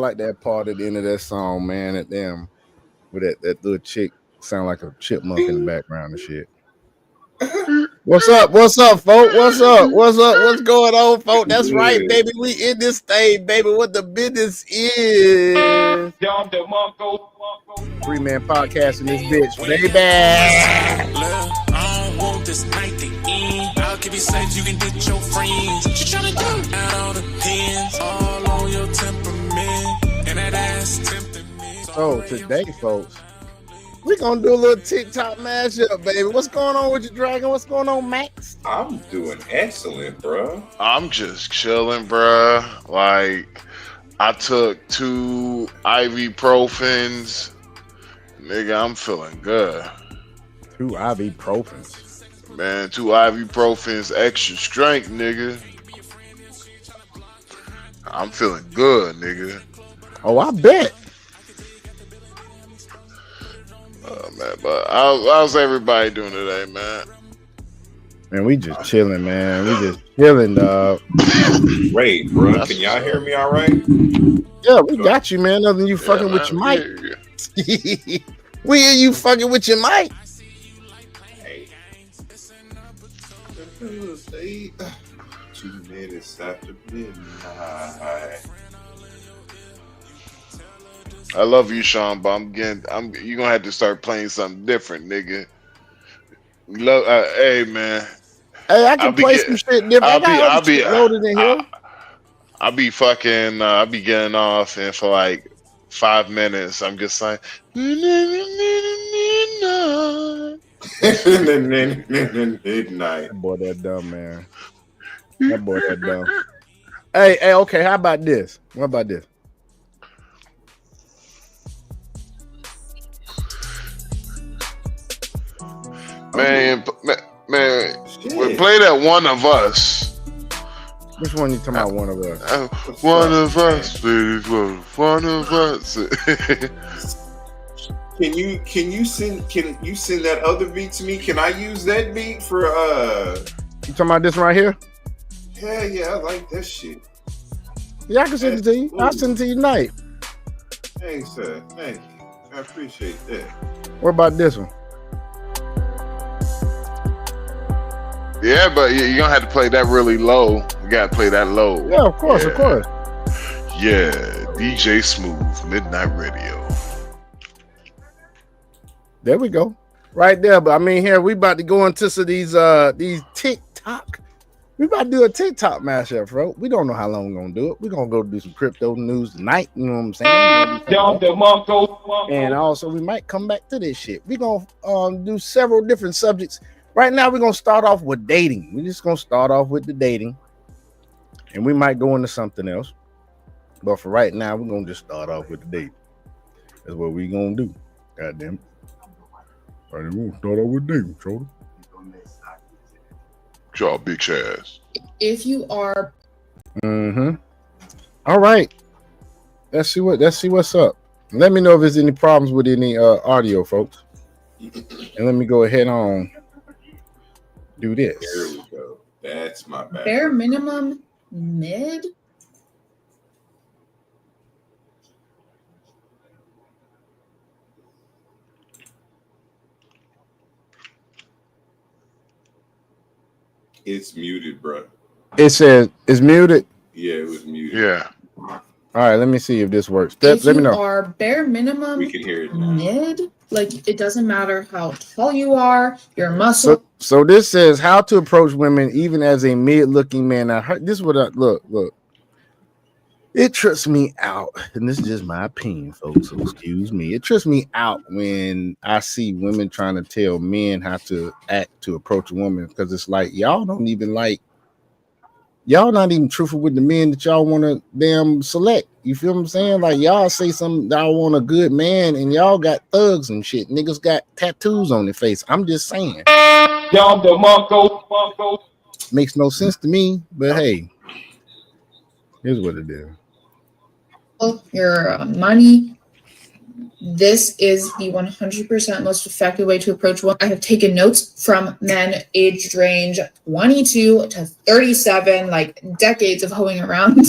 like that part at the end of that song, man. That damn, with that little chick sound like a chipmunk in the background and shit. What's up? What's up, folks? What's up? What's up? What's going on, folks? That's right, baby. We in this thing, baby. What the business is? 3-man podcast in this bitch, baby. I don't want this night to end. I'll keep you safe. You can ditch your friends. What you tryna do? That all depends. All on your temperament. And that ass tempting me. So today, folks, we're gonna do a little TikTok mashup, baby. What's going on with you, Dragon? What's going on, Max? I'm doing excellent, bro. I'm just chilling, bro. Like, I took 2 ibuprofens. Nigga, I'm feeling good. 2 ibuprofens. Man, 2 ibuprofens, extra strength, nigga. I'm feeling good, nigga. Oh, I bet. Man, but how's everybody doing today, man? Man, we just chilling, man. We just chilling, dog. Great, bro. Can y'all hear me all right? Yeah, we got you, man. Other than you fucking with your mic. Yeah. We hear you fucking with your mic. Hey. 2 minutes after midnight. I love you, Sean, but you gonna have to start playing something different, nigga. Hey, man. Hey, I can play some shit different. I'll be loaded in here. I'll be fucking. I'll be getting off, and for like 5 minutes, I'm just like. Midnight. That boy, that dumb, man. That boy, that dumb. Hey, okay. How about this? What about this? Man, play that One of Us. Which one you talking about? One of us. One of us, baby. One of us. Can you send that other beat to me? Can I use that beat for You talking about this right here? Yeah, I like that shit. Yeah, I can send it to you. I'll send it to you tonight. Thanks, sir. Thank you. I appreciate that. What about this one? Yeah, but you're gonna have to play that really low. You gotta play that low. Yeah, of course, of course. Yeah, DJ Smooth, Midnight Radio. There we go. Right there. But I mean, here we about to go into some these TikTok. We about to do a TikTok mashup, bro. We don't know how long we're gonna do it. We're gonna go do some crypto news tonight. You know what I'm saying? And also we might come back to this shit. We're gonna do several different subjects. Right now, we're gonna start off with dating. We're just gonna start off with the dating, and we might go into something else. But for right now, we're gonna just start off with the dating. That's what we're gonna do. Goddamn it! All right, we're gonna start off with dating, shoulder. Y'all bitch ass. If you are. All right. Let's see what's up. Let me know if there's any problems with any audio, folks. And let me go ahead on. Do this. There we go. That's my bad. Bare minimum mid. It's muted, bro. It says it's muted. Yeah, it was muted. Yeah. All right, let me see if this works. If let me know. You are bare minimum. We can hear it now. Mid. Like it doesn't matter how tall you are, your muscle. So this says how to approach women even as a mid-looking man. Now this is what I look. It trips me out, and this is just my opinion, folks. So excuse me. It trips me out when I see women trying to tell men how to act to approach a woman, because it's like y'all not even truthful with the men that y'all want to damn select. You feel what I'm saying? Like y'all say something, y'all want a good man, and y'all got thugs and shit. Niggas got tattoos on their face. I'm just saying. Makes no sense to me, but hey, here's what it is. Your money. This is the 100% most effective way to approach one. I have taken notes from men aged range 22 to 37, like decades of hoeing around.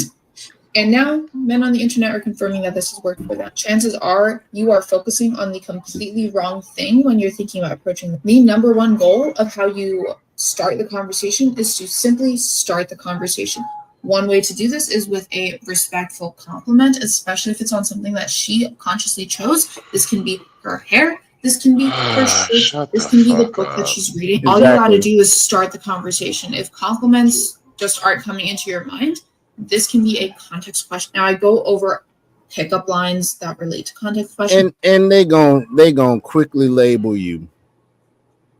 And now men on the internet are confirming that this has worked for them. Chances are you are focusing on the completely wrong thing when you're thinking about approaching them. The number one goal of how you start the conversation is to simply start the conversation. One way to do this is with a respectful compliment, especially if it's on something that she consciously chose. This can be her hair. This can be her shirt. This can be the book that she's reading. All you gotta do is start the conversation. If compliments just aren't coming into your mind, this can be a context question. Now I go over pickup lines that relate to context questions. And they gon' quickly label you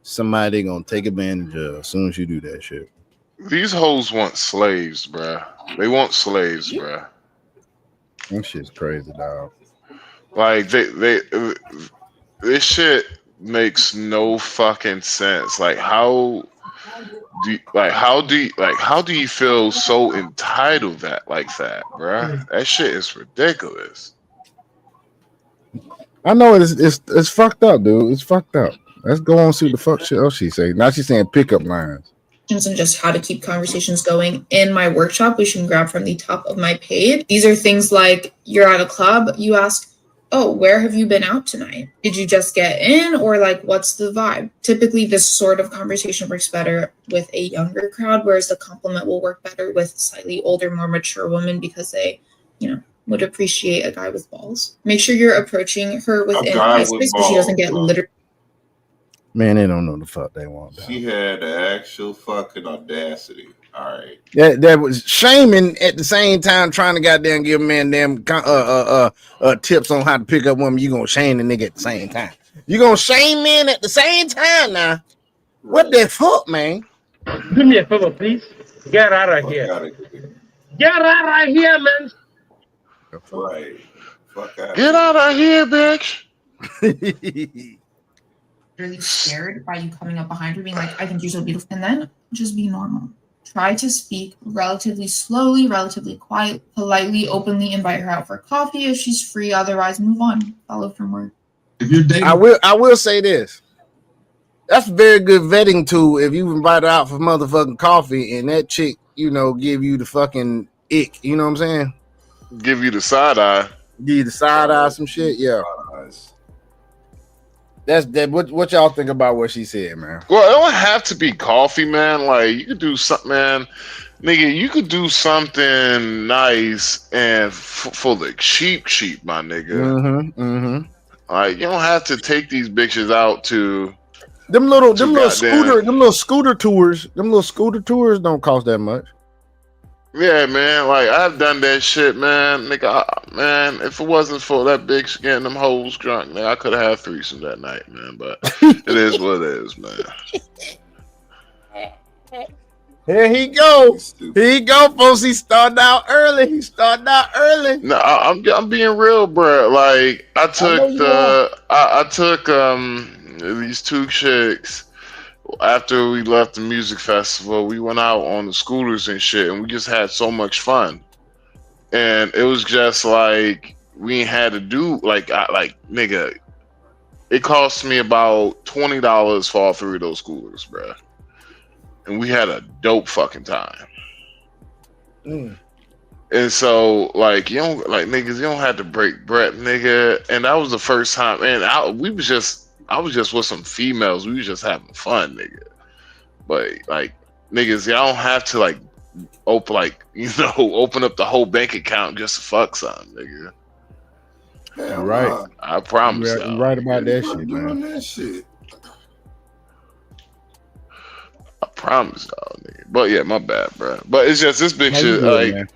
somebody gonna take advantage of as soon as you do that shit. These hoes want slaves, bruh. They want slaves, bruh. That shit's crazy, dog. Like this shit makes no fucking sense. Like how do you feel so entitled like that, bruh? That shit is ridiculous. I know it's fucked up, dude. It's fucked up. Let's go on and see what the fuck shit else she say. Now she's saying pickup lines. And just how to keep conversations going in my workshop, which you can grab from the top of my page. These are things like you're at a club, you ask, oh, where have you been out tonight? Did you just get in, or like what's the vibe? Typically this sort of conversation works better with a younger crowd, whereas the compliment will work better with slightly older, more mature women because they, would appreciate a guy with balls. Make sure you're approaching her within high space so she doesn't get literally. Man, they don't know the fuck they want. She had the actual fucking audacity. All right. That was shaming at the same time, trying to goddamn give a man damn tips on how to pick up women. You gonna shame the nigga at the same time. You gonna shame men at the same time now. What the fuck, man? Do me a favor, please. Get out of here. Get out of here, man. Right. Fuck out. Get out of here, bitch. Really scared by you coming up behind her being like, I think you're so beautiful. And then just be normal. Try to speak relatively slowly, relatively quiet, politely, openly invite her out for coffee if she's free. Otherwise, move on. Follow from work. If you're dating, I will say this. That's a very good vetting tool if you invite her out for motherfucking coffee and that chick, give you the fucking ick. You know what I'm saying? Give you the side eye. Give you the side eye, some shit. Yeah. That's that. What y'all think about what she said, man? Well, it don't have to be coffee, man. Like you could do something, man. Nigga, you could do something nice and for the cheap, my nigga. Like you don't have to take these bitches out to them little scooter tours. Them little scooter tours don't cost that much. Yeah, man. Like I've done that shit, man. Nigga, man. If it wasn't for that bitch getting them hoes drunk, man, I could have had threesome that night, man. But it is what it is, man. Here he go. Here he go, folks. He started out early. No, I'm being real, bro. Like I took these two chicks. After we left the music festival, we went out on the scooters and shit, and we just had so much fun. And it was just like we had to do nigga. It cost me about $20 for all three of those scooters, bro. And we had a dope fucking time. And so, like, niggas, you don't have to break bread, nigga. And that was the first time, and I was just with some females. We was just having fun, nigga. But like niggas, y'all don't have to open up the whole bank account just to fuck something, nigga. Yeah, right. I promise. You're right about that shit, Doing man. that shit. I promise y'all, nigga. But yeah, my bad, bro. But it's just this bitch How you is doing,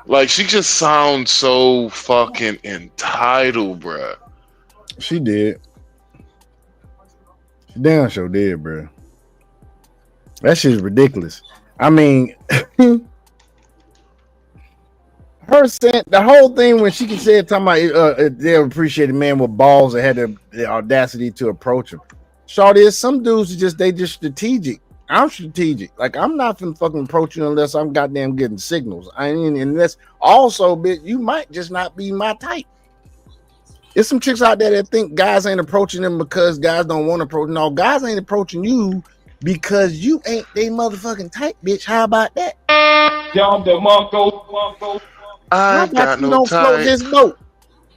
like she just sounds so fucking entitled, bro. She did. She damn sure did, bro. That shit's ridiculous. I mean, her saying the whole thing when she said talking about they appreciate a man with balls that had the audacity to approach him. Shawty, some dudes they just strategic. I'm strategic. Like I'm not finna fucking approach you unless I'm goddamn getting signals. I mean, unless also, bitch, you might just not be my type. There's some chicks out there that think guys ain't approaching them because guys don't want to approach. No, guys ain't approaching you because you ain't they motherfucking type, bitch. How about that? I got you no don't float type. this boat.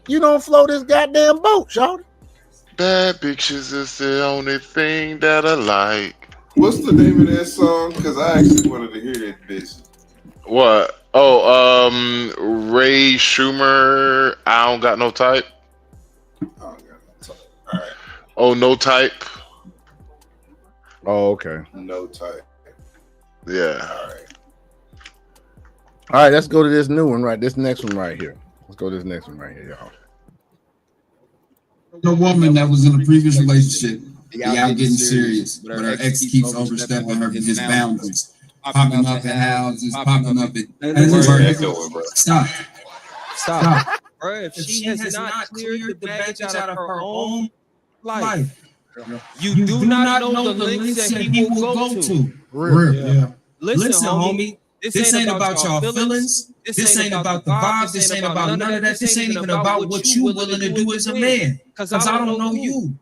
You don't float this goddamn boat, y'all. Bad bitches is the only thing that I like. What's the name of that song? Because I actually wanted to hear that bitch. What? Oh, Ray Schumer. I don't got no type. I don't got no type. All right. Oh, no type. Oh, okay. No type. Yeah. All right. All right, let's go to this new one, right? This next one right here. Let's go to this next one right here, y'all. A woman that was in a previous relationship, y'all getting serious, but her ex keeps overstepping his boundaries, popping up at houses, popping up at. Stop. Bro, if she has not cleared the baggage out of her own life, you do not know the lengths that he will go to. Real. Yeah. Listen, homie. This ain't about y'all feelings. This ain't about the vibe. This ain't about none of that. This ain't even about what you willing to do as a man. Because I don't know you.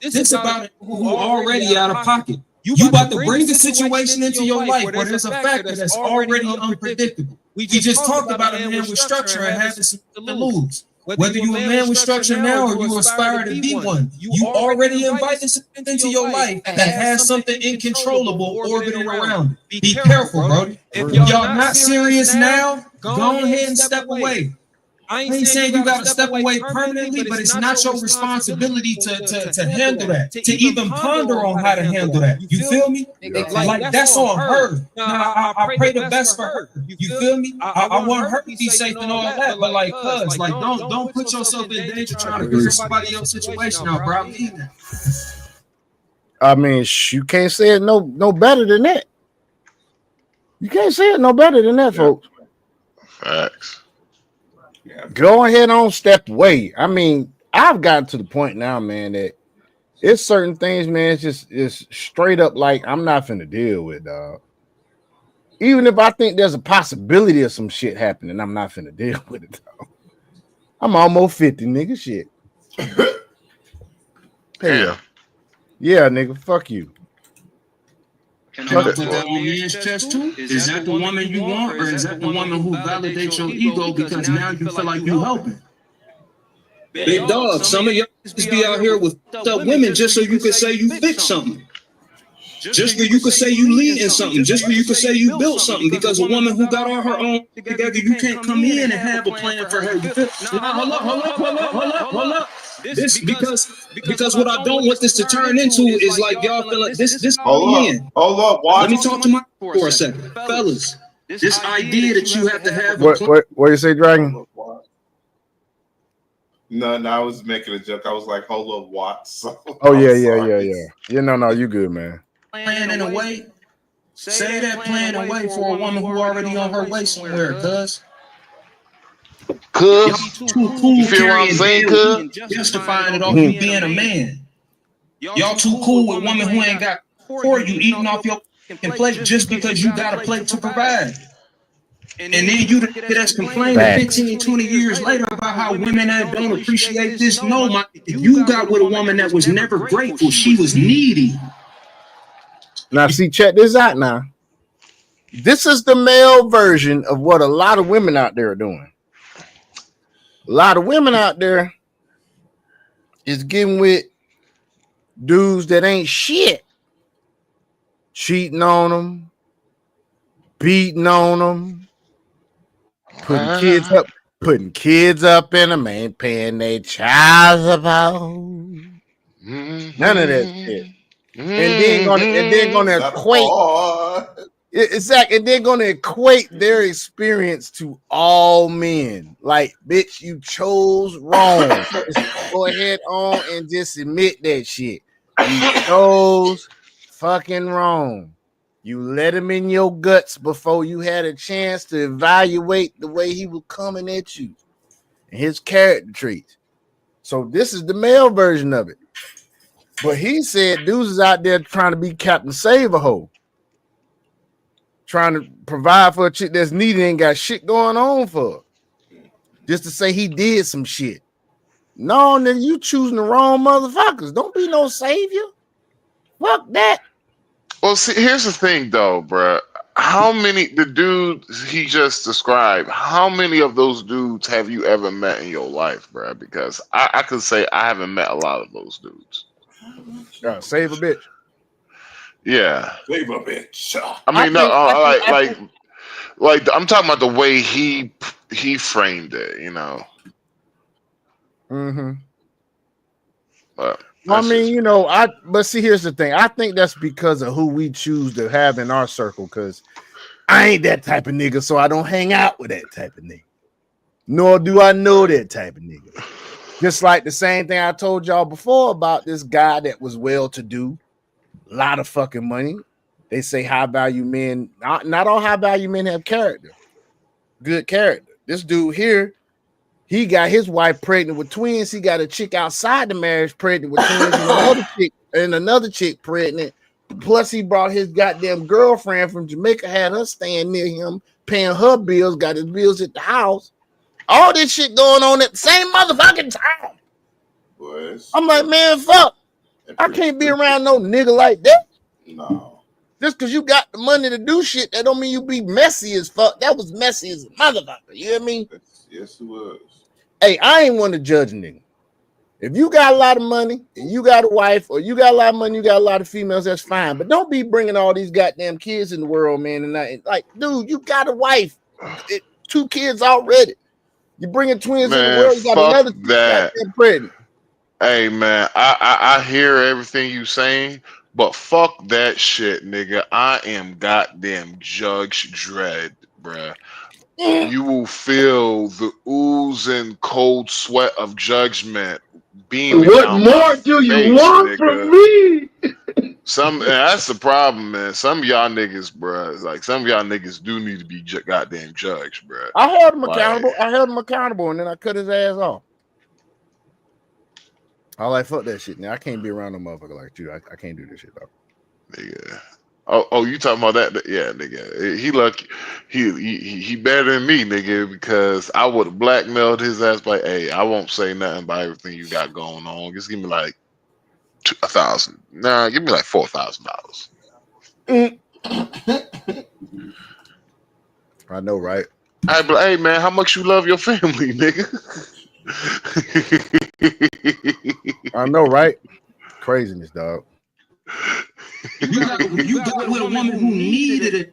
This about who already out of pocket. You about to bring the situation into your life where there's a factor that's already unpredictable. We just talked about a man with structure and having something to lose. Whether you a man with structure now or you aspire to be one, you already invited something into your life that has something incontrollable orbiting around it. Be careful, bro. If y'all not serious now, go ahead and step away. I ain't saying you gotta step away permanently, but it's not your responsibility to handle that, to even ponder on how to handle that. You feel me? Like that's on her. Now I pray the best for her. You feel me? I want her to be safe and all that, but like, cuz, like, don't put yourself in danger trying to figure somebody else's situation out, bro. I mean, you can't say it no better than that. You can't say it no better than that, folks. Facts. Go ahead on step away. I mean, I've gotten to the point now, man, that it's certain things, man, it's straight up like I'm not finna deal with, dog. Even if I think there's a possibility of some shit happening, I'm not finna deal with it, dog. I'm almost 50, nigga. Shit. Yeah. Yeah, nigga. Fuck you. Can I put that on men's chest too? Is that the woman you want, or is that the woman who validates your ego because now you feel like you helping? Big dog, some of y'all just be out here with women just so you can say you fixed something. Just where you could say you lead in something, just where you could say you built something, because a woman who got all her own together, you can't come in and have a plan for her. Hold up. This because what I don't want this to turn into is like y'all feel like this. Hold up. Let me talk to my for a second, fellas. This idea that you have to have. What you say, Dragon? No, I was making a joke. I was like, hold up, Watts. Oh yeah. Yeah, no, you good, man. Plan in a way. Say that plan away for a woman who already on her way somewhere, cuz. Too cool. You feel what I'm saying, cuz? Justifying it off you being a man. Y'all too cool with women who ain't got for you eating off your plate just because you got a plate to provide. And then you that's complaining 15, 20 years later about how women that don't appreciate this. No, you got with a woman that was never grateful. She was needy. Now, see, check this out now. This is the male version of what a lot of women out there are doing. A lot of women out there is getting with dudes that ain't shit. Cheating on them, beating on them, putting kids up in them, ain't paying their child support. None of that shit. And then gonna equate exactly, and they're gonna equate their experience to all men. Like, bitch, you chose wrong. Just go ahead on and just admit that shit. You chose fucking wrong. You let him in your guts before you had a chance to evaluate the way he was coming at you and his character traits. So this is the male version of it. But he said dudes is out there trying to be Captain Save-A-Ho, trying to provide for a chick that's needy and got shit going on for her, just to say he did some shit. No, then you choosing the wrong motherfuckers. Don't be no savior. Fuck that. Well, see, here's the thing, though, bruh. How many the dudes he just described? How many of those dudes have you ever met in your life, bruh? Because I could say I haven't met a lot of those dudes. Save a bitch. Yeah, save a bitch. I mean, like I'm talking about the way he framed it, you know. Mm-hmm. But I mean, you know, but see, here's the thing. I think that's because of who we choose to have in our circle. Because I ain't that type of nigga, so I don't hang out with that type of nigga. Nor do I know that type of nigga. Just like the same thing I told y'all before about this guy that was well-to-do, a lot of fucking money. They say high-value men. Not all high-value men have character. Good character. This dude here, he got his wife pregnant with twins. He got a chick outside the marriage pregnant with twins, and another chick pregnant. Plus, he brought his goddamn girlfriend from Jamaica, had her staying near him, paying her bills, got his bills at the house. All this shit going on at the same motherfucking time. Boys. I'm like, man, fuck. I can't be around no nigga like that. No. Just because you got the money to do shit, that don't mean you be messy as fuck. That was messy as a motherfucker. You hear me? Yes, it was. Hey, I ain't want to judge a nigga. If you got a lot of money and you got a wife, or you got a lot of money, you got a lot of females, that's fine. But don't be bringing all these goddamn kids in the world, man. And like, dude, you got a wife, 2 kids already. You bringing twins in the world, you got another goddamn pregnant. Hey, man, I hear everything you saying, but fuck that shit, nigga. I am goddamn Judge Dredd, bruh. You will feel the oozing cold sweat of judgment beaming. What more do you want from me? That's the problem, man. Some of y'all niggas, bruh, like some of y'all niggas do need to be goddamn judged, bruh. I held him accountable. I held him accountable, and then I cut his ass off. I like fuck that shit. Now I can't be around a motherfucker like you. I can't do this shit, though. Nigga. Oh, you talking about that? Yeah, nigga. He lucky. He better than me, nigga, because I would have blackmailed his ass. Like, hey, I won't say nothing about everything you got going on. Just give me like $1,000. Nah, give me like $4,000. I know, right? Hey, man, how much you love your family, nigga? I know, right? Craziness, dog. You got with a woman who needed it.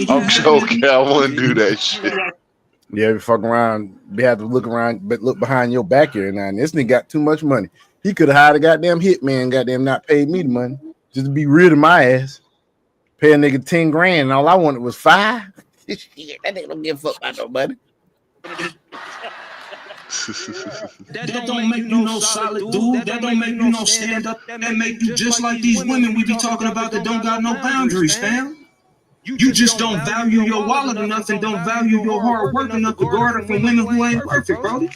I'm joking. I wouldn't do that shit. Yeah, you fuck around. They have to look around, but look behind your back here now. And this nigga got too much money. He could have hired a goddamn hitman, goddamn not paid me the money just to be rid of my ass. Pay a nigga 10 grand, and all I wanted was 5. Shit, that nigga don't give a fuck about nobody. That don't make you no solid dude. That don't make you no stand up. That make you just like these women we be talking about that don't got no boundaries, fam. You just don't value your wallet enough and don't value your hard work enough to guard it from women who ain't perfect, bro.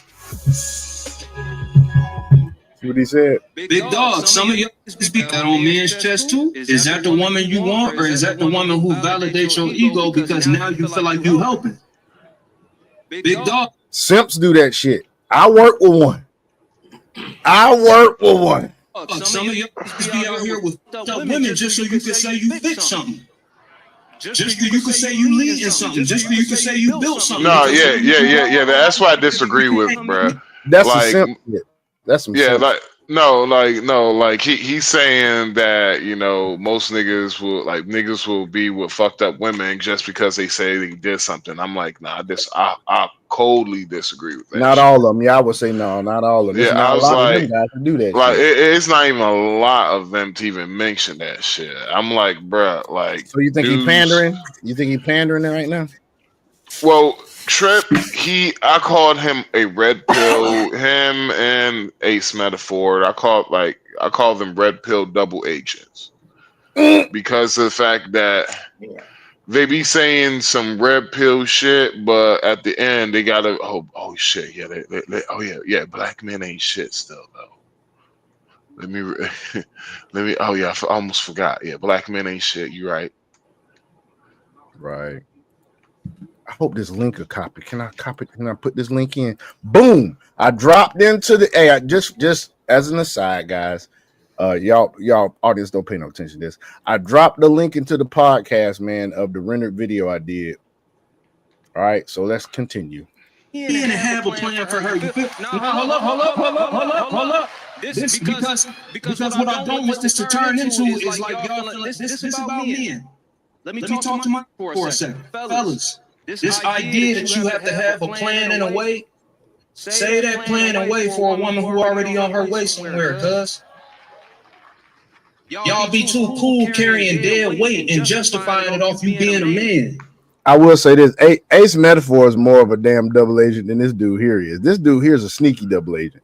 See what he said? Big dog, some of y'all speak that on men's chest too. Is that the woman you want, or is that the woman who validates your ego because now you feel like you helping? Big dog. Simps do that shit. I work with one. Some of y'all be out here with women just so you can say you fix something. Just so you can say you lead in something. Just so you can say you built something. No, yeah. That's what I disagree with, bro. That's like, simp shit. That's some shit. Like he's saying that, you know, most niggas will be with fucked up women just because they say they did something. I'm like, nah, I coldly disagree with that. Not all of them. Yeah, I would say no, not all of them. Yeah, I was like, guys to do that. Like it's not even a lot of them to even mention that shit. I'm like, bruh, like. So you think he's pandering? You think he's pandering right now? Well, Trip, I called him a red pill. Him and Ace Metaphor. I call them red pill double agents because of the fact that they be saying some red pill shit, but at the end they gotta oh shit, yeah, black men ain't shit still though. Let me I almost forgot. Yeah, black men ain't shit. You right. Right. I hope this link a copy. Can I copy? Can I put this link in? Boom! I dropped into the. Hey, just as an aside, guys, Y'all audience don't pay no attention to this. I dropped the link into the podcast, man, of the rendered video I did. All right, so let's continue. He didn't have a plan for her. Hold up. This because what I don't want this to turn into is like y'all. This is about men. Let me talk to my for a second, fellas. This idea that you have to have a plan and a way. Say that plan and way for a woman who already on her way somewhere, cuz. Y'all be too cool carrying dead weight and justifying it off you being a man. I will say this: Ace Metaphor is more of a damn double agent than this dude here is. This dude here is a sneaky double agent.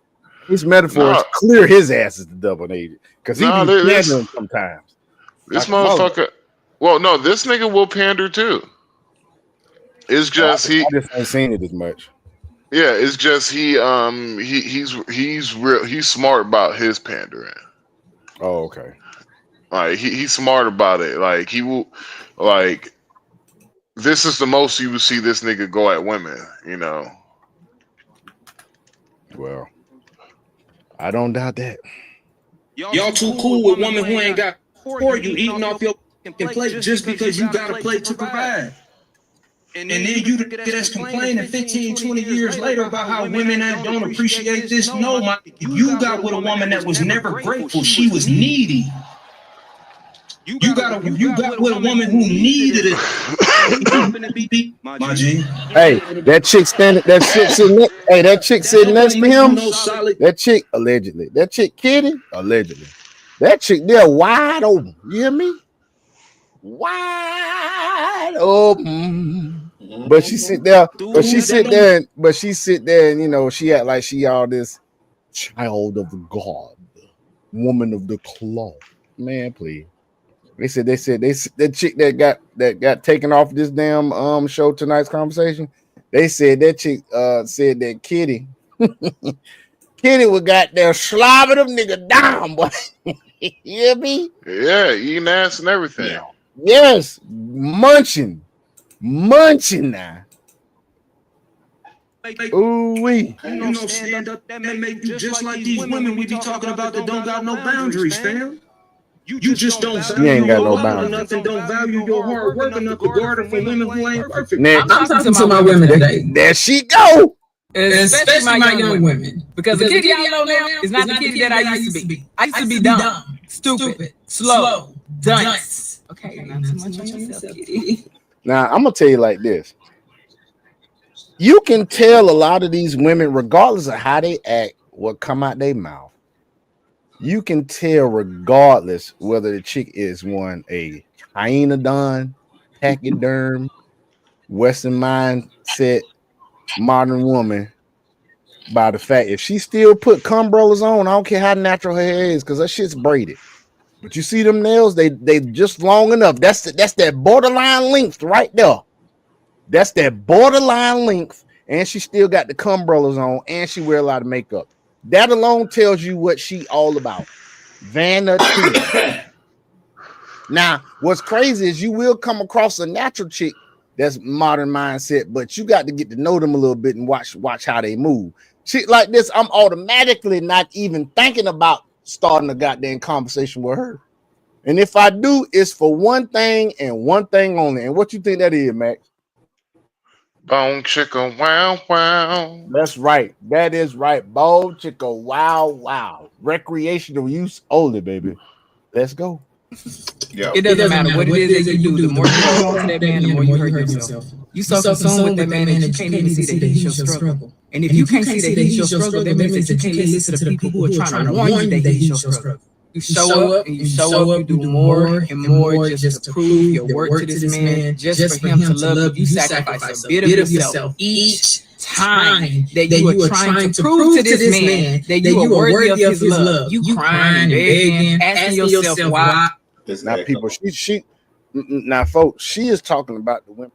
Ace Metaphor is clear his ass is the double agent because he be pandering sometimes. This like motherfucker. Well, no, this nigga will pander too. It's just I just ain't seen it as much. Yeah, it's just he's real. He's smart about his pandering. Oh, okay. Like he's smart about it. Like he will like. This is the most you would see this nigga go at women, you know. Well, I don't doubt that. Y'all too cool with women who ain't got for you eating off your plate just because you got a plate to provide. And then you that's complaining 15, 20 years later about how women don't appreciate this. No, you got with a woman that was never grateful. She was needy. You got with a woman who needed it. My G. Hey, that chick sitting next to him. That chick allegedly. That chick Kitty allegedly. That chick there wide open. You hear me? Wide open. But she sit there. But she sit there and you know she act like she all this child of God, woman of the cloth. Man, please. They said that chick that got taken off this damn show tonight's conversation. They said that chick said that Kitty was got there slobbing them nigga down, boy. You hear me? Yeah, eating ass and everything. Yeah. Yes, munching now. Ooh wee. You know, stand up that make you just like these women we be talking about that don't got no boundaries, fam. You just don't ain't got no boundaries. Nothing, don't value your hard work enough to guard it for women who ain't perfect. Next. I'm talking to my women today. There she go. Especially my young women. Because the kitty I know now is not the kitty that I used to be. I used to be dumb, stupid, slow, dunce. Okay, not too much on yourself, kitty. Now, I'm going to tell you like this. You can tell a lot of these women, regardless of how they act, what come out their mouth. You can tell regardless whether the chick is a hyenodon, pachyderm, Western mindset, modern woman by the fact if she still put cum rollers on, I don't care how natural her hair is because her shit's braided. But you see them nails, they just long enough. That's that borderline length right there. That's that borderline length, and she still got the cum rollers on, and she wear a lot of makeup. That alone tells you what she all about. Vanity. Now, what's crazy is you will come across a natural chick that's modern mindset, but you got to get to know them a little bit and watch how they move. Shit like this, I'm automatically not even thinking about starting a goddamn conversation with her. And if I do, it's for one thing and one thing only. And what you think that is, Max? Bone chicka wow wow. That's right. That is right. Bone chicka wow wow. Recreational use only, baby. Let's go. Yeah. It doesn't matter what it is that you do. The more you talk to that man, the more you hurt yourself. You so consumed with that man that you can't even see that he's your struggle. And if you can't see that he's your struggle, that means that you can't listen to the people who are trying to warn you that he's your struggle. You show up and you show up, you do more and more just to prove your worth to this man, just for him to love you. You sacrifice a bit of yourself each time that you are trying to prove to this man that you are worthy of his love. You crying, begging, asking yourself why. Now, people, now, folks, she is talking about the women.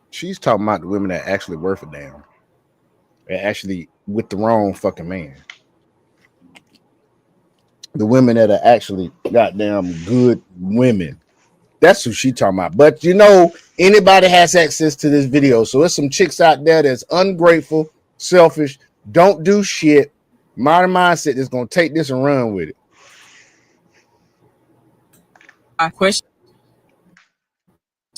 She's talking about the women that actually worth a damn. They're actually with the wrong fucking man. The women that are actually goddamn good women. That's who she talking about. But you know, anybody has access to this video. So there's some chicks out there that's ungrateful, selfish, don't do shit. Modern mindset is gonna take this and run with it. I question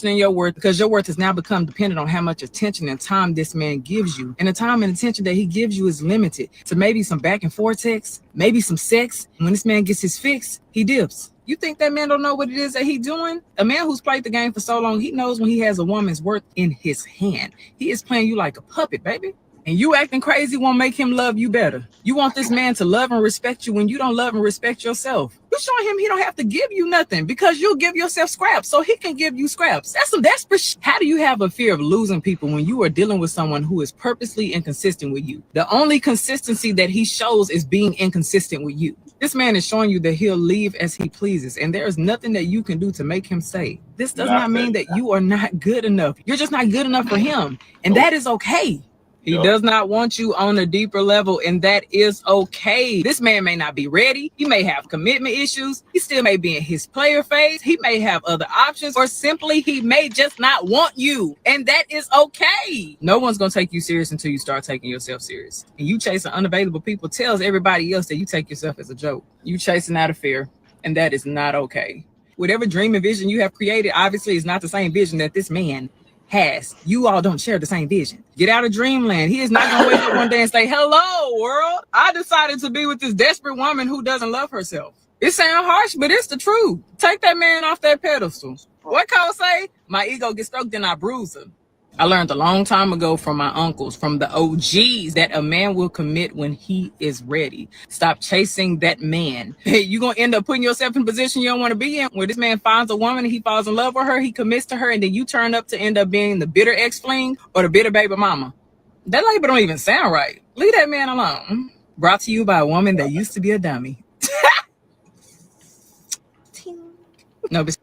your worth because your worth has now become dependent on how much attention and time this man gives you. And the time and attention that he gives you is limited to maybe some back and forth text, maybe some sex. When this man gets his fix, he dips. You think that man don't know what it is that he's doing? A man who's played the game for so long, he knows when he has a woman's worth in his hand. He is playing you like a puppet, baby. And you acting crazy won't make him love you better. You want this man to love and respect you when you don't love and respect yourself. You showing him he don't have to give you nothing because you'll give yourself scraps so he can give you scraps. That's some desperate shit. How do you have a fear of losing people when you are dealing with someone who is purposely inconsistent with you? The only consistency that he shows is being inconsistent with you. This man is showing you that he'll leave as he pleases, and there is nothing that you can do to make him stay. This does not mean that you are not good enough. You're just not good enough for him, and that is okay. He does not want you on a deeper level, and that is okay. This man may not be ready. He may have commitment issues. He still may be in his player phase. He may have other options, or simply he may just not want you, and that is okay. No one's going to take you serious until you start taking yourself serious. And you chasing unavailable people tells everybody else that you take yourself as a joke. You chasing out of fear, and that is not okay. Whatever dream and vision you have created obviously is not the same vision that this man has. You all don't share the same vision. Get out of dreamland. He is not gonna wake up one day and say, hello world, I decided to be with this desperate woman who doesn't love herself. It sounds harsh, but it's the truth. Take that man off that pedestal. What Cole say? My ego gets stroked and I bruise her. I learned a long time ago from my uncles, from the OGs, that a man will commit when he is ready. Stop chasing that man. You're going to end up putting yourself in a position you don't want to be in, where this man finds a woman and he falls in love with her, he commits to her, and then you turn up to end up being the bitter ex-fling or the bitter baby mama. That label don't even sound right. Leave that man alone. Brought to you by a woman that used to be a dummy. No, but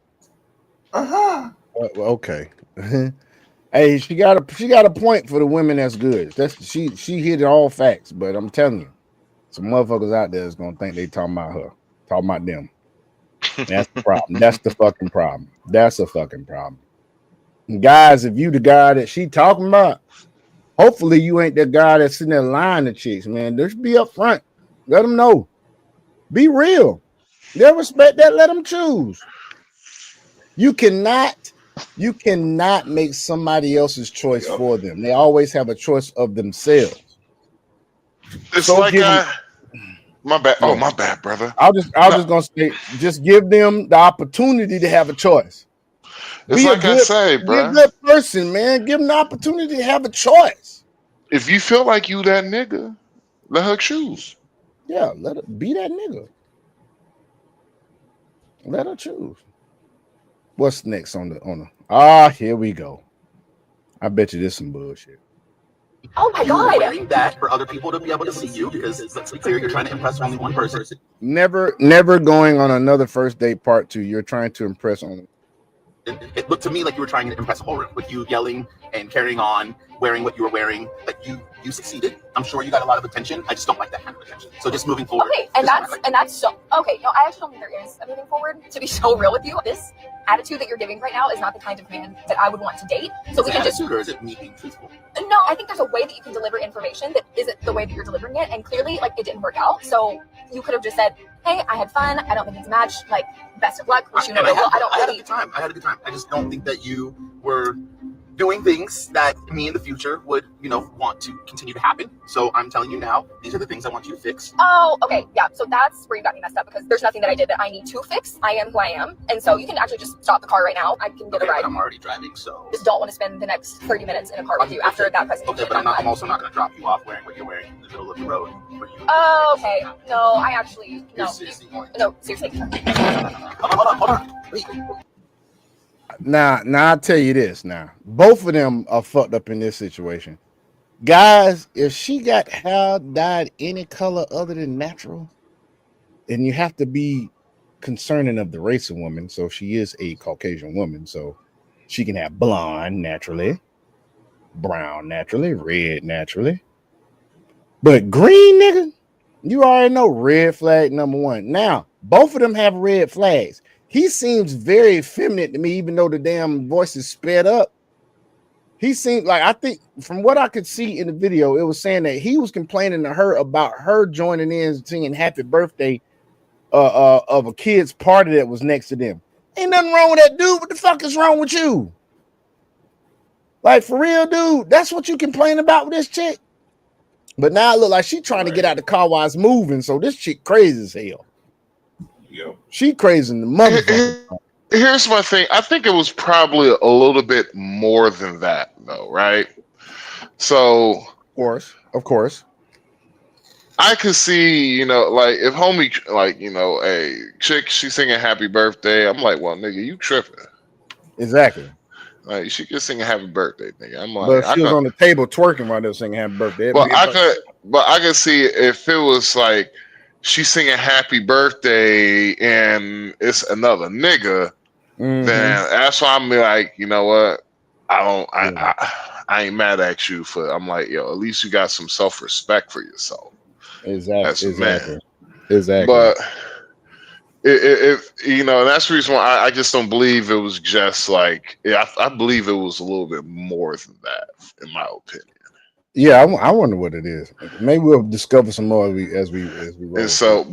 okay. Hey, she got a point for the women that's good. That's she hit all facts, but I'm telling you, some motherfuckers out there is gonna think they talking about her, talking about them. That's the problem. That's the fucking problem. That's a fucking problem. And guys, if you the guy that she talking about, hopefully you ain't the guy that's sitting there lying to chicks, man. Just be upfront. Let them know. Be real. They'll respect that. Let them choose. You cannot make somebody else's choice for them. They always have a choice of themselves. It's so like my bad. Oh, my bad, brother. I was just gonna say, just give them the opportunity to have a choice. It's be like I say, bro. Be a good person, man. Give them the opportunity to have a choice. If you feel like you that nigga, let her choose. Yeah, let her be that nigga. Let her choose. What's next on the here we go. I bet you this some bullshit. Oh my god! Wearing that for other people to be able to see you, because let's be clear, you're trying to impress only one person. Never going on another first date part 2. You're trying to impress only. It looked to me like you were trying to impress a whole room with you yelling and carrying on, wearing what you were wearing. Like you succeeded. I'm sure you got a lot of attention. I just don't like that kind of attention. So just moving forward. Okay, and that's so okay. No, I actually don't think there is a moving forward. To be so real with you, this attitude that you're giving right now is not the kind of man that I would want to date. So we can just. Or is it me being truthful? No, I think there's a way that you can deliver information that isn't the way that you're delivering it, and clearly, like, it didn't work out. So you could have just said, "Hey, I had fun. I don't think it's a match. Like, best of luck. Wish you no ill will." I had a good time. I just don't think that you were doing things that me in the future would, want to continue to happen. So I'm telling you now, these are the things I want you to fix. Oh, okay. Yeah. So that's where you got me messed up, because there's nothing that I did that I need to fix. I am who I am. And so you can actually just stop the car right now. I can get a ride. But I'm already driving, so. Just don't want to spend the next 30 minutes in a car with you after that presentation. Okay, but I'm also not going to drop you off wearing what you're wearing in the middle of the road. Oh, okay. No, I actually, no. Seriously. Hold on. Wait. Now I'll tell you this. Now, both of them are fucked up in this situation. Guys, if she got hair dyed any color other than natural, then you have to be concerning of the race of woman. So she is a Caucasian woman, so she can have blonde naturally, brown naturally, red naturally. But green, nigga, you already know red flag number 1. Now, both of them have red flags. He seems very feminine to me, even though the damn voice is sped up. He seemed like, I think from what I could see in the video, it was saying that he was complaining to her about her joining in singing happy birthday of a kid's party that was next to them. Ain't nothing wrong with that dude. What the fuck is wrong with you? Like, for real, dude, that's what you complain about with this chick? But now it look like she trying to get out the car while it's moving, so this chick crazy as hell. Yo. She crazy in the motherfucker. Here's my thing. I think it was probably a little bit more than that, though, right? So, of course. I could see, you know, like if homie, like, you know, a chick, she's singing happy birthday. I'm like, well, nigga, you tripping. Exactly. Like, she could sing a happy birthday, nigga. I'm like, but if she was on the table twerking while they were singing happy birthday. But I could see if it was like she's singing happy birthday and it's another nigga, then that's why I'm like, you know what? I ain't mad at you for. I'm like, yo, at least you got some self-respect for yourself. Exactly. Man. Exactly. But if you know, that's the reason why I just don't believe it was just like. I believe it was a little bit more than that, in my opinion. Yeah, I wonder what it is. Maybe we'll discover some more as we roll. And so,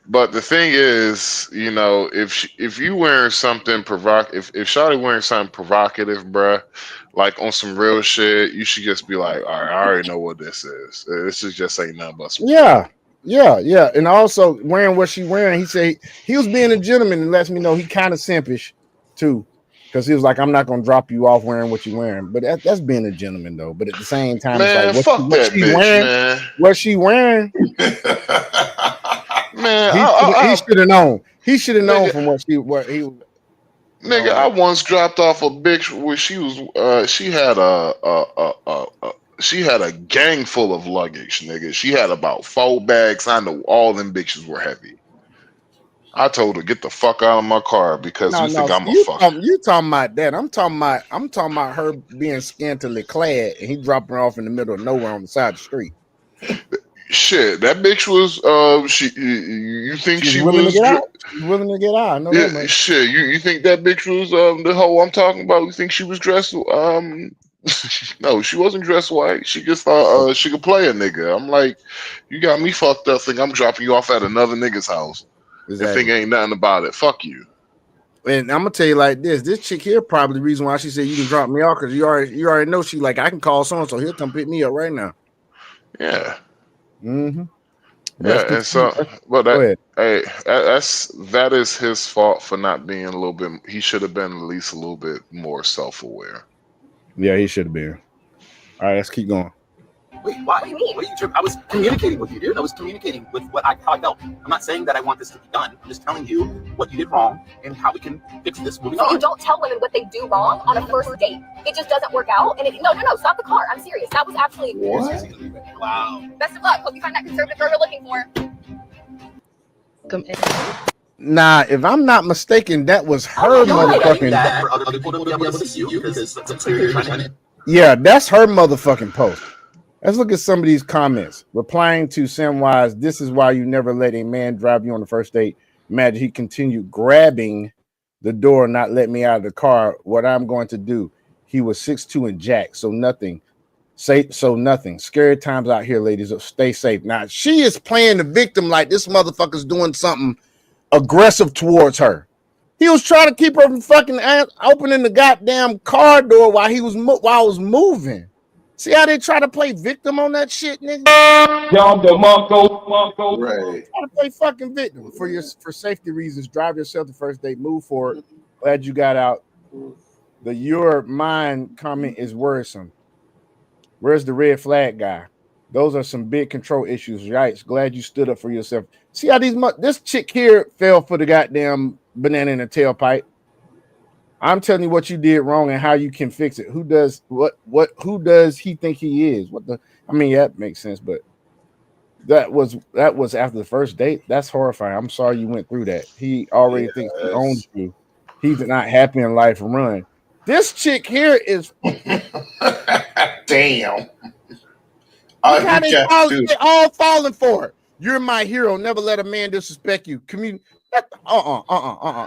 but the thing is, you know, if you wearing something provocative, if Shawty wearing something provocative, bruh, like on some real shit, you should just be like, all right, I already know what this is. This is just ain't nothing but some Yeah. And also wearing what she wearing, he said he was being a gentleman and lets me know he kind of simpish too. Because he was like, I'm not gonna drop you off wearing what you're wearing. But that's being a gentleman though. But at the same time, man, it's like what she wearing, man. What she wearing. Man, he should have known. He should have known from what he. Nigga, I once dropped off a bitch where she was. She had a gang full of luggage, nigga. She had about 4 bags. I know all them bitches were heavy. I told her, get the fuck out of my car because you think I'm a fucker. You talking about that? I'm talking about her being scantily clad and he dropping her off in the middle of nowhere on the side of the street. Shit, that bitch was. You think she willing was to get out? Willing to get out? I know that much. Shit, you think that bitch was the hoe I'm talking about? You think she was dressed? No, she wasn't dressed white. She just thought she could play a nigga. I'm like, you got me fucked up. Think I'm dropping you off at another nigga's house. Exactly. And think ain't nothing about it. Fuck you. And I'm gonna tell you like this: this chick here probably the reason why she said you can drop me off because you already know she like I can call so and so he'll come pick me up right now. Yeah. Mm-hmm. Yeah, and so, but that is his fault for not being a little bit. He should have been at least a little bit more self-aware. Yeah, he should have been. All right, let's keep going. Wait, what do you mean? What are you tripping? I was communicating with you, dude. I was communicating with how I felt. I'm not saying that I want this to be done. I'm just telling you what you did wrong and how we can fix this moving on. You don't tell women what they do wrong on a first date. It just doesn't work out. And no, stop the car. I'm serious. That was actually what? Wow. Best of luck. Hope you find that conservative girl you're looking for. Nah, if I'm not mistaken, that was her motherfucking. Yeah, that's her motherfucking post. Let's look at some of these comments. Replying to Samwise, this is why you never let a man drive you on the first date. Imagine he continued grabbing the door, not let me out of the car. What I'm going to do. He was 6'2" and jacked, so nothing. Nothing. Scary times out here, ladies. Stay safe. Now, she is playing the victim like this motherfucker's doing something aggressive towards her. He was trying to keep her from fucking opening the goddamn car door while I was moving. See how they try to play victim on that shit, nigga? Right. Try to play fucking victim for safety reasons. Drive yourself the first date. Move forward. Glad you got out. The your mind comment is worrisome. Where's the red flag guy? Those are some big control issues. Yikes. Glad you stood up for yourself. See how this chick here fell for the goddamn banana in the tailpipe. I'm telling you what you did wrong and how you can fix it. Who does he think he is? That makes sense, but that was after the first date. That's horrifying. I'm sorry you went through that. He already thinks he owns you. He's not happy in life. Run. This chick here is damn. They're all falling for it. You're my hero. Never let a man disrespect you.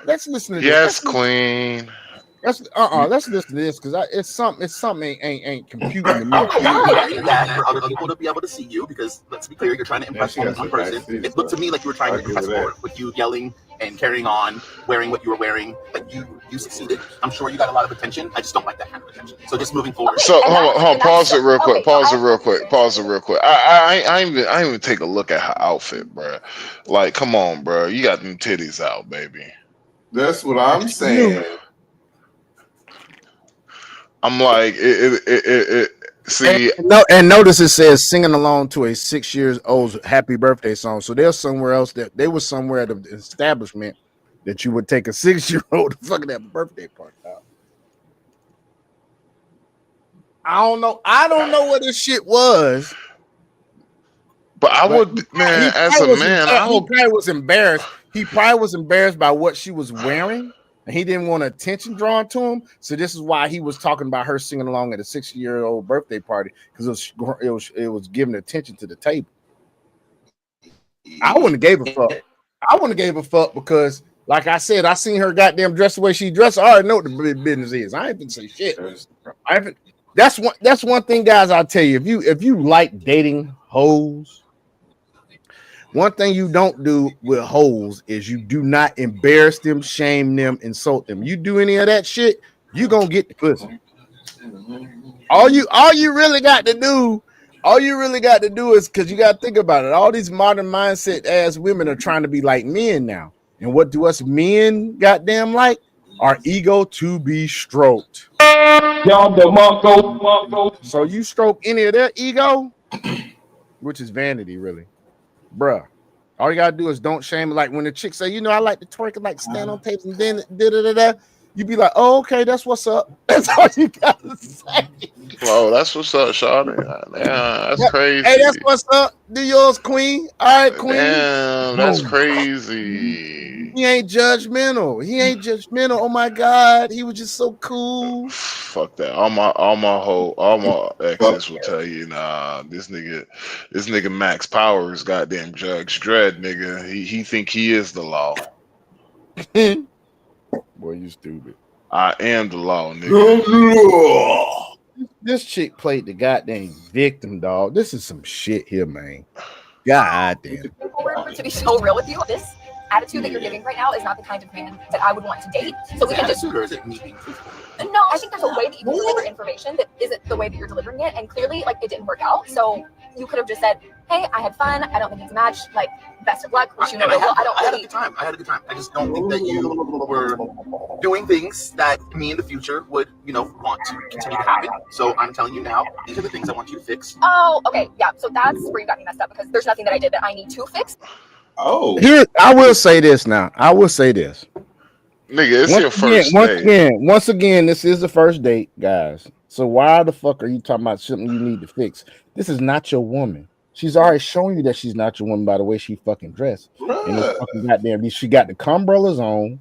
Let's listen to this. Yes, queen. Let's listen to this because it's something ain't computing to me. That for other people to be able to see you, because let's be clear, you're trying to impress only one person. It looked to me like you were trying to impress more with you yelling and carrying on, wearing what you were wearing. Like you succeeded. I'm sure you got a lot of attention. I just don't like that kind of attention. So just moving forward. So hold on, pause it real quick. Pause it real quick. I ain't even take a look at her outfit, bro. Like, come on, bro. You got them titties out, baby. That's what I'm saying. I'm like, see, and notice it says singing along to a 6 years old happy birthday song. So there's somewhere else that they was somewhere at the establishment that you would take a 6-year-old to fucking have a birthday party out. I don't know what this shit was. But I would, man, as a man, he probably was embarrassed. He probably was embarrassed by what she was wearing. And he didn't want attention drawn to him, so this is why he was talking about her singing along at a 6-year-old birthday party, because it was giving attention to the table. I wouldn't have gave a fuck. I wouldn't have gave a fuck because, like I said, I seen her goddamn dress the way she dressed. I already know what the business is. I ain't gonna say shit. That's one thing, guys. I'll tell you, if you like dating hoes. One thing you don't do with hoes is you do not embarrass them, shame them, insult them. You do any of that shit, you gonna get the pussy. All you really got to do is, because you got to think about it. All these modern mindset ass women are trying to be like men now. And what do us men goddamn like? Our ego to be stroked. So you stroke any of their ego, which is vanity, really. Bruh, all you gotta do is don't shame. Like when the chick say, you know, I like to twerk and like stand on tapes and then you be like, oh, okay, that's what's up. That's all you gotta say. Whoa, that's what's up, Shawty. Yeah, that's crazy. Hey, that's what's up. Do yours, Queen. All right, Queen. Damn, that's crazy. He ain't judgmental. Oh my God, he was just so cool. Fuck that. All my exes will tell you, nah, this nigga Max Powers, goddamn Judge Dredd, nigga. He think he is the law. Boy, you stupid. I am the law, nigga. This chick played the goddamn victim, dog. This is some shit here, man. God damn. To be so real with you, this attitude that you're giving right now is not the kind of man that I would want to date. So we can just. Or is it me being truthful? No, I think there's a way that you can deliver information that isn't the way that you're delivering it, and clearly, like, it didn't work out. So you could have just said, "Hey, I had fun. I don't think it's a match. Like, best of luck. Wish you no ill will." I had a good time. I just don't think that you were doing things that me in the future would, want to continue to happen. So I'm telling you now, these are the things I want you to fix. Oh, okay, yeah. So that's where you got me messed up, because there's nothing that I did that I need to fix. Oh, here I will say this now. Nigga, it's your first date. Once again, this is the first date, guys. So why the fuck are you talking about something you need to fix? This is not your woman. She's already showing you that she's not your woman by the way she fucking dressed. And it's fucking goddamn. She got the umbrellas on.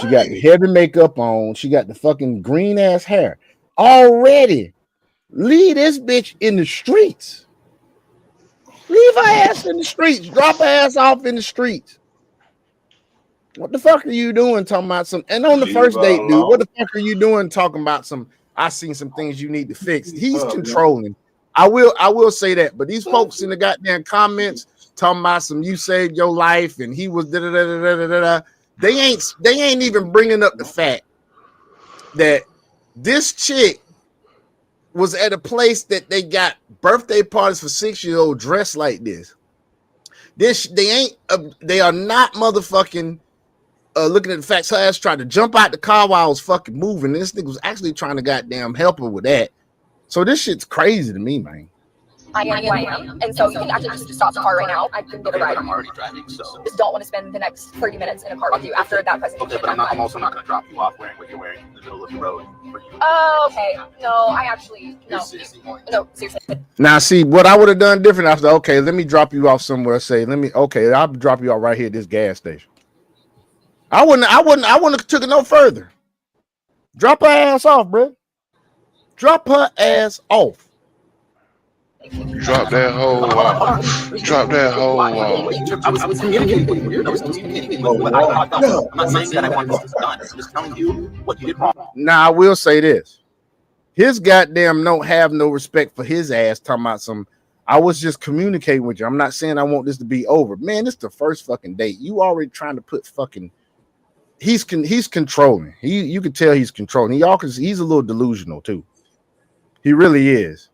She got the heavy makeup on. She got the fucking green ass hair. Already, leave this bitch in the streets. Leave her ass in the streets. Drop her ass off in the streets. What the fuck are you doing talking about some? And on the first date, dude, what the fuck are you doing talking about some? I seen some things you need to fix. He's controlling. I will say that. But these folks in the goddamn comments talking about some, you saved your life and he was da da da da da da da. They ain't even bringing up the fact that this chick was at a place that they got birthday parties for 6-year-old dressed like this. They are not motherfucking looking at the facts. Her ass tried to jump out the car while I was fucking moving. This nigga was actually trying to goddamn help her with that. So this shit's crazy to me, man. I am. And so you can actually just stop the car right now. I can get a ride. I'm already driving, so. Just don't want to spend the next 30 minutes in a car with you after that presentation. Okay, but I'm also not going to drop you off wearing what you're wearing in the middle of the road. Oh, okay. No, I actually, no. No, seriously. Now, see, what I would have done different, I was like, okay, let me drop you off somewhere. I'll drop you off right here at this gas station. I wouldn't have took it no further. Drop her ass off, bro. Drop her ass off. You dropped that whole You dropped that whole I was communicating with you. I was communicating with you. But I'm not saying that I want this done. I'm just telling you what you did wrong. Now I will say this. His goddamn don't have no respect for his ass talking about some. I was just communicating with you. I'm not saying I want this to be over. Man, this is the first fucking date. You already trying to put fucking. He's controlling. You can tell he's controlling. He's a little delusional too. He really is.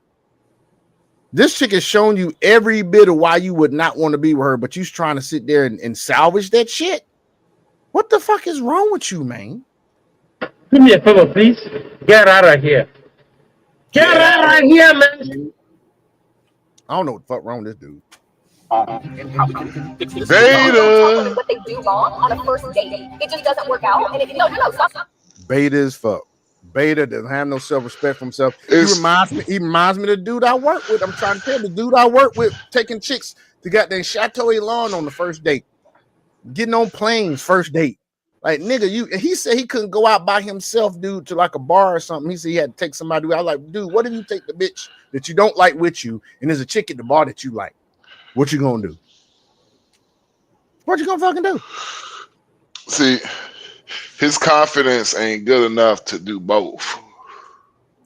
This chick has shown you every bit of why you would not want to be with her, but you're trying to sit there and salvage that shit. What the fuck is wrong with you, man? Do me a favor, please. Get out of here. Get out of here, man. I don't know what the fuck wrong with this dude. And how we can fix this. Beta. What they do wrong on a first date, it just doesn't work out. And no, stop. Beta as fuck. Beta doesn't have no self-respect for himself. He reminds me of the dude I work with. I'm trying to tell you, the dude I work with taking chicks to goddamn Chateau Elan on the first date, getting on planes first date. Like, nigga, he said he couldn't go out by himself, dude, to like a bar or something. He said he had to take somebody. I was like, dude, what if you take the bitch that you don't like with you, and there's a chick at the bar that you like? What you gonna do? What you gonna fucking do? See, his confidence ain't good enough to do both.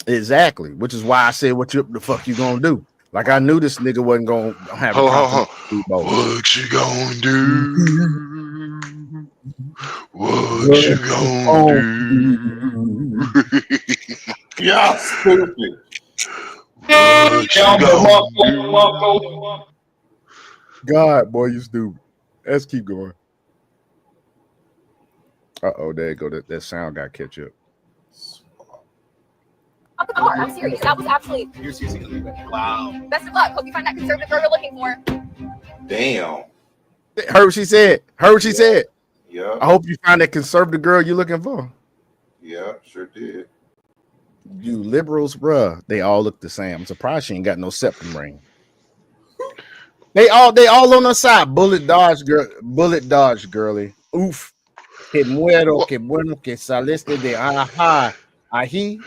Exactly, which is why I said, what the fuck you gonna do? Like, I knew this nigga wasn't gonna have to do both. What you gonna do? What you gonna do? Y'all stupid. God, boy, you stupid. Let's keep going. Uh-oh, there you go. That sound got catch up. I'm serious. That was absolutely. You're seriously. Wow. Best of luck. Hope you find that conservative girl you're looking for. Damn. Heard what she said. Yeah. I hope you find that conservative girl you're looking for. Yeah, sure did. You liberals, bruh, they all look the same. I'm surprised she ain't got no septum ring. They all on her side. Bullet dodge, girly. Oof. Que muero, que bueno que saliste de ajá. Ají.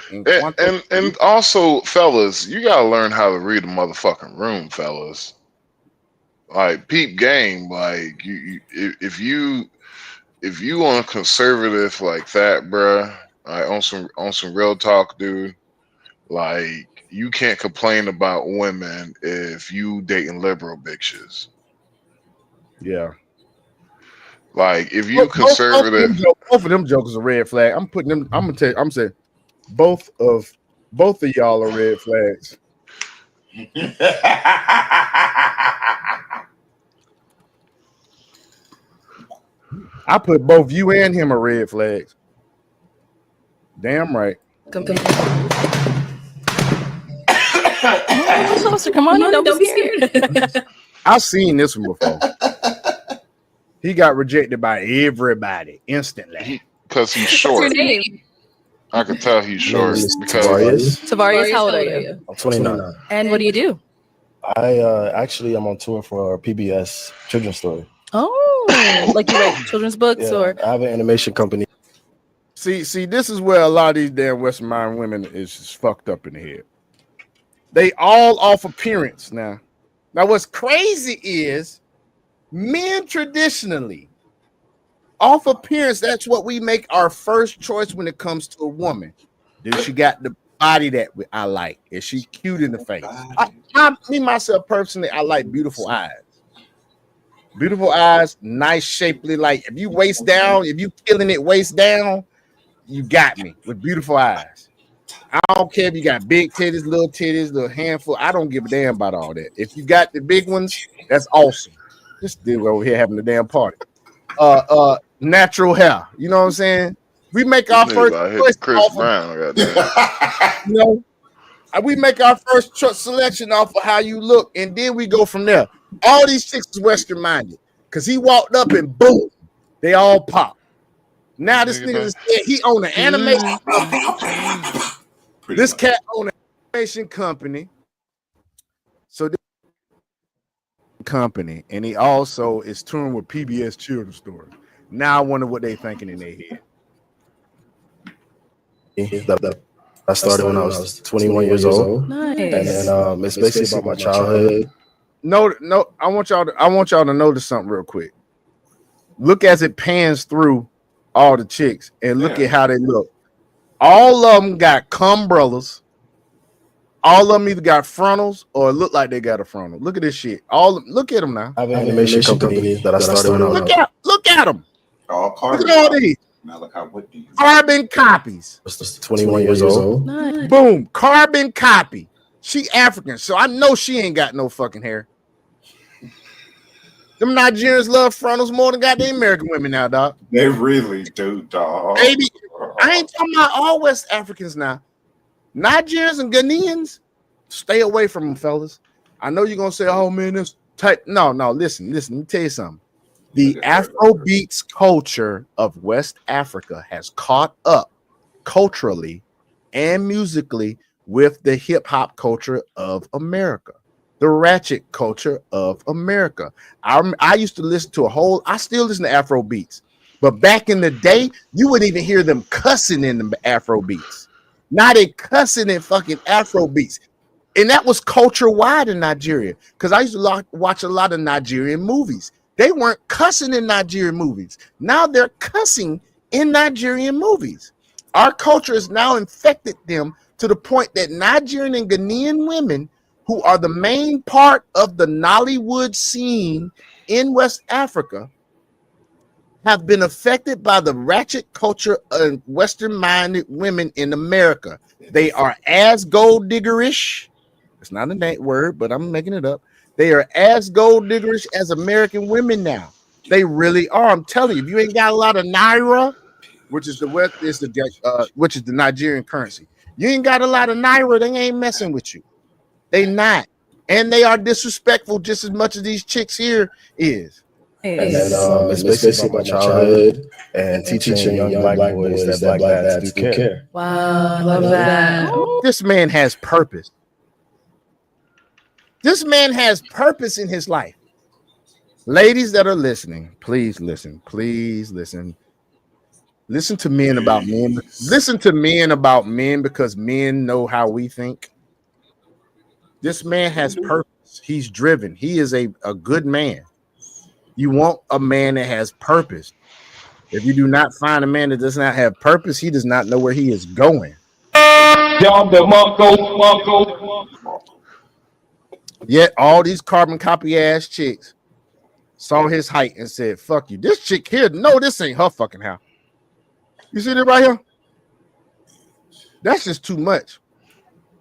And also, fellas, you gotta learn how to read a motherfucking room, fellas. Like, peep game. Like, if you on a conservative like that, bruh, like on some real talk, dude, like, you can't complain about women if you dating liberal bitches. Yeah. Like, if you conservative, both of them jokers are red flag. I'm saying both of y'all are red flags. I put both you and him are red flags. Damn right. Come on, don't be scared. I've seen this one before. He got rejected by everybody instantly. Because he's short. What's your name? I can tell he's short. Tavarius, how old are you? I'm 29. And what do you do? I actually I'm on tour for PBS Children's Story. Oh, like you write children's books, or I have an animation company. See, this is where a lot of these damn Western mind women is just fucked up in the head. They all off appearance now. Now, what's crazy is men traditionally off appearance. That's what we make our first choice when it comes to a woman. Dude, she got the body that I like. Is she cute in the face? Me myself personally, I like beautiful eyes. Beautiful eyes, nice, shapely. Like, if you waist down, if you killing it waist down, you got me with beautiful eyes. I don't care if you got big titties, little handful. I don't give a damn about all that. If you got the big ones, that's awesome. This dude over here having a damn party. Natural hair. You know what I'm saying? We make our first choice. Chris Brown. You know, we make our first selection off of how you look, and then we go from there. All these chicks is Western minded because he walked up and boom, they all pop. Now this nigga said he owned an animation company. This cat owned an animation company. So this company, and he also is touring with PBS Children's Story. Now I wonder what they thinking in their head. I started when I was 21 years old. Nice. And then it's basically about my childhood. No, I want y'all to notice something real quick. Look as it pans through all the chicks and look at how they look. All of them got umbrellas. All of them either got frontals or look like they got a frontal. Look at this shit. Look at them now. I have an animation company that I started when I was Look at them. All carbon. Look at all these. What do you carbon copies. 21 years old. Nice. Boom. Carbon copy. She African, so I know she ain't got no fucking hair. Them Nigerians love frontals more than goddamn American women now, dog. They really do, dog. Baby, I ain't talking about all West Africans now. Nigerians and Ghanaians, stay away from them, fellas. I know you're gonna say, "Oh man, this type." No, listen. Let me tell you something. The Afrobeats culture of West Africa has caught up culturally and musically with the hip hop culture of America, the ratchet culture of America. I used to listen to I still listen to Afrobeats, but back in the day, you wouldn't even hear them cussing in the Afrobeats. Now they cussing in fucking Afrobeats. And that was culture wide in Nigeria because I used to watch a lot of Nigerian movies. They weren't cussing in Nigerian movies. Now they're cussing in Nigerian movies. Our culture has now infected them to the point that Nigerian and Ghanaian women, who are the main part of the Nollywood scene in West Africa, have been affected by the ratchet culture of Western-minded women in America. They are as gold diggerish. It's not a word, but I'm making it up. They are as gold diggerish as American women now. They really are. I'm telling you, if you ain't got a lot of naira, which is the Nigerian currency, you ain't got a lot of naira, they ain't messing with you. They not, and they are disrespectful just as much as these chicks here is. And then it's basically my childhood and teaching young black boys that black dads do care. Wow, I love that. This man has purpose. This man has purpose in his life. Ladies that are listening, please listen. Please listen. Listen to men about men. Listen to men about men because men know how we think. This man has purpose. He's driven. He is a good man. You want a man that has purpose. If you do not find a man that does not have purpose, he does not know where he is going. Yet all these carbon copy ass chicks saw his height and said, "Fuck you." This chick here, no, this ain't her fucking house. You see that right here? That's just too much.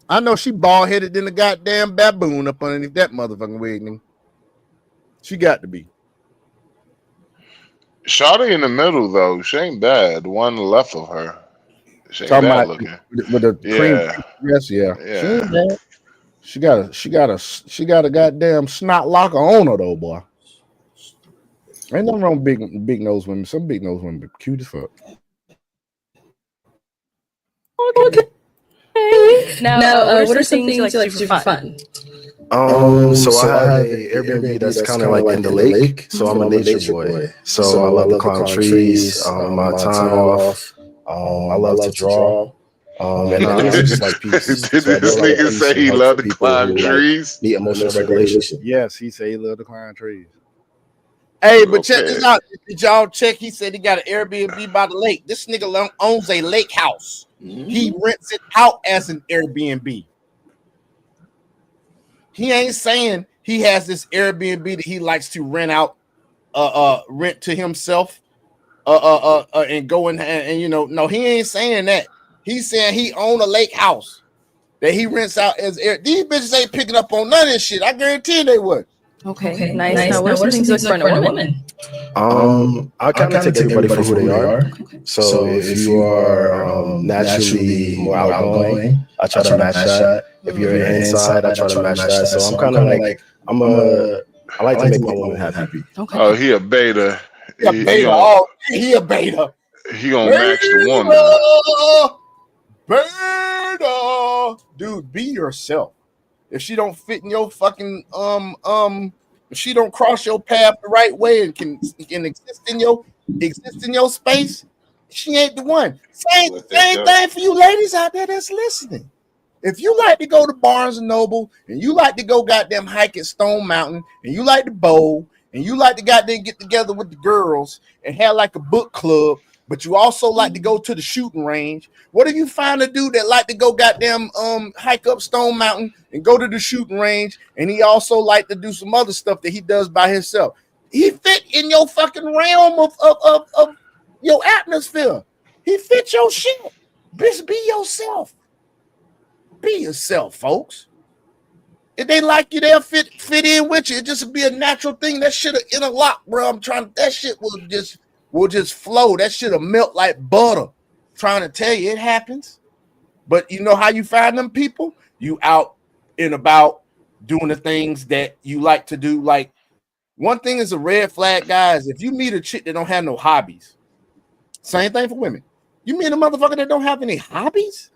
I know she bald headed than the goddamn baboon up underneath that motherfucking wig. She got to be. Shawty in the middle though, she ain't bad. The one left of her, she ain't bad looking. With the cream, yes, yeah. She ain't bad. She got a goddamn snot locker on her though, boy. Ain't nothing wrong with big nose women. Some big nose women be cute as fuck. Okay. Now, what are some things you like to do for fun? So I have an Airbnb that's kind of like in the lake. So I'm a nature boy. So I love to climb trees. My time off. I love to draw. And I just like peace. Did this nigga say he love to climb trees? Need emotional regulation. Yes, he said he love to climb trees. Hey, but check this out. Did y'all check? He said he got an Airbnb by the lake. This nigga owns a lake house. He rents it out as an Airbnb. He ain't saying he has this Airbnb that he likes to rent out, rent to himself, and go in and you know, no, he ain't saying that. He's saying he own a lake house that he rents out as air. These bitches ain't picking up on none of this shit. I guarantee they would. Okay, nice. Now, what are some things you look for in a woman? I kind of take everybody for who they are. So if you are naturally more outgoing, I try to match that. If you're inside, I try to match that. So I'm kind of like, I like to make my woman happy. Okay. Oh, he a beta. He a beta. He gonna match the woman. Beta. Dude, be yourself. If she don't fit in your fucking if she don't cross your path the right way and can exist in your space, she ain't the one. Same thing for you ladies out there that's listening. If you like to go to Barnes and Noble and you like to go goddamn hike at Stone Mountain and you like to bowl and you like to goddamn get together with the girls and have like a book club, but you also like to go to the shooting range, what if you find a dude that like to go goddamn hike up Stone Mountain and go to the shooting range, and he also like to do some other stuff that he does by himself? He fit in your fucking realm of your atmosphere. He fit your shit. Bitch, be yourself. Be yourself, folks. If they like you, they'll fit in with you. It just be a natural thing. That shit will interlock, bro. That shit will just flow. That shit'll melt like butter. Trying to tell you, it happens. But you know how you find them people? You out and about doing the things that you like to do. Like, one thing is a red flag, guys. If you meet a chick that don't have no hobbies, same thing for women. You meet a motherfucker that don't have any hobbies,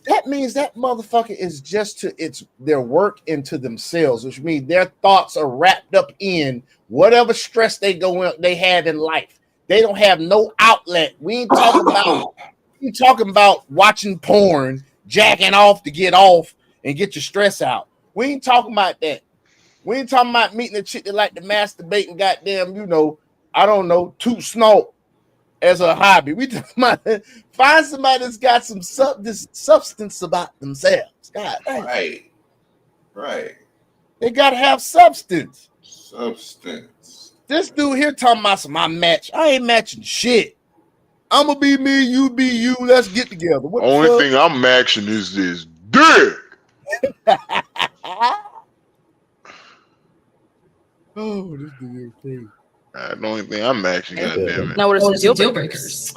that means that motherfucker is just to their work into themselves, which means their thoughts are wrapped up in whatever stress they have in life. They don't have no outlet. We ain't talking about watching porn, jacking off to get off and get your stress out. We ain't talking about that. We ain't talking about meeting a chick that like to masturbate and goddamn, I don't know, toot snort as a hobby. We talking about find somebody that's got some substance about themselves. God, right. They gotta have substance. Substance. This dude here talking about some I match. I ain't matching shit. I'm gonna be me, you be you. Let's get together. What Only thing I'm matching is this dick. Oh, this dude is crazy. The only thing I'm matching, goddammit. Now, what are some deal breakers?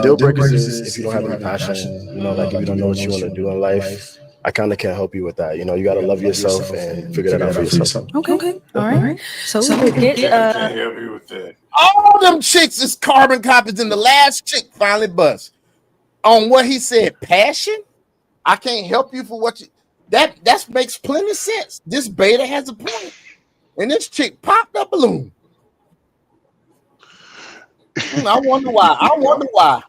Deal breakers is if you don't have any passion, like if you don't know what you want to do in life, I kind of can't help you with that. You got to love yourself and figure that out for yourself. Okay. All right. So we Can't help you with that. All them chicks is carbon copies, and the last chick finally bust on what he said. Passion? I can't help you for what you. That makes plenty of sense. This beta has a point, and this chick popped a balloon. I wonder why.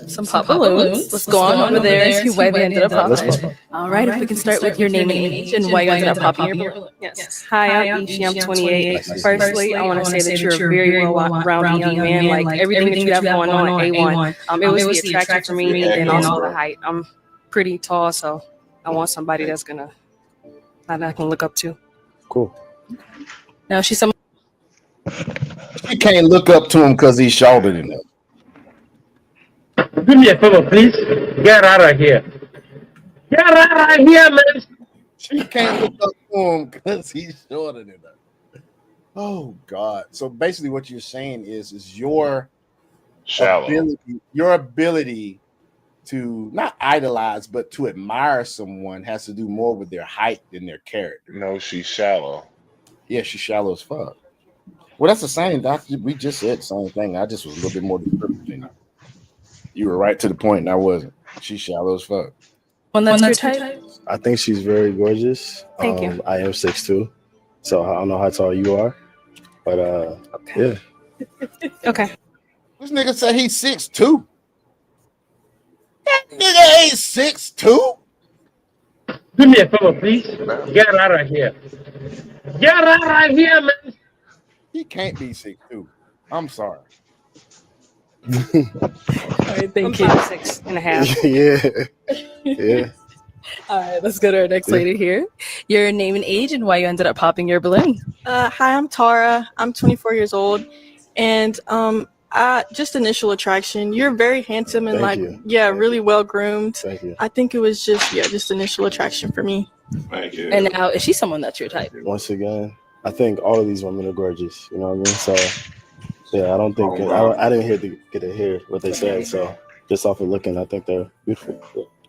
Some pop balloons. Let's go on over there and see why they ended up popping. All right, if we can start with your name and age and why you ended up popping your balloon. Yes. Hi, I'm Ishi. I'm 28. Firstly, I want to say that you're a very well-rounded young man. Like, everything that you have going on, A1. It was the attraction for me, and also the height. I'm pretty tall, so I want somebody that I can look up to. Cool. Now, she can't look up to him because he's shorter than her. Do me a favor, please. Get out of here. Get out of here, man. She can't look up to him because he's shorter than her. Oh God! So basically, what you're saying is your ability to not idolize, but to admire someone has to do more with their height than their character. No, she's shallow. Yeah, she's shallow as fuck. Well, that's the same. We just said the same thing. I just was a little bit more descriptive than you. You were right to the point, and I wasn't. She's shallow as fuck. Well, that's your type? I think she's very gorgeous. Thank you. I am 6'2", so I don't know how tall you are, but yeah. Okay. This nigga said he's 6'2". That nigga ain't 6'2". Do me a favor, please. Get out of here. Get out of here, man. He can't be 6'2". I'm sorry. All right, thank you. 6.5. Yeah. All right, let's go to our next lady here. Your name and age and why you ended up popping your balloon. Hi, I'm Tara. I'm 24 years old, and just initial attraction. You're very handsome and really well groomed. Thank you. I think it was just initial attraction for me. Thank you. And now, is she someone that's your type? Once again, I think all of these women are gorgeous. You know what I mean? So. Yeah, I don't think I didn't get to hear what they said. So just off of looking, I think they're beautiful.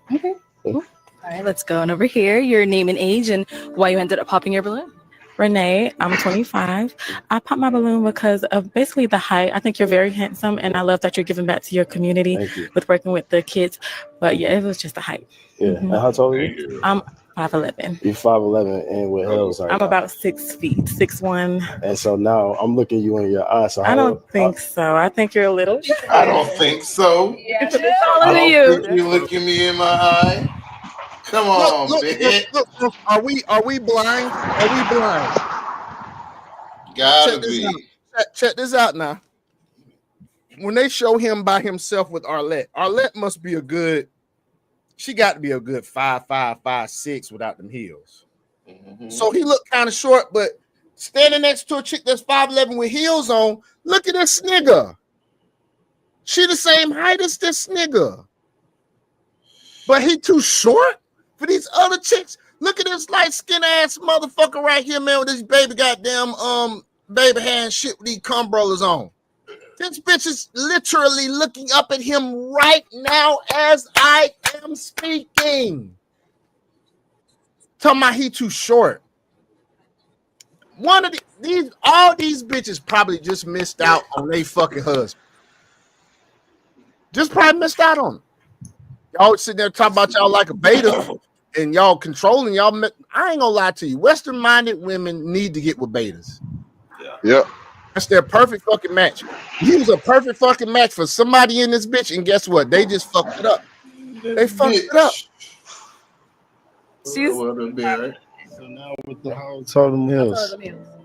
Yeah. Okay. Cool. All right, let's go on over here. Your name and age and why you ended up popping your balloon. Renee, I'm 25. I popped my balloon because of basically the height. I think you're very handsome, and I love that you're giving back to your community with working with the kids. But yeah, it was just the height. Yeah. And how tall are you? I'm 5'11". You're 5'11", and with heels are I'm you? about 6 feet, 6'1". And so now I'm looking you in your eyes. So I don't think so. I think you're a little. I don't think so. Yeah, I don't think you're looking me in my eye. Come on, bitch. Look, are we blind? Are we blind? Gotta be. Check this out now. When they show him by himself with Arlette must be a good. She got to be a good 5'5", 5'6" without them heels. Mm-hmm. So he looked kind of short, but standing next to a chick that's 5'11" with heels on, look at this nigga. She the same height as this nigga, but he too short for these other chicks. Look at this light skin ass motherfucker right here, man, with this baby goddamn baby hand shit with these cum rollers on. This bitch is literally looking up at him right now as I am speaking. Talking about he too short. One of all these bitches probably just missed out on they fucking husband. Just probably missed out on it. Y'all sitting there talking about y'all like a beta and y'all controlling y'all. I ain't gonna lie to you. Western-minded women need to get with betas. Yep. That's their perfect fucking match. He was a perfect fucking match for somebody in this bitch, and guess what? They just fucked it up. They fucked it up. She's So now with the how tall them heels.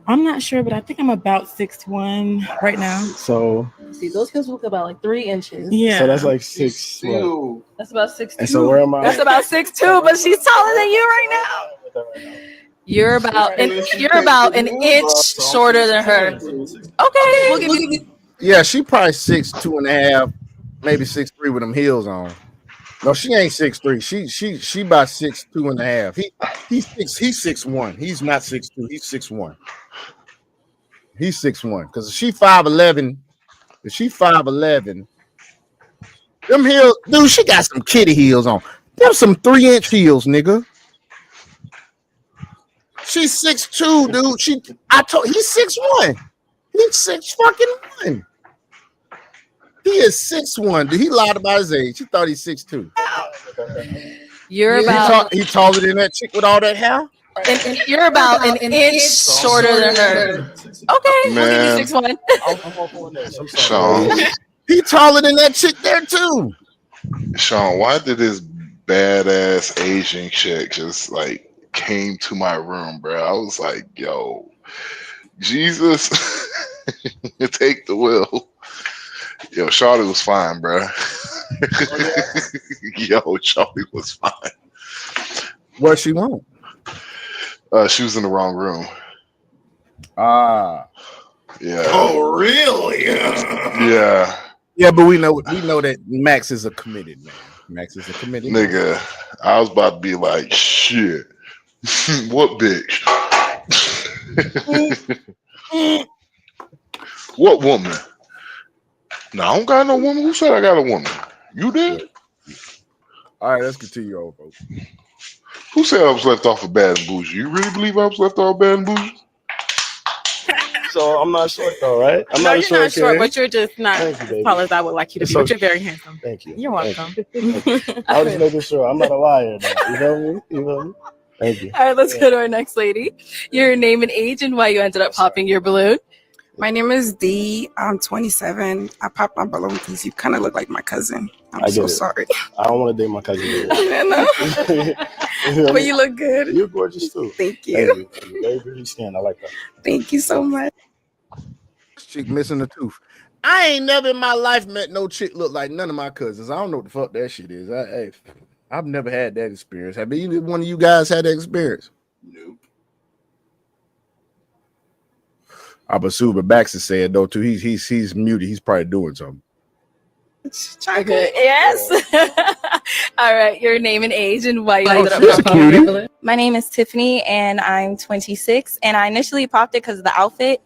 I'm not sure, but I think I'm about 6'1" right now. So See, those heels look about like 3 inches. Yeah. so that's like 6. what? That's about 6'2". And so where am I? That's about 6'2", but she's taller than you right now. You're about an inch shorter than her. Okay, we'll give you. Yeah, she probably 6'2.5", maybe 6'3" with them heels on. No, she ain't 6'3". She about 6'2.5". He's 6'1". He's not 6'2". He's 6'1". He's 6'1". Because she 5'11". If she 5'11", them heels, dude, she got some kitty heels on. Them some 3-inch heels, nigga. She's 6'2", dude. He's 6'1". He's 6'1". He is 6'1". Dude, he lied about his age. He thought he's 6'2". You're about. He taller than that chick with all that hair. And you're about an inch shorter than her. Okay, Man. we'll give you 6'1". Sean, He taller than that chick there too. Sean, why did this badass Asian chick just like came to my room, bro? I was like, yo, Jesus, take the wheel. Yo, Charlie was fine, bro. Yo, Charlie was fine. What she want? She was in the wrong room. Ah. Yeah. Oh, really? Yeah. Yeah, but we know that Max is a committed man. Max is a committed Nigga, I was about to be like, shit. What bitch? What woman? No, I don't got no woman. Who said I got a woman? You did? All right, let's continue on, folks. Who said I was left off of Bad and Bougie? You really believe I was left off Bad and Bougie? So I'm not short though, right? I'm No, not you're not short, kid. but you're just not Thank you, as baby. tall as I would like you to It's be. But okay. you're very handsome. Thank you. You're Thank welcome. I was just making sure. I'm not a liar, though. You feel me? You feel me? Thank you. All right, let's go to our next lady. Your name and age and why you ended up popping your balloon. My name is Dee. I'm 27. I popped my balloon because you kind of look like my cousin. I'm I so get it. sorry. I don't want to date my cousin. Either. I know. But you look good. You're gorgeous too. Thank you. Thank you. Very pretty skin. I like that. Thank you so much. Chick missing a tooth. I ain't never in my life met no chick look like none of my cousins. I don't know what the fuck that shit is. I've never had that experience. Have either one of you guys had that experience? Nope. Abasuba Baxter said though too. He's muted. He's probably doing something. Okay. Yes. All right. Your name and age and why you ended up popping your balloon. My name is Tiffany and I'm 26. And I initially popped it because of the outfit.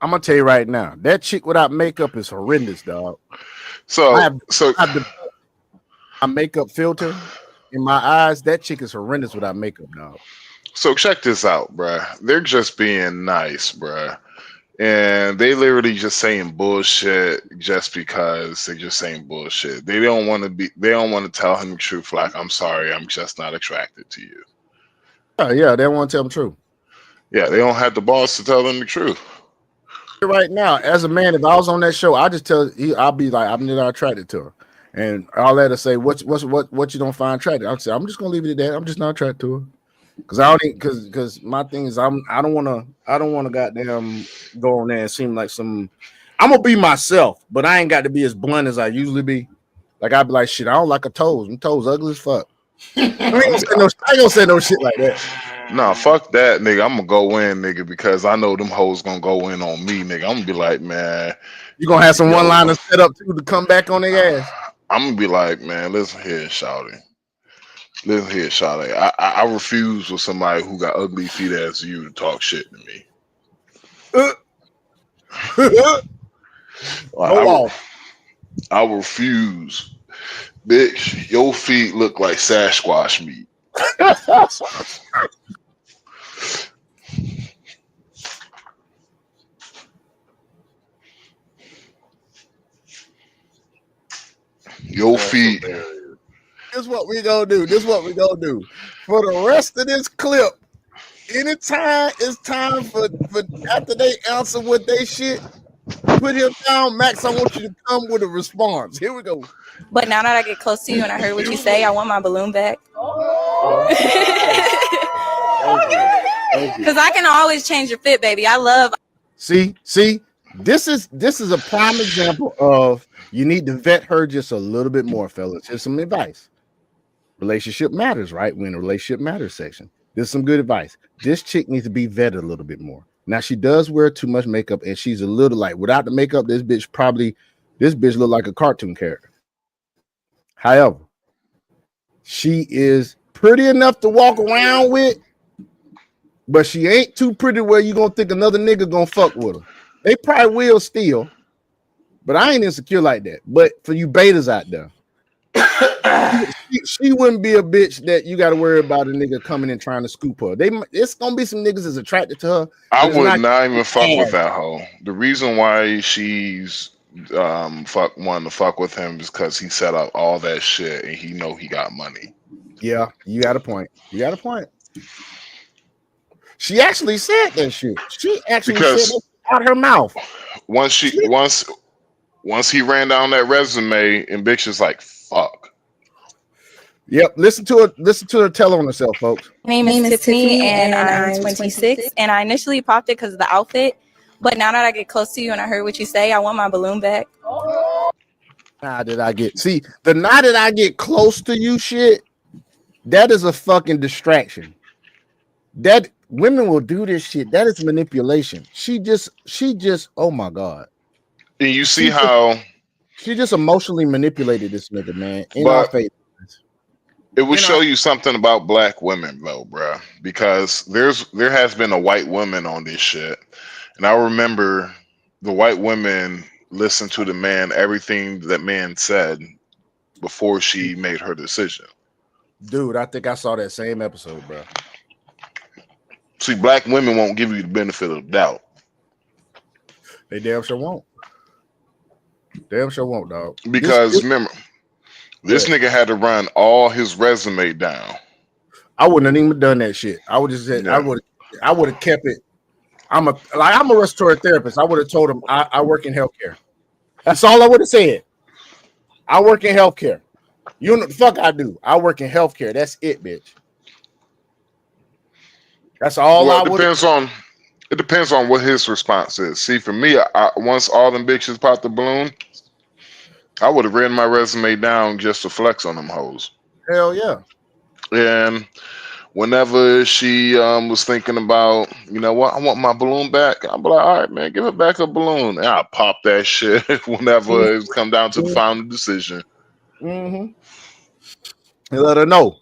I'm gonna tell you right now, that chick without makeup is horrendous, dog. So I have a makeup filter in my eyes. That chick is horrendous without makeup, dog. So check this out, bruh. They're just being nice, bruh. And they literally just saying bullshit just because they're just saying bullshit. They don't want to tell him the truth, like, I'm sorry, I'm just not attracted to you. Yeah, they don't want to tell them the truth. Yeah, they don't have the balls to tell them the truth. Right now, as a man, if I was on that show, I just I'll be like, I'm not attracted to her, and I'll let her say, what you don't find attractive. I'll say, I'm just gonna leave it at that. I'm just not attracted to her, because my thing is, I don't want to goddamn go on there and seem like some. I'm gonna be myself, but I ain't got to be as blunt as I usually be. Like I'd be like, shit, I don't like her toes. My toes ugly as fuck. I ain't gonna say no shit like that. Nah, fuck that, nigga. I'm gonna go in, nigga, because I know them hoes gonna go in on me, nigga. I'm gonna be like, man, you gonna have some one-liners set up too to come back on their ass. I'm gonna be like, man, listen here, shawty. Listen here, shawty. I refuse with somebody who got ugly feet as you to talk shit to me. I refuse. Bitch, your feet look like Sasquatch meat. Your feet. This is what we gonna do. For the rest of this clip, anytime it's time for after they answer what they shit, put him down. Max, I want you to come with a response. Here we go. But now that I get close to you and I heard what you say, I want my balloon back. Because I can always change your fit, baby. I love. See, this is a prime example of you need to vet her just a little bit more, fellas. Here's some advice. Relationship matters, right? We're in a relationship matters section. This is some good advice. This chick needs to be vetted a little bit more. Now she does wear too much makeup, and she's a little like without the makeup. This bitch look like a cartoon character. However, she is pretty enough to walk around with, but she ain't too pretty where you gonna think another nigga gonna fuck with her. They probably will still, but I ain't insecure like that. But for you betas out there, she wouldn't be a bitch that you got to worry about a nigga coming and trying to scoop her. It's gonna be some niggas that's attracted to her. I would not even fuck with that hoe. The reason why she's wanting to fuck with him is because he set up all that shit and he know he got money. Yeah, you got a point. She actually said that shit. She actually said that out her mouth. Once he ran down that resume, and bitch is like, fuck. Yep, listen to her tell on herself, folks. My name is Tiffany, and I'm 26. And I initially popped it because of the outfit. But now that I get close to you and I heard what you say, I want my balloon back. Now that I get close to you shit, that is a fucking distraction. That women will do this shit. That is manipulation. She just, oh my God. And you see how she just emotionally manipulated this nigga, man. In our face. It would show you something about black women, though, bro, because there has been a white woman on this shit, and I remember the white women listened to the man, everything that man said before she made her decision. Dude, I think I saw that same episode, bro. See, black women won't give you the benefit of the doubt. They damn sure won't. Dog. Because remember. This nigga had to run all his resume down. I wouldn't have even done that shit. I would have said I would have kept it. I'm a respiratory therapist. I would have told him I work in healthcare. That's all I would have said. I work in healthcare. You know what the fuck I do? I work in healthcare. That's it, bitch. That's all I would. It depends on what his response is. See, for me, once all them bitches popped the balloon, I would have written my resume down just to flex on them hoes. Hell yeah. And whenever she was thinking about, you know what, I want my balloon back, I'll be like, all right, man, give her back a balloon. And I'll pop that shit whenever it come down to the final decision. Mm-hmm. And let her know.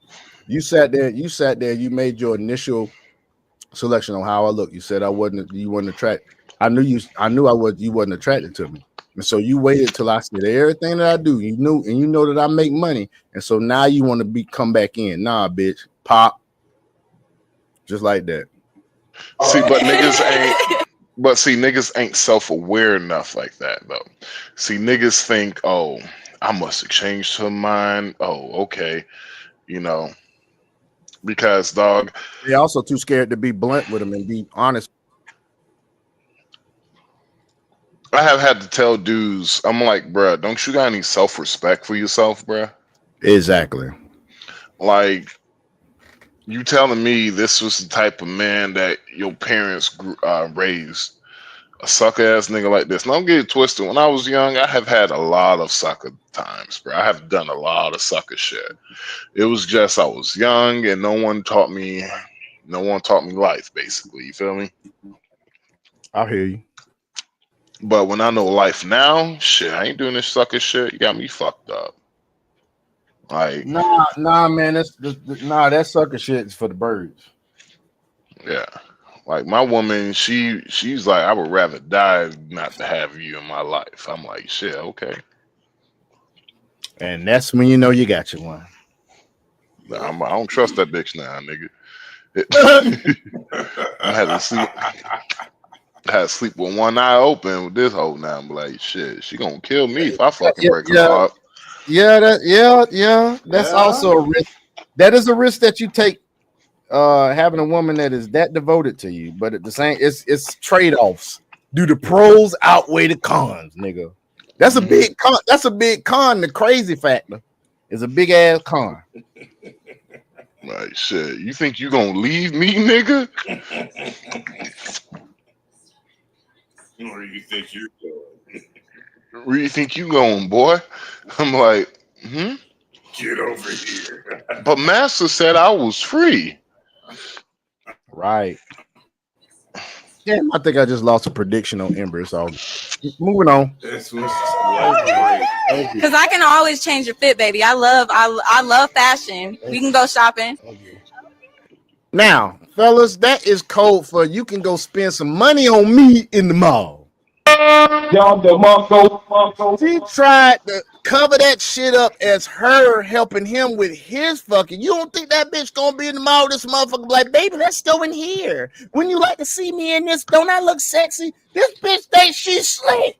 You sat there, you made your initial selection on how I look. You said you wasn't attracted. You wasn't attracted to me. And so you waited till I said everything that I do. You know that I make money. And so now you want to come back in. Nah, bitch. Pop. Just like that. See, niggas ain't self-aware enough like that though. See, niggas think, oh, I must have changed her mind. Oh, okay. You know, Because, dog, they're also too scared to be blunt with them and be honest. I have had to tell dudes, I'm like, bruh, don't you got any self-respect for yourself, bruh? Exactly. Like, you telling me this was the type of man that your parents raised, a sucker ass nigga like this. Now, don't get it twisted. When I was young, I have had a lot of sucker times, bro. I have done a lot of sucker shit. It was just I was young and no one taught me life, basically. You feel me? I hear you. But when I know life now, shit, I ain't doing this sucker shit. You got me fucked up. Like, nah, man, that sucker shit is for the birds. Yeah. Like my woman, she's like, I would rather die not to have you in my life. I'm like, shit, okay. And that's when you know you got your one. I don't trust that bitch now, nigga. I had to sleep with one eye open with this hoe now. I'm like, shit, she gonna kill me if I fucking break her heart. Yeah. That's also a risk. That is a risk that you take. Having a woman that is that devoted to you, but at the same, it's trade-offs. Do the pros outweigh the cons, nigga? That's a big con. That's a big con. The crazy factor is a big ass con. Like shit, you think you gonna leave me, nigga? Where do you think you're going? Where you think you going, boy? I'm like, Get over here. But Master said I was free. Right. Damn, I think I just lost a prediction on Ember. So moving on. Because I can always change your fit, baby. I love fashion. We can go shopping. Now, fellas, that is code for you can go spend some money on me in the mall. She tried to cover that shit up as her helping him with his fucking. You don't think that bitch gonna be in the mall? This motherfucker be like, baby, let's go in here. When you like to see me in this, don't I look sexy? This bitch thinks she's slick.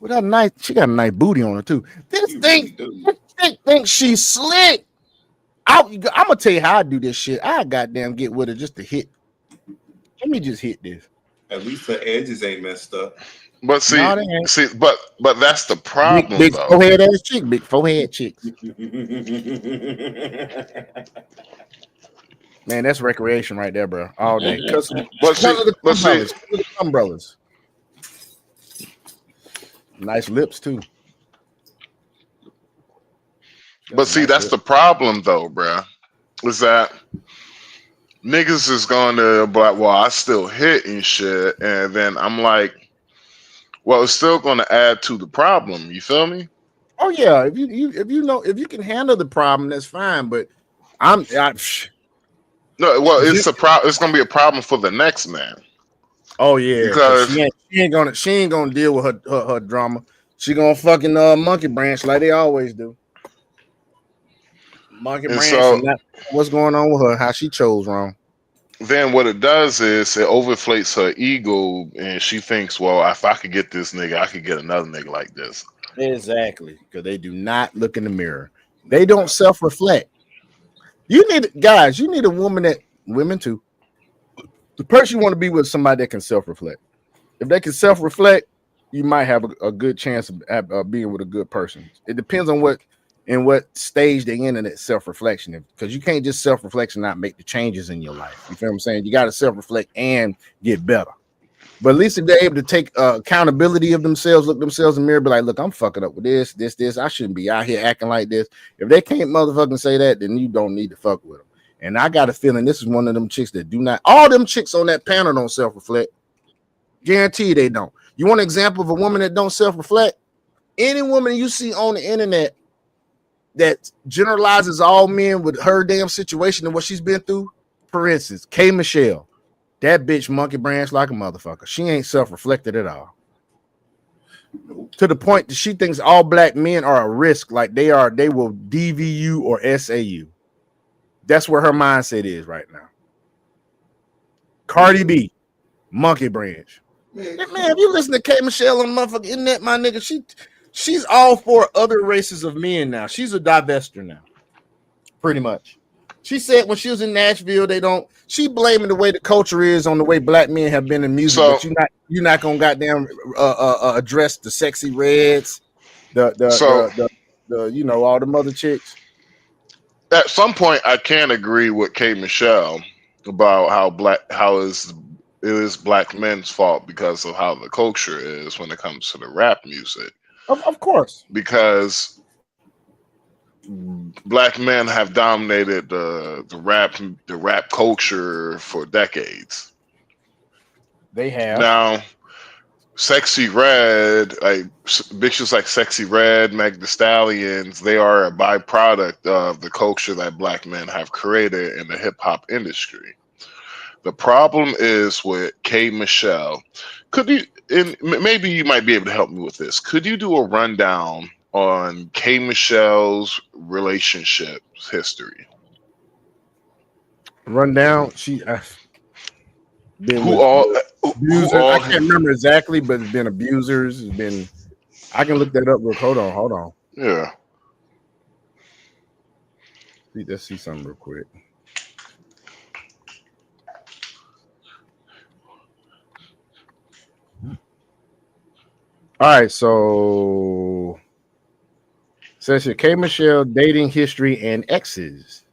With that nice, she got a nice booty on her too. This thing thinks she's slick. I'm gonna tell you how I do this shit. I goddamn get with her just to hit. Let me just hit this. At least the edges ain't messed up. But but that's the problem, big though. Forehead ass chick, big forehead chicks. Man, that's recreation right there, bro. All day. Because of the umbrellas. Nice lips too. But see, that's the problem, though, bro. Is that niggas is going to be like, well, I still hit and shit, and then I'm like, well, it's still going to add to the problem. You feel me? Oh yeah, if you can handle the problem, that's fine. But no, well, it's a problem. It's going to be a problem for the next man. Oh yeah, because she ain't gonna deal with her drama. She gonna fucking monkey branch like they always do. Monkey branch. So, what's going on with her? How she chose wrong? Then what it does is it overflates her ego, and she thinks, well, if I could get this nigga, I could get another nigga like this. Exactly, because they do not look in the mirror. They don't self-reflect. You need a woman that women too. The person you want to be with somebody that can self-reflect. If they can self-reflect, you might have a good chance of being with a good person. It depends on what stage they in that self-reflection, because you can't just self-reflect and not make the changes in your life. You feel what I'm saying? You got to self-reflect and get better. But at least if they're able to take accountability of themselves, look themselves in the mirror, be like, look, I'm fucking up with this. I shouldn't be out here acting like this. If they can't motherfucking say that, then you don't need to fuck with them. And I got a feeling this is one of them chicks that do not. All them chicks on that panel don't self-reflect. Guarantee they don't. You want an example of a woman that don't self-reflect? Any woman you see on the internet that generalizes all men with her damn situation and what she's been through. For instance, K. Michelle, that bitch monkey branch like a motherfucker. She ain't self-reflected at all. To the point that she thinks all black men are a risk, like they will DVU or SAU. That's where her mindset is right now. Cardi B, monkey branch. Man, if you listen to K. Michelle on the motherfucking internet, my nigga, she's all for other races of men now. She's a divester now. pretty much. She said when she was in Nashville, she blaming the way the culture is on the way black men have been in music, but you're not gonna goddamn address the Sexy Reds, the you know, all the mother chicks. At some point, I can agree with K. Michelle about how it is black men's fault because of how the culture is when it comes to the rap music. Of course, because black men have dominated the rap culture for decades. They have. Now, Sexy Red, like bitches like Sexy Red, Meg Thee Stallions, they are a byproduct of the culture that black men have created in the hip hop industry. The problem is with K. Michelle. Maybe you might be able to help me with this. Could you do a rundown on K. Michelle's relationship history? Rundown. She been abusers. I can't remember exactly, but it's been abusers. It's been. I can look that up. Hold on. Yeah. Let's see something real quick. All right, so says here K. Michelle dating history and exes.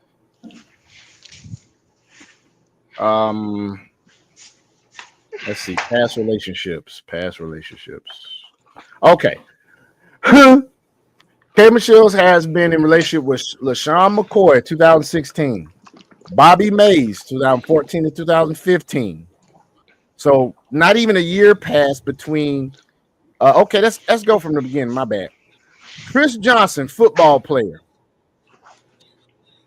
Let's see, past relationships. Okay. K. Michelle's has been in relationship with LaShawn McCoy, 2016, Bobby Mays, 2014 to 2015. So not even a year passed between. Okay, let's go from the beginning. My bad. Chris Johnson, football player.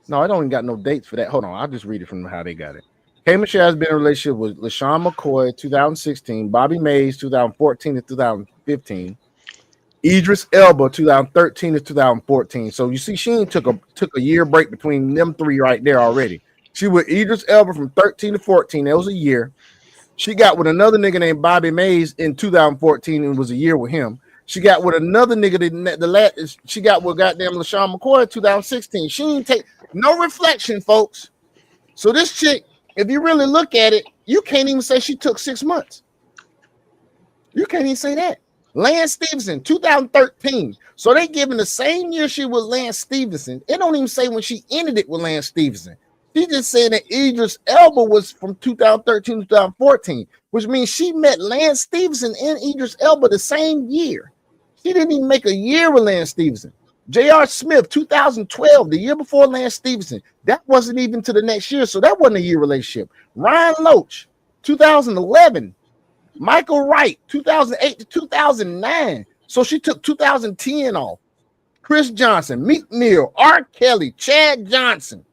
No, I don't even got no dates for that. Hold on, I'll just read it from how they got it. K. Michelle has been in a relationship with LaShawn McCoy, 2016, Bobby Mays, 2014 to 2015, Idris Elba, 2013 to 2014. So you see, she took a year break between them three right there already. She with Idris Elba from 13 to 14. That was a year. She got with another nigga named Bobby Mays in 2014 and was a year with him. She got with another nigga she got with goddamn LaShawn McCoy in 2016. She didn't take no reflection, folks. So this chick, if you really look at it, you can't even say she took 6 months. You can't even say that. Lance Stevenson, 2013. So they giving the same year she was Lance Stevenson. It don't even say when she ended it with Lance Stevenson. She just said that Idris Elba was from 2013 to 2014, which means she met Lance Stevenson and Idris Elba the same year. She didn't even make a year with Lance Stevenson. J.R. Smith, 2012, the year before Lance Stevenson. That wasn't even to the next year, so that wasn't a year relationship. Ryan Loach, 2011. Michael Wright, 2008 to 2009. So she took 2010 off. Chris Johnson, Meek Mill, R. Kelly, Chad Johnson.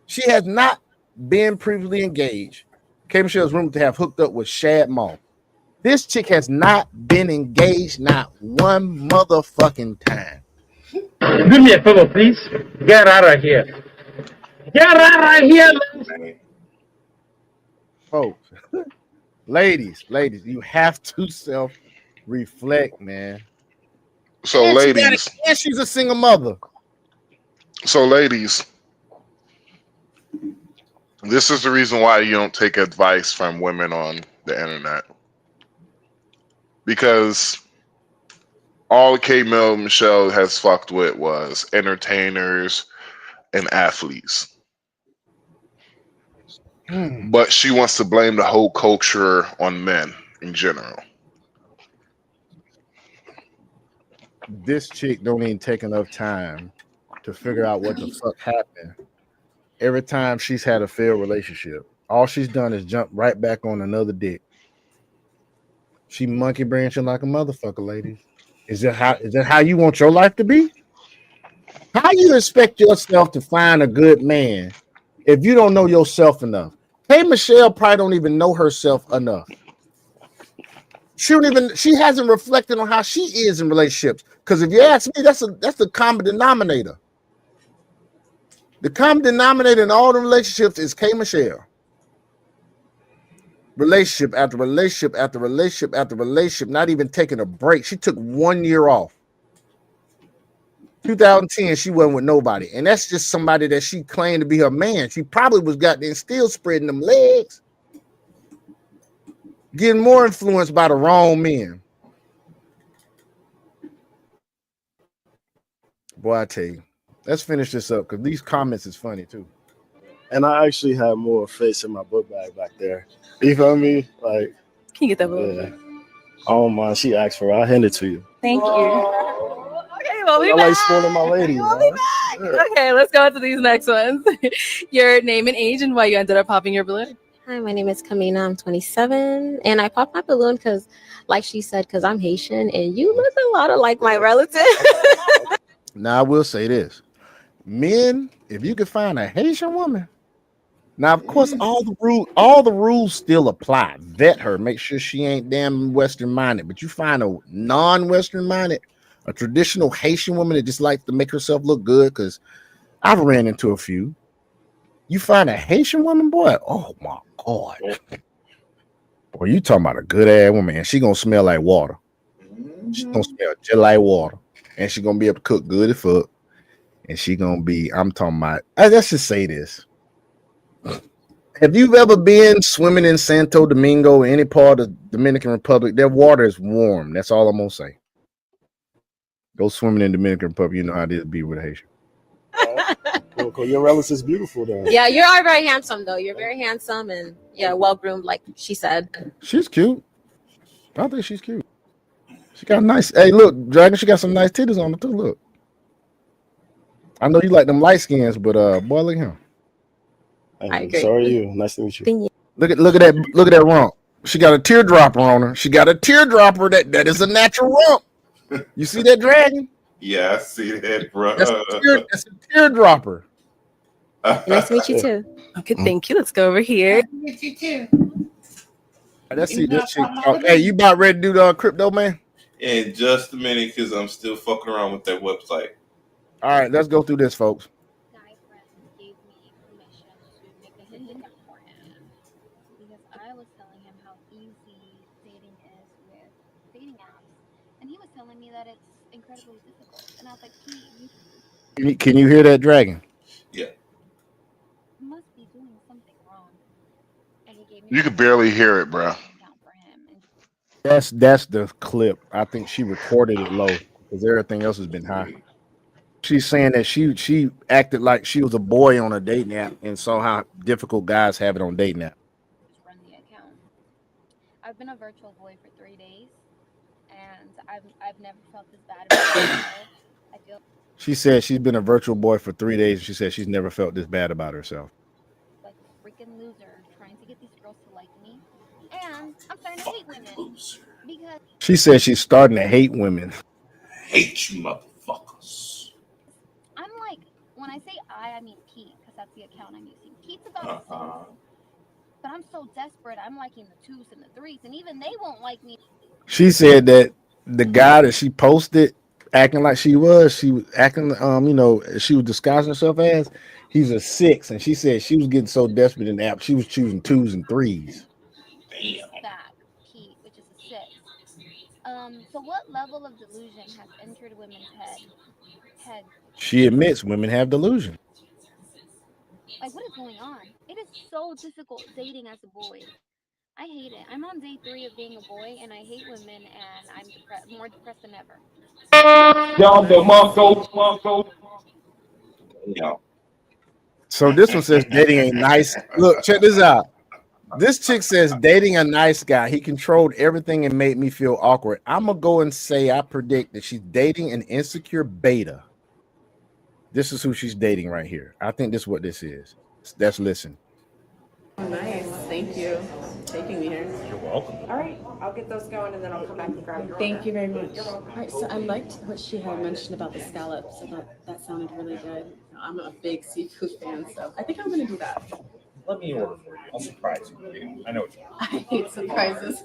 She has not been previously engaged. K. Michelle is rumored to have hooked up with Shad Moss. This chick has not been engaged not one motherfucking time. Do me a favor, please. Get out of here. Get out of here, man. Folks, ladies, you have to self-reflect, man. So, ladies. And she's a single mother. So, ladies. This is the reason why you don't take advice from women on the internet. Because all K. Michelle has fucked with was entertainers and athletes. But she wants to blame the whole culture on men in general. This chick don't even take enough time to figure out what the fuck happened. Every time she's had a failed relationship, all she's done is jump right back on another dick. She monkey branching like a motherfucker, ladies. Is that how you want your life to be? How you expect yourself to find a good man if you don't know yourself enough? Hey, Michelle probably don't even know herself enough. She hasn't reflected on how she is in relationships. Because if you ask me, that's the common denominator. The common denominator in all the relationships is K. Michelle. Relationship after relationship after relationship after relationship, not even taking a break. She took 1 year off. 2010, she wasn't with nobody, and that's just somebody that she claimed to be her man. She probably was goddamn still spreading them legs, getting more influenced by the wrong men. Boy, I tell you, let's finish this up because these comments is funny too. And I actually have more face in my book bag back there. You feel me? Like, can you get that book? Yeah. Oh my, she asked for it. I'll hand it to you. Thank you. Okay, we'll be I back. like spoiling my lady. We'll be back. Okay, let's go on to these next ones. Your name and age and why you ended up popping your balloon. Hi, my name is Kamina. I'm 27, and I popped my balloon because, like she said, because I'm Haitian, and you look a lot like my relative. Now I will say this: men, if you can find a Haitian woman, now of course all the rules still apply. Vet her, make sure she ain't damn Western minded. But you find a non-Western minded, a traditional Haitian woman that just likes to make herself look good. Because I've ran into a few. You find a Haitian woman, boy. Oh my God, boy, you talking about a good ass woman, and she gonna smell like water. She gonna smell just like water. And she's gonna be able to cook good as fuck. And she gonna be, I'm talking about, let's just say this. Have you ever been swimming in Santo Domingo or any part of the Dominican Republic? Their water is warm. That's all I'm gonna say. Go swimming in Dominican Republic, you know how it is to be with a Haitian. Cool. Your relative is beautiful then. Yeah, you are very handsome though. You're very handsome and well groomed, like she said. She's cute. I think she's cute. She got nice. Hey, look, Dragon, she got some nice titties on her too. Look. I know you like them light skins, but boy, look at him. I agree. So are you. Nice to meet you. Look at that rump. She got a teardropper on her. She got a teardropper that is a natural rump. You see that, Dragon? Yeah, I see that, bro. That's a teardropper. Nice to meet you too. Okay, thank you. Let's go over here. Meet you too. Let's see this chick. Hey, you about ready to do the crypto, man? In just a minute, because I'm still fucking around with that website. All right, let's go through this, folks. Because I was telling him how easy dating is with dating apps, and he was telling me that it's incredibly difficult. And I was like, Can you hear that, Dragon? Yeah. You must be doing something wrong. And he gave me You could barely hear it, bro. That's the clip. I think she recorded it low because everything else has been high. She's saying that she acted like she was a boy on a dating app and saw how difficult guys have it on dating app. run the account. I've been a virtual boy for 3 days, and I've never felt this bad about myself. I feel She said she's been a virtual boy for 3 days. And she said she's never felt this bad about herself. like a freaking loser trying to get these girls to like me, and I'm starting to hate women because She said she's starting to hate women. Hate you, motherfuckers. I'm like, when I say I mean Pete, because that's the account I'm using. Pete's about the same. But I'm so desperate, I'm liking the 2s and the 3s, and even they won't like me. She said that the guy that she posted acting like she was acting, she was disguising herself as, he's a 6. And she said she was getting so desperate in the app, she was choosing 2s and 3s. Back, Pete, which is a 6. So what level of delusion has entered women's head? She admits women have delusion. Like, what is going on? It is so difficult dating as a boy. I hate it. I'm on day 3 of being a boy, and I hate women, and I'm more depressed than ever. So this one says dating a nice. Look, check this out. This chick says dating a nice guy. He controlled everything and made me feel awkward. I'm gonna go and say I predict that she's dating an insecure beta. This is who she's dating right here. I think this is what this is. Let's listen. Nice. Thank you for taking me here. You're welcome. All right. I'll get those going and then I'll come back and grab your order. Thank you very much. You're welcome. All right, so I liked what she had mentioned about the scallops. I thought that sounded really good. I'm a big seafood fan, so I think I'm going to do that. Let me order for you. I'll surprise you. I know what you want. I hate surprises.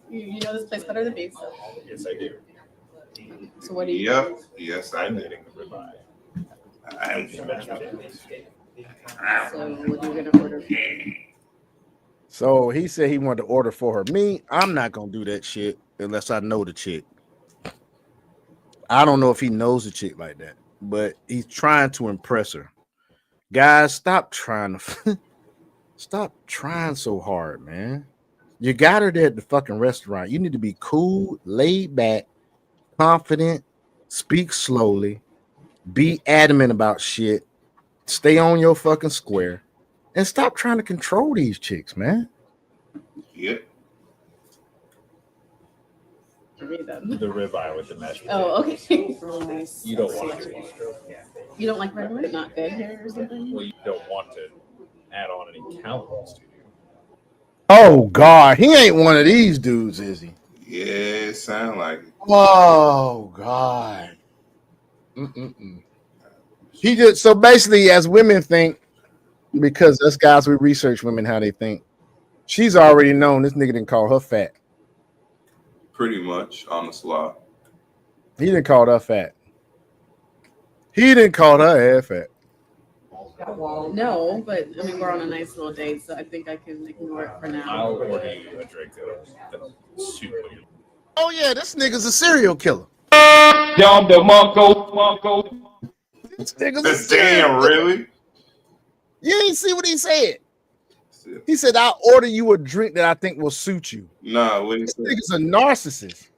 you know this place better than me, so. Yes, I do. So what do you Yep. Yes, I did. I'm So what are you going to order? So he said he wanted to order for her. Me, I'm not gonna do that shit unless I know the chick. I don't know if he knows a chick like that, but he's trying to impress her. Guys, stop trying so hard, man. You got her there at the fucking restaurant. You need to be cool, laid back, confident, speak slowly, be adamant about shit, stay on your fucking square, and stop trying to control these chicks, man. Yep. The ribeye with the mashed potatoes. Oh, okay. Really nice. You don't want to. Yeah. You don't like regular? Not good here or something? Well, you don't want to add on any calories to you. Oh God, he ain't one of these dudes, is he? Yeah, it sound like it. Oh God. He just so basically, as women think, because us guys we research women how they think. She's already known this nigga didn't call her fat. Pretty much on the sly. He didn't call her fat. He didn't call her ass fat. No, but I mean we're on a nice little date, so I think I can ignore it for now. I'll order you a drink that'll suit what you. Oh yeah, this nigga's a serial killer. John DeMarco. This nigga's a serial Damn, killer. really? You ain't see what he said. He said, "I'll order you a drink that I think will suit you." Nah, what This nigga's a narcissist.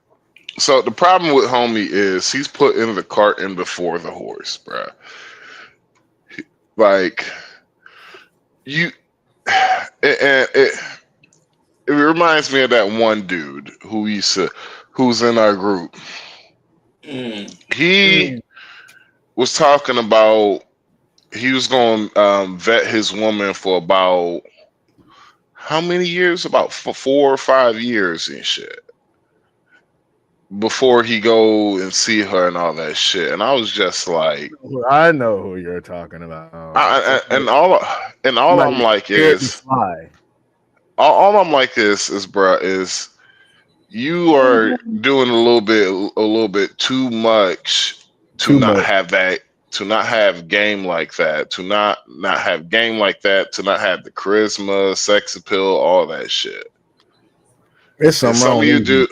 So the problem with homie is he's putting the cart in before the horse, bro. Like you, it reminds me of that one dude who's in our group. He was talking about he was going to vet his woman for about how many years? About 4 or 5 years and shit. Before he go and see her and all that shit, and I was just like, I know who you're talking about. all I'm like is, all I'm like is, bruh, is you are doing a little bit too much to not have that, to not have game like that, to not have game like that, to not have the charisma, sex appeal, all that shit. It's something wrong.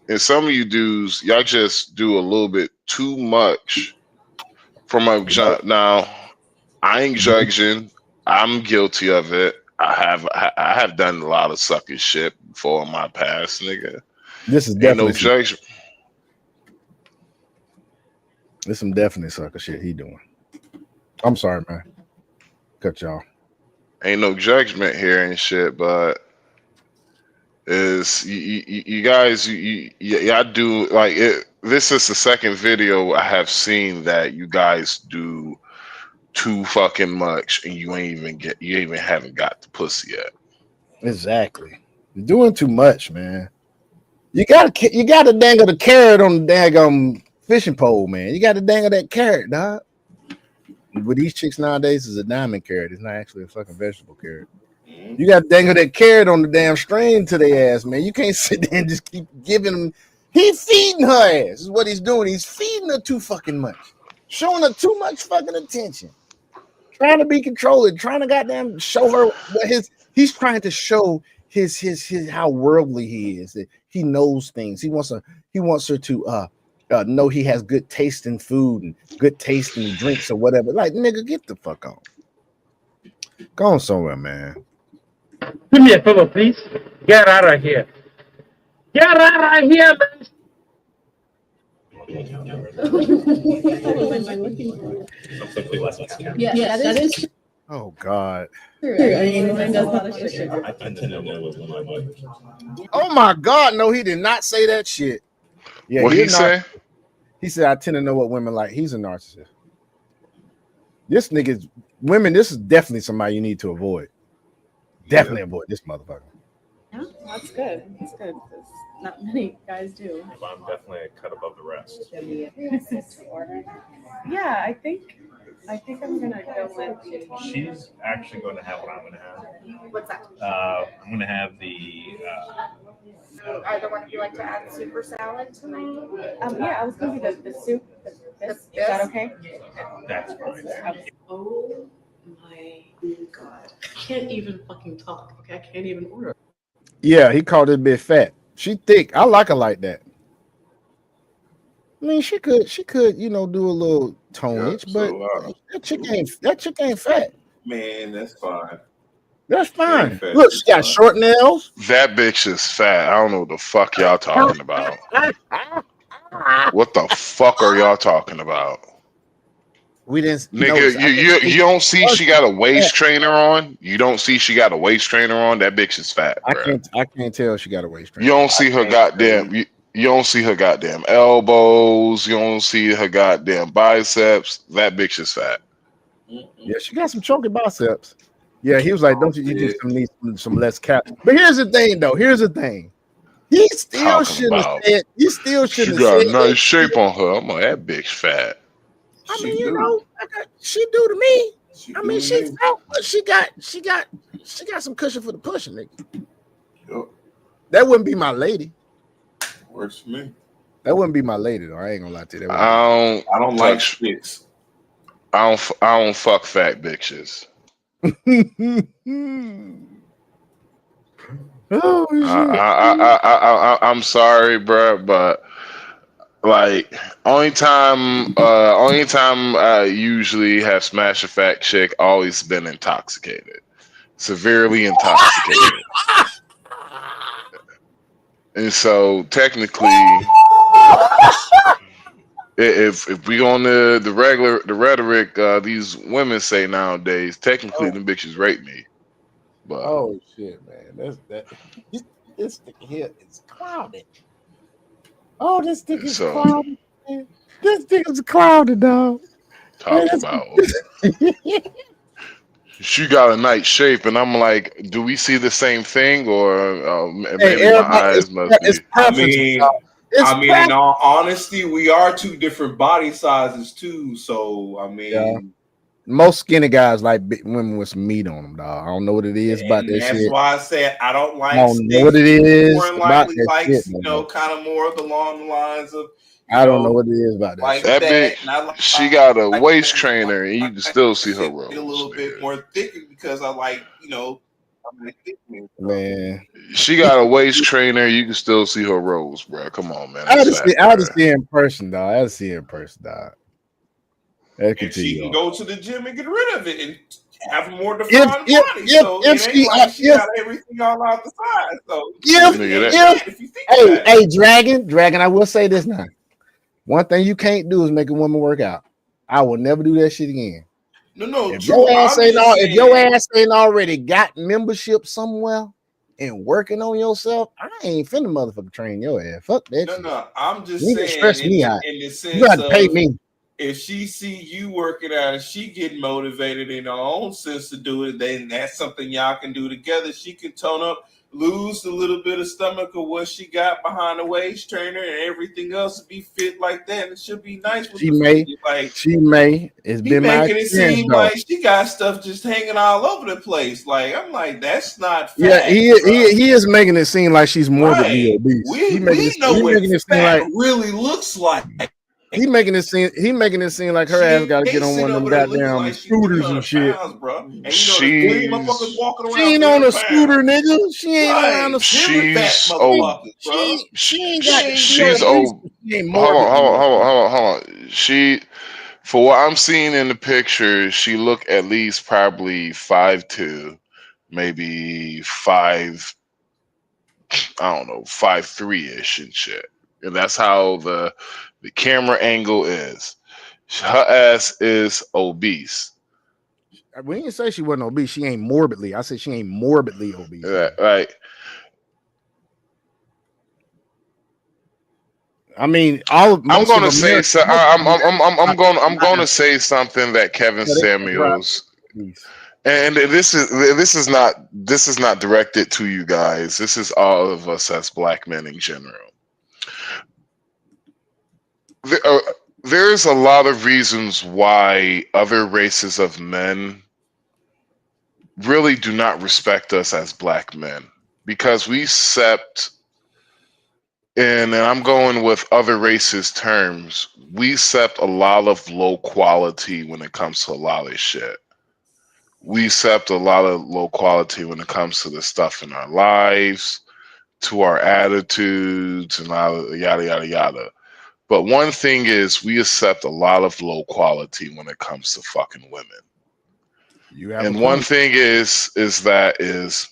And some of you dudes, y'all just do a little bit too much from a jump. Now, I ain't judging. I'm guilty of it. I have done a lot of sucky shit before in my past, nigga. This is Ain't definitely no judgment. This some definitely sucker shit he doing. I'm sorry, man. Cut y'all. Ain't no judgment here and shit, but is you guys y'all do like it. This is the second video I have seen that you guys do too fucking much, and you even haven't got the pussy yet. Exactly. You're doing too much, man. You gotta dangle the carrot on the daggum fishing pole, man. You gotta dangle that carrot, dog. With these chicks nowadays, is a diamond carrot. It's not actually a fucking vegetable carrot. You got to dangle that carrot on the damn string to their ass, man. You can't sit there and just keep giving them. He's feeding her ass. This is what he's doing. He's feeding her too fucking much, showing her too much fucking attention, trying to be controlling, trying to goddamn show her what he's trying to show his how worldly he is. That he knows things. He wants her to know he has good taste in food and good taste in drinks or whatever. Like, nigga, get the fuck on. Go on somewhere, man. Do me a favor, please. Get out of here. Get out of here, man. Yeah, that is true. Oh God. I mean, mine does a lot of shit. I tend to know what my mother. Oh my God, no, he did not say that shit. Yeah, what he say? He said, I tend to know what women like. He's a narcissist. This nigga's women, this is definitely somebody you need to avoid. Definitely avoid this motherfucker. Yeah, that's good. That's good. Because not many guys do. I'm definitely a cut above the rest. Yeah, I think I'm gonna go with the. She's actually going to have what I'm going to have. What's that? I'm going to have the. Either one of you like to add super salad tonight? Yeah, I was gonna do the soup. Is that okay? That's fine. Oh my God! I can't even fucking talk. Okay, I can't even order. Yeah, he called this bitch fat. She thick. I like her like that. mean, she could, you know, do a little tonage, but that chick ain't fat. Man, that's fine. That's fine. Look, she got short nails. That bitch is fat. I don't know what the fuck y'all talking about. What the fuck are y'all talking about? We didn't, nigga. You don't see she got a waist trainer on. You don't see she got a waist trainer on. That bitch is fat. Bro. I can't tell she got a waist trainer. You don't see her goddamn. You don't see her goddamn elbows. You don't see her goddamn biceps. That bitch is fat. Yeah, she got some chunky biceps. Yeah, he was like, "Don't you just need some less cap?" But here's the thing, though. Here's the thing. He still shouldn't have said. He still shouldn't have said. She got a nice shape on her. I'm like, that bitch fat. I mean, you know, she do to me. I mean, she's out, but she got some cushion for the pushing, nigga. Yep. That wouldn't be my lady. Works for me. That wouldn't be my lady, though. I ain't gonna lie to you. I don't like chicks. I don't fuck fat bitches. Oh, I'm sorry, bro, but like only time I usually have smashed a fat chick, always been intoxicated, severely intoxicated, and so technically, if we on the rhetoric these women say nowadays, technically them bitches rape me. But oh shit, man, this thing here is clouded. Oh, this thing is clouded. Man. This thing is clouded, dog. Talk about. She got a nice shape, and I'm like, do we see the same thing, or maybe my eyes must be? I mean, in all honesty, we are two different body sizes too. So I mean, yeah. Most skinny guys like big women with some meat on them, dog. I don't know what it is about that shit. That's why I said I don't like. I don't know what it is about that likes, shit. You know, kind of more along the lines of. I don't know what it is about that. Like that bitch, she got a waist trainer, and you can still see her rolls. A little bit more thicker because I like, you know, man. She got a waist trainer, you can still see her rolls, bro. Come on, man. I just see her in person, dog. I just see her in person, dog. And she can go to the gym and get rid of it and have a more defined body. So it ain't like she got everything all out the side. So if you think hey, Dragon, I will say this now. One thing you can't do is make a woman work out. I will never do that shit again. No. If your ass ain't already got membership somewhere and working on yourself, I ain't finna motherfucker train your ass. Fuck that. No. I'm just saying. Stress me out. In the sense you gotta pay me. If she see you working out and she get motivated in her own sense to do it, then that's something y'all can do together. She can tone up, lose a little bit of stomach of what she got behind the waist trainer, and everything else be fit like that. It should be nice. With she may. It's been making it seem like she got stuff just hanging all over the place. Like I'm like, that's not fat. Yeah, he is making it seem like she's morbidly obese. We know what fat really looks like. He making it seem like her ass got to get on one of them goddamn scooters and shit. She ain't on a scooter, nigga. She ain't on a scooter. She's old. Hold on. She, for what I'm seeing in the picture, she look at least probably 5'2", maybe 5. I don't know, 5'3" and shit. And that's how the camera angle is. Her ass is obese. We didn't say she wasn't obese. She ain't morbidly. I said she ain't morbidly obese. Right. I mean, I'm going to say something that Kevin Samuels. And this is not directed to you guys. This is all of us as black men in general. There's a lot of reasons why other races of men really do not respect us as black men, because we accept, and I'm going with other races terms, we accept a lot of low quality when it comes to a lot of shit. We accept a lot of low quality when it comes to the stuff in our lives, to our attitudes, and yada, yada, yada. But one thing is, we accept a lot of low quality when it comes to fucking women. And one thing is the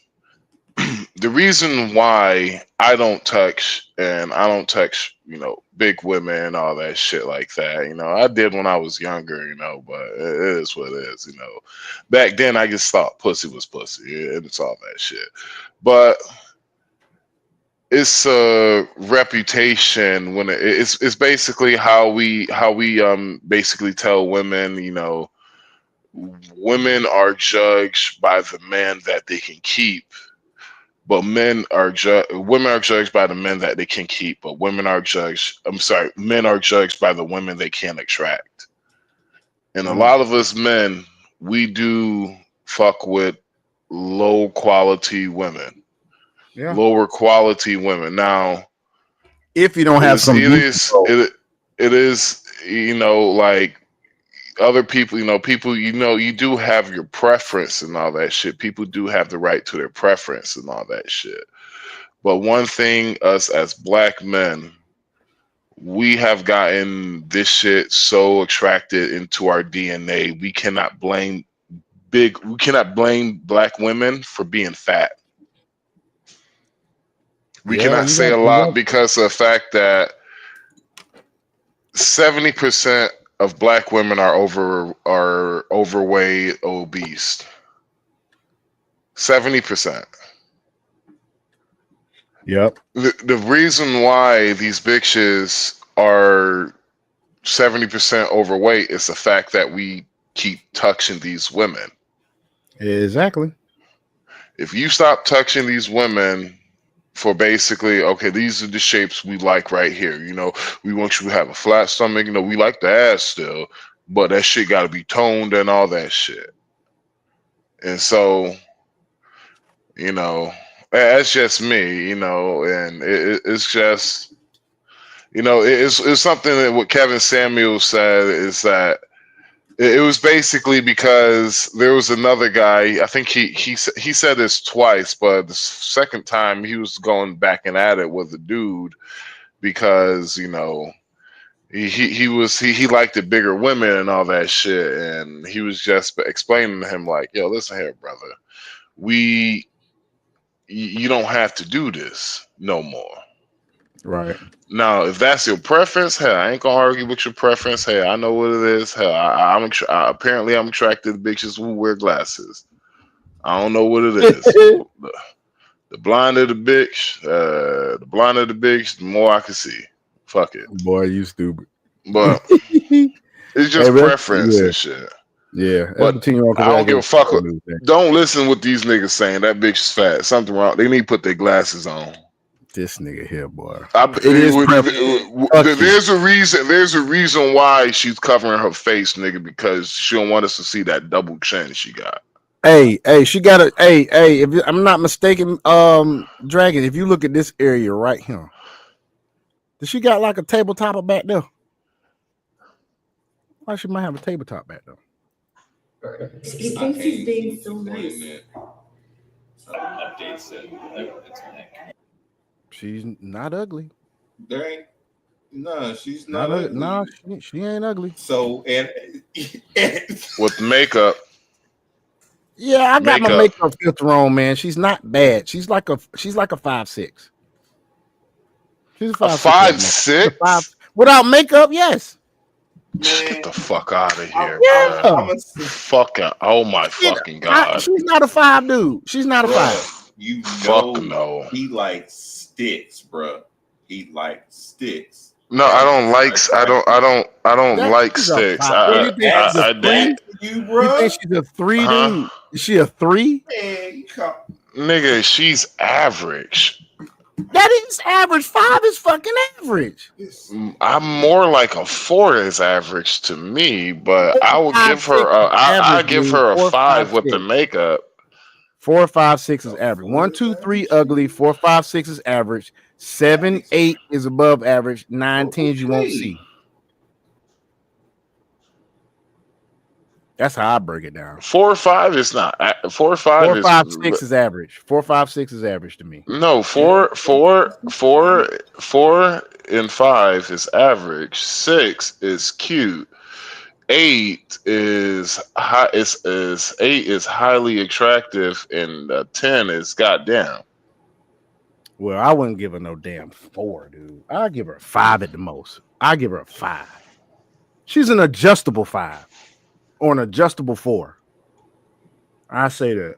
reason why I don't touch, you know, big women and all that shit like that. You know, I did when I was younger, you know, but it is what it is, you know. Back then, I just thought pussy was pussy, and it's all that shit. But it's a reputation when it's basically how we basically tell women, you know, women are judged by the man that they can keep, but women are judged by the men that they can keep, but men are judged by the women they can attract. And a lot of us men, we do fuck with low quality women. Yeah. Lower quality women. Now, if you don't have some, it is, you know, like other people, you know, people, you know, you do have your preference and all that shit. People do have the right to their preference and all that shit. But one thing, us as black men, we have gotten this shit so attracted into our DNA. We cannot blame black women for being fat. We cannot say a lot because of the fact that 70% of black women are overweight, obese. 70%. Yep. The reason why these bitches are 70% overweight is the fact that we keep touching these women. Exactly. If you stop touching these women for basically, okay, these are the shapes we like right here. You know, we want you to have a flat stomach. You know, we like the ass still, but that shit got to be toned and all that shit. And so, you know, that's just me, you know, and it's just, you know, it's something that what Kevin Samuels said is that it was basically because there was another guy. I think he said this twice, but the second time he was going back and at it with a dude because, you know, he liked the bigger women and all that shit, and he was just explaining to him like, yo, listen here, brother, you don't have to do this no more. Right. Now, if that's your preference, hell, I ain't gonna argue with your preference. Hey, I know what it is. Hell, apparently I'm attracted to bitches who wear glasses. I don't know what it is. The blinder the bitch, the more I can see. Fuck it. Boy, you stupid. But it's just preference and shit. Yeah, but I don't give a fuck. Don't listen what these niggas saying. That bitch is fat. Something wrong. They need to put their glasses on. This nigga here, boy. There's a reason. There's a reason why she's covering her face, nigga, because she don't want us to see that double chin she got. Hey, she got a. Hey, if I'm not mistaken, Dragon. If you look at this area right here, does she got like a tabletop back there? Why she might have a tabletop back there? He thinks he's being so nice. She's not ugly. She's not ugly. No, she ain't ugly. So and with makeup. Yeah, I got my makeup filter on, man. She's not bad. She's like a 5'6". She's a 5'6". Without makeup, yes. Just get the fuck out of here. Yeah. Fucking, oh my fucking God. She's not a 5, dude. She's not a 5. You know, fuck no. He likes sticks, bro. He likes sticks. No, I don't like. I don't like sticks. I did. You think she's a 3, dude? Is she a 3? Nigga, she's average. That is average. 5 is fucking average. I'm more like a 4 is average to me, but I will give her. I give her a 5 with the makeup. 4, 5, 6 is average. 1, 2, 3 ugly. 4, 5, 6 is average. 7, 8 is above average. 9, 10 you won't see. That's how I break it down. 4 or 5 is not. 4 or 5 4, is 5, 6 is average. 4, 5, 6 is average to me. no 4 and 5 is average. 6 is cute. 8 is high. Is 8 is highly attractive, and 10 is goddamn. Well, I wouldn't give her no damn 4, dude. I'd give her a 5 at the most. I give her a 5. She's an adjustable 5 or an adjustable 4. I say that.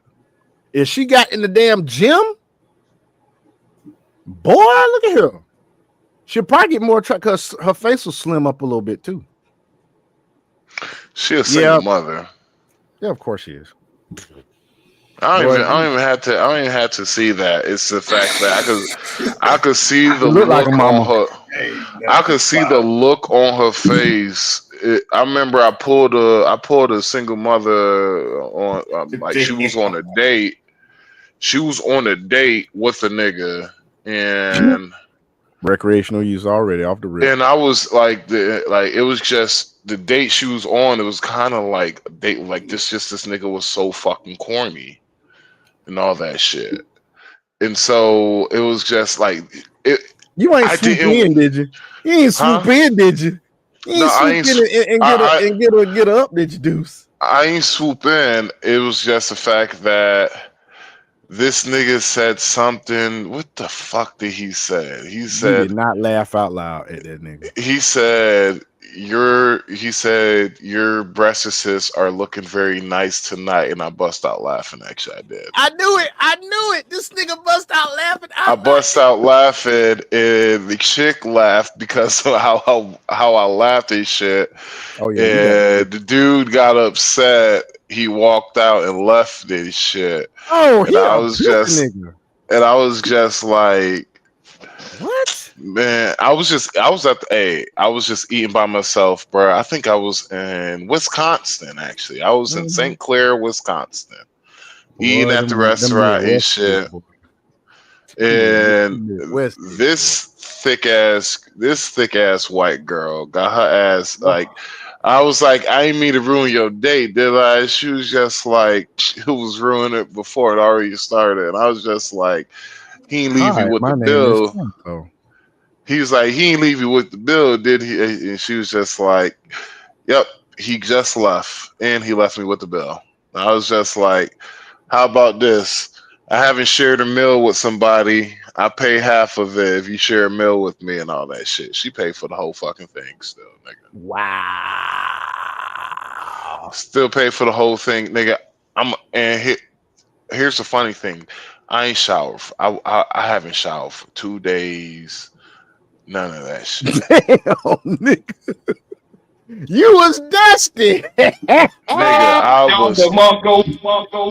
If she got in the damn gym, boy, look at her. She'll probably get more attractive because her face will slim up a little bit too. She a single mother. Yeah, of course she is. I don't even have to see that. It's the fact that I could see the look on her. I could see the look on her face. I remember I pulled a single mother on like she was on a date. She was on a date with a nigga and recreational use already off the rip. And I was like it was just the date she was on. It was kind of like a date like this. Just this nigga was so fucking corny and all that shit. And so it was just like it. You ain't swoop in, did you? You ain't swoop in, did you? You ain't swoop in and get her up, did you, Deuce? I ain't swoop in. It was just the fact that this nigga said something. What the fuck did he say? He said, you did not laugh out loud at that nigga. He said your breasts are looking very nice tonight, and I bust out laughing. Actually, I did. I knew it. This nigga bust out laughing. I bust out laughing, and the chick laughed because of how I laughed and shit. Oh yeah. And the dude got upset. He walked out and left this shit. Oh, and I was just like, what? Man, I was just eating by myself, bro. I think I was in Wisconsin, actually. I was in St. Clair, Wisconsin, eating at the restaurant and shit. And this thick ass white girl got her ass like. I was like, I didn't mean to ruin your date, did I? She was just like, it was ruining it before it already started. And I was just like, he ain't leave you with the bill. He was like, he ain't leave you with the bill, did he? And she was just like, yep, he just left. And he left me with the bill. And I was just like, how about this? I haven't shared a meal with somebody. I pay half of it if you share a meal with me and all that shit. She paid for the whole fucking thing still, nigga. Wow. Still pay for the whole thing, nigga. Here's the funny thing. I ain't showered. I haven't showered for 2 days. None of that shit. Damn, nigga. You was dusty. Nigga, I was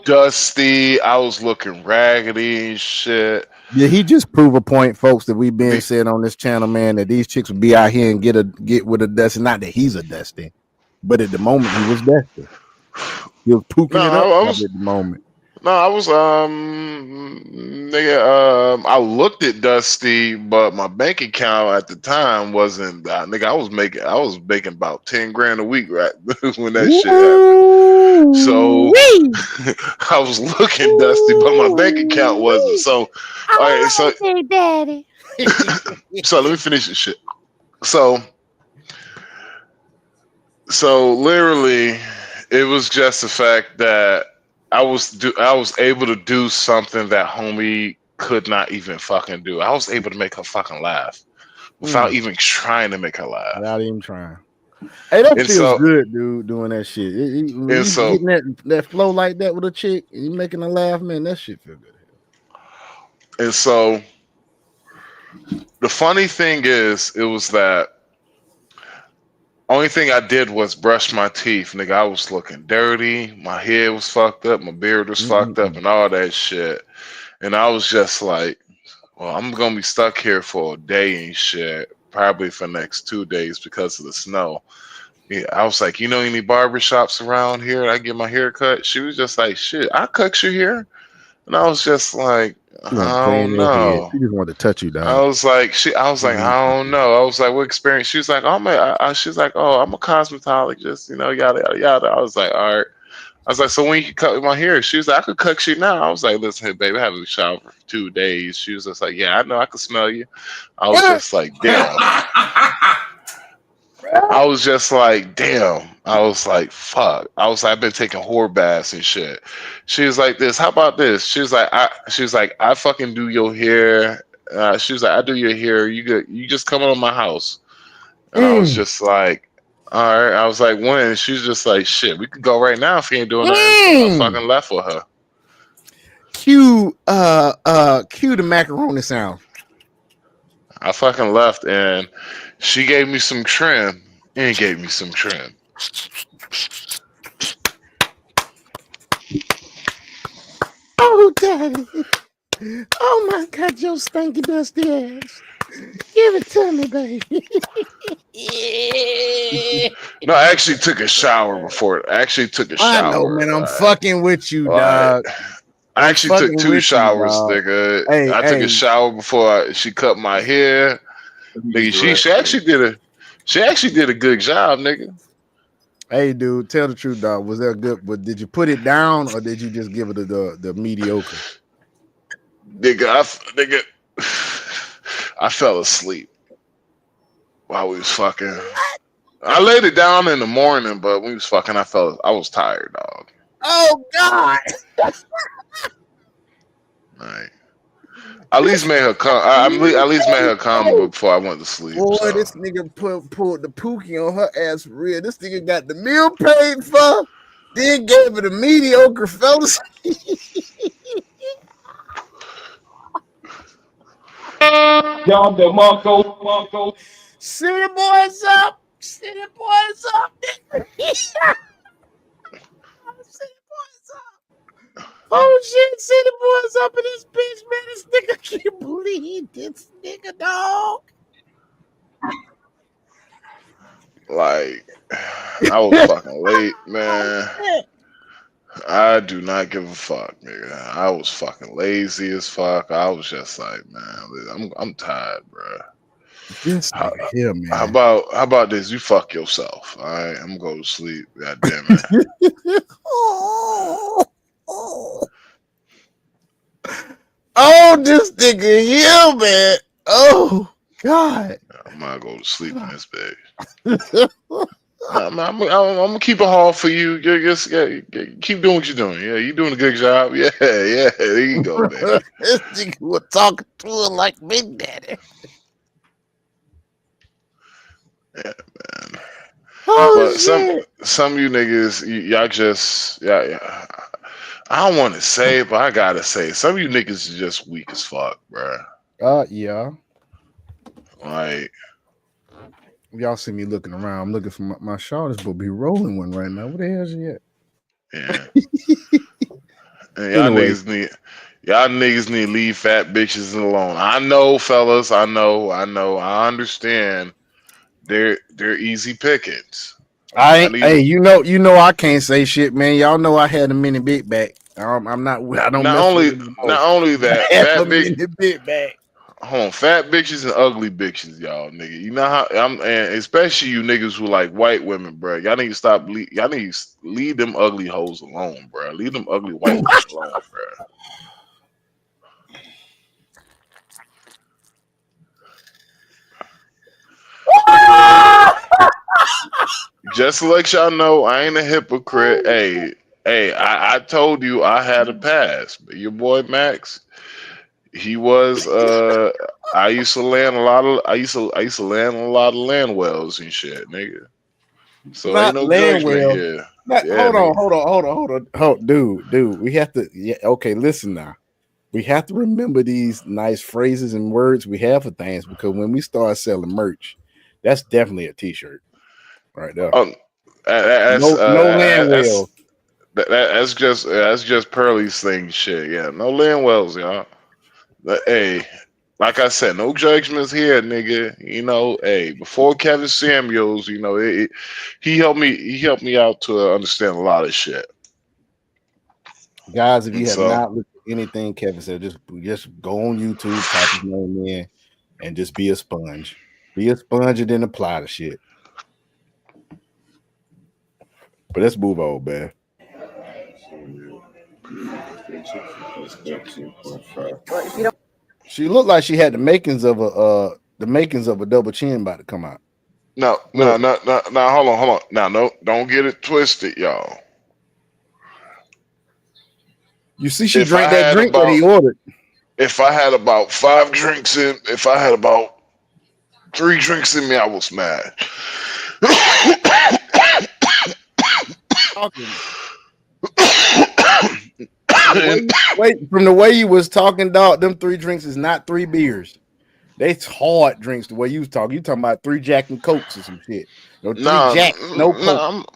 dusty. I was looking raggedy and shit. Yeah, he just proved a point, folks, that we've been saying on this channel, man, that these chicks would be out here and get with a dusty. Not that he's a dusty, but at the moment he was dusty. He was pooking it up at the moment. No, I was nigga. I looked at Dusty, but my bank account at the time wasn't. Nigga, I was making about 10 grand a week right when that shit happened. So I was looking Dusty, but my bank account wasn't. So all right, so Daddy. so let me finish this shit. So literally, it was just the fact that I was able to do something that homie could not even fucking do. I was able to make her fucking laugh without even trying to make her laugh. Without even trying. Hey, that feels good, dude, doing that shit. Getting that flow like that with a chick and you making her laugh, man, that shit feel good. And so the funny thing is, it was that only thing I did was brush my teeth, nigga. I was looking dirty. My hair was fucked up. My beard was fucked up and all that shit. And I was just like, well, I'm going to be stuck here for a day and shit, probably for the next 2 days because of the snow. Yeah, I was like, you know any barbershops around here? I get my hair cut. She was just like, shit, I cut your hair. And I was just like, She want to play in your head. She just wanted to touch you, I dog. was like, I don't know. I was like, what experience? She was like, she's like, oh, I'm a cosmetologist, you know, yada yada yada. I was like, all right. I was like, so when you cut my hair? She was like, I could cut you now. I was like, listen, hey, baby, I haven't showered for 2 days. She was just like, yeah, I know, I can smell you. I was just like, damn. I was just like, damn. I was like, fuck. I was like, I've been taking whore baths and shit. She was like, this. How about this? She was like, I fucking do your hair. She was like, I do your hair. You just come on my house. And I was just like, all right. I was like, when? She's just like, shit, we could go right now if you ain't doing nothing. I fucking left with her. Cue the macaroni sound. I fucking left and she gave me some trim and gave me some trim. Oh, daddy. Oh my God, your stinky dusty ass. Give it to me, baby. No, I actually took a shower before. I know, man. I'm fucking with you, dog. I actually took 2 showers, nigga. Hey, I took a shower before she cut my hair. Nigga, she actually did a good job, nigga. Hey, dude, tell the truth, dog. Was that good? But did you put it down or did you just give it the mediocre? Nigga, I fell asleep while we was fucking. I laid it down in the morning, but when we was fucking, I was tired, dog. Oh God! Right. At least made her come. At least made her come before I went to sleep. Boy, so. This nigga pulled the pookie on her ass for real. This nigga got the meal paid for, then gave it a mediocre fell asleep. Y'all the Monko. City boys up. City boys up. Oh shit, City boys up in this bitch, man. This nigga can't believe this nigga, dog. Like, I was fucking late, man. I do not give a fuck, nigga. I was fucking lazy as fuck. I was just like, man, I'm tired, bro. This nigga here, man. How about this? You fuck yourself. All right, I'm gonna go to sleep. God damn it. Oh, this nigga here, man. Oh God. I'm gonna go to sleep in this bed. I'm gonna keep it hard for you. Just keep doing what you're doing. Yeah, you're doing a good job. Yeah, there you go, baby. This nigga was talking to her like Big Daddy. Yeah, man. Oh, but shit. some of you niggas, y'all just yeah. I don't want to say it, but I gotta say, some of you niggas are just weak as fuck, bro. Yeah. Like, y'all see me looking around. I'm looking for my shoulders, but be rolling one right now. Where the hell is he at? Yeah. And y'all niggas need to leave fat bitches alone. I know, fellas. I know. I understand. They're easy pickings. Hey, you know, I can't say shit, man. Y'all know I had a mini big back. I'm not. I don't. Not only that, fat big back. Hold on, fat bitches and ugly bitches, y'all, nigga. You know how and especially you niggas who like white women, bro. Y'all need to stop. Y'all need to leave them ugly hoes alone, bro. Leave them ugly white bitches alone, bro. Just to let y'all know, I ain't a hypocrite. Hey, I told you I had a past, but your boy Max, he was. I used to land a lot of land wells and shit, nigga. So Not ain't no land judgment well. here. Hold on, dude. We have to. Yeah, okay. Listen now. We have to remember these nice phrases and words we have for things because when we start selling merch, that's definitely a T-shirt, right there. No land wells. That's just Pearly's thing, shit. Yeah, no land wells, y'all. But, hey, like I said, no judgments here, nigga. You know, hey, before Kevin Samuels, you know, he helped me out to understand a lot of shit. Guys, if anything Kevin said. Just go on YouTube, type his name in, and just be a sponge. Be a sponge and then apply the shit. But let's move on, man. She looked like she had the makings of a double chin about to come out. No. Hold on. Now, no, don't get it twisted, y'all. You see, she drank that drink that he ordered. If I had about 5 drinks in, if I had about 3 drinks in me, I was mad. Wait, from the way you was talking, dog, them 3 drinks is not 3 beers. They hard drinks the way you was talking. You talking about 3 Jack and Cokes or some shit. No, 3 Jack, no Coke.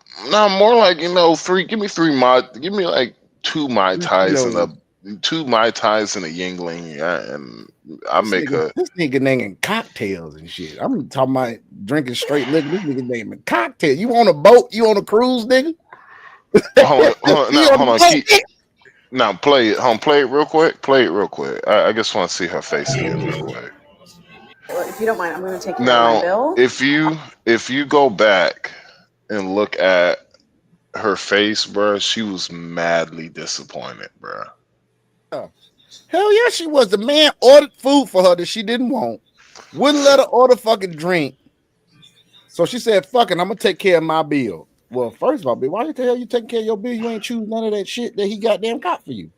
More like, 3. Give me 3 give me like 2 Mai Tais and 2 Mai Tais and a Yingling, and I make this nigga naming cocktails and shit. I'm talking about drinking straight liquor. This nigga naming cocktail. You on a boat? You on a cruise, nigga? Hold on. Now play it. Play it real quick. I just want to see her face again real quick. Well, if you don't mind, I'm going to take my bill. If you go back and look at her face, bro, she was madly disappointed, bro. Oh. Hell yeah, she was. The man ordered food for her that she didn't want. Wouldn't let her order fucking drink. So she said, fuck it, I'm going to take care of my bill. Well, first of all, why the hell you taking care of your bill? You ain't choose none of that shit that he goddamn got for you.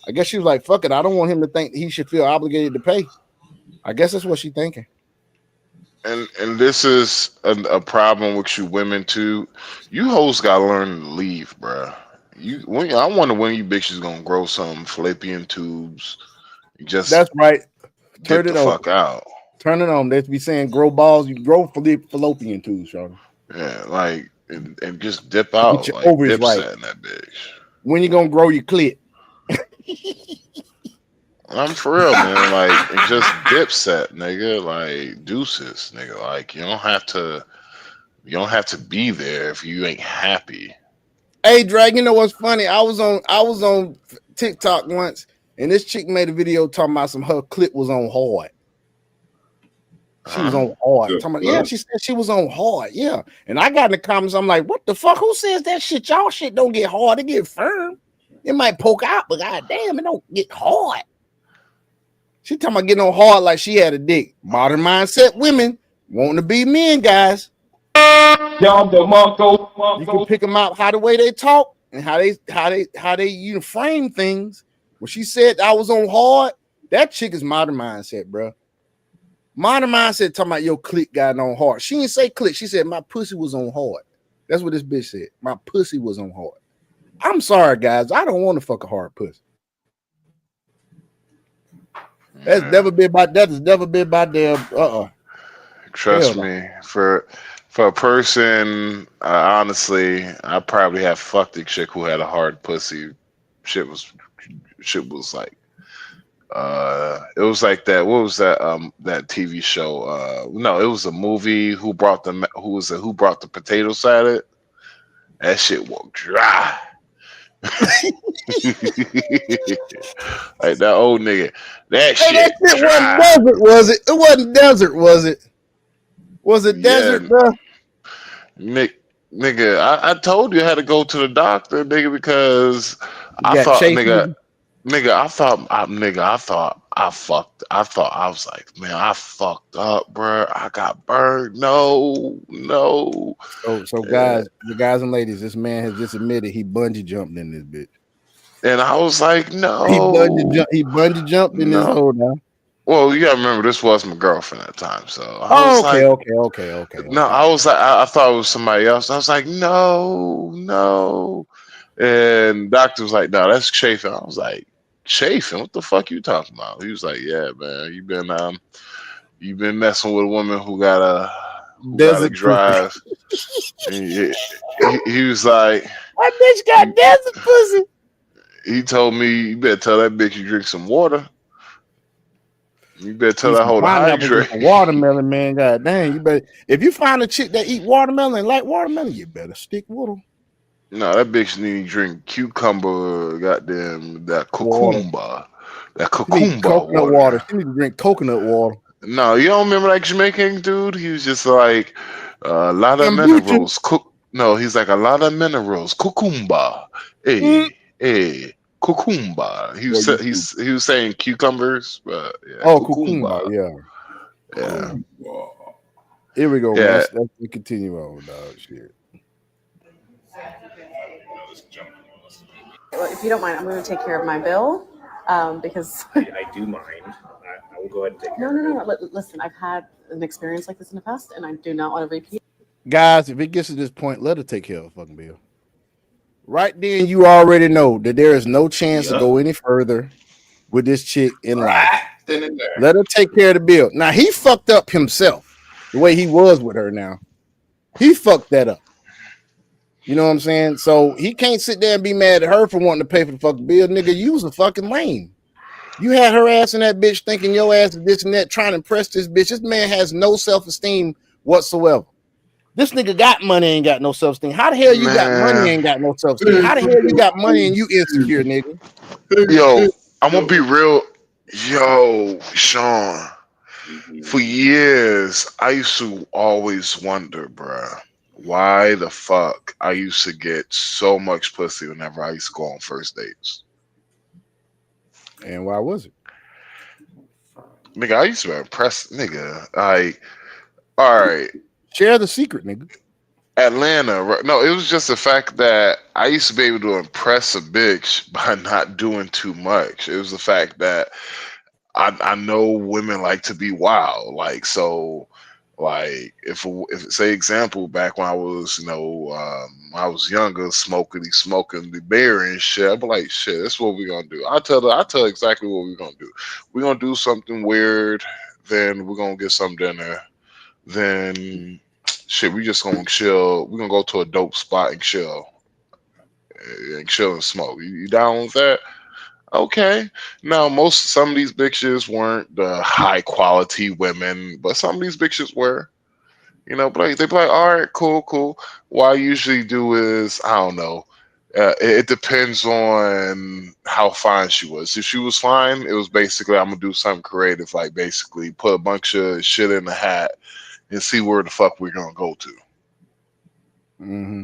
I guess she was like, fuck it, I don't want him to think he should feel obligated to pay. I guess that's what she's thinking. And this is a problem with you women too. You hoes gotta learn to leave, bro. I wonder when you bitches gonna grow some fallopian tubes. That's right. Turn it the fuck out. Turn it on. They be saying grow balls. You grow fallopian tubes, Charlie. Yeah, like and just dip out. Your like ovaries dip right. set in that bitch. When you gonna grow your clit? I'm for real, man. Like just dip set, nigga. Like deuces, nigga. Like you don't have to be there if you ain't happy. Hey, Drag, you know what's funny? I was on TikTok once, and this chick made a video talking about her clit was on hard. She was on hard. Yeah, she said she was on hard. Yeah. And I got in the comments, I'm like, what the fuck? Who says that shit? Y'all shit don't get hard, it get firm. It might poke out, but goddamn, it don't get hard. She talking about getting on hard like she had a dick. Modern mindset women wanting to be men, guys. You can pick them out how the way they talk and how they frame things. When she said I was on hard, that chick is modern mindset, bro. Modern mindset talking about your clit got on hard. She didn't say clit. She said my pussy was on hard. That's what this bitch said. My pussy was on hard. I'm sorry, guys. I don't want to fuck a hard pussy. That's never been my damn. Trust me, for a person, honestly, I probably have fucked a chick who had a hard pussy. Shit was like, it was like that. What was that? That TV show? No, it was a movie. Who brought the potato salad? That shit walked dry. Like that old nigga. That shit wasn't desert, was it? It wasn't desert, was it? Was it desert, bro? Nigga, I told you I had to go to the doctor, nigga, because I thought I was like, man, I fucked up, bro. I got burned. No. So guys, the guys and ladies, this man has just admitted he bungee jumped in this bitch. And I was like, no. He bungee jumped in this hole now. Well, you gotta remember this was my girlfriend at the time, so okay. No, I was like, I thought it was somebody else. I was like, no. And doctor was like, no, that's chafing. I was like, chafing? What the fuck you talking about? He was like, yeah, man, you've been messing with a woman who got a drive. he was like, that bitch got desert pussy. He told me, you better tell that bitch you drink some water. You better tell that hoe to hydrate. Watermelon, man, god dang. You better, if you find a chick that eat watermelon and like watermelon, you better stick with them. No, that bitch need to drink cucumber, goddamn that cucumber, that cucumber coconut water. water. She need to drink coconut water. No, you don't remember that Jamaican dude? He was just like a lot of minerals. No, he's like a lot of minerals. Cucumber, hey, cucumber. He was saying cucumbers, but yeah, cucumber, yeah. Here we go, Yeah. man. Let's continue on, dog. Shit. Well, if you don't mind, I'm going to take care of my bill because I do mind. I will go ahead and take care No. Listen, I've had an experience like this in the past, and I do not want to repeat. Guys, if it gets to this point, let her take care of the fucking bill. Right then, you already know that there is no chance to go any further with this chick in life. Then and there. Let her take care of the bill. Now, he fucked up himself the way he was with her now. He fucked that up. You know what I'm saying? So he can't sit there and be mad at her for wanting to pay for the fucking bill. Nigga, you was a fucking lame. You had her ass in that bitch thinking your ass is this and that, trying to impress this bitch. This man has no self-esteem whatsoever. This nigga got money, ain't got no self-esteem. How the hell you got money, ain't got no self-esteem? How the hell you got money and you insecure, nigga? Yo, I'm gonna be real. Yo, Sean, for years, I used to always wonder, bruh, why the fuck I used to get so much pussy whenever I used to go on first dates. And why was it? Nigga, I used to be impressed, nigga. All right. Share the secret, nigga. Atlanta, right? No, it was just the fact that I used to be able to impress a bitch by not doing too much. It was the fact that I know women like to be wild. Like, so, like, if say example, back when I was, when I was younger, smoking the beer and shit, I'd be like, shit, that's what we're gonna do. I tell exactly what we're gonna do. We're gonna do something weird, then we're gonna get some dinner, then shit, we just gonna chill. We're gonna go to a dope spot and chill and smoke. You down with that? Okay. Now, some of these bitches weren't the high quality women, but some of these bitches were. But they be like, all right, cool. What I usually do is, I don't know. It depends on how fine she was. If she was fine, it was basically, I'm gonna do something creative, like basically put a bunch of shit in the hat and see where the fuck we're gonna go to. Mm-hmm.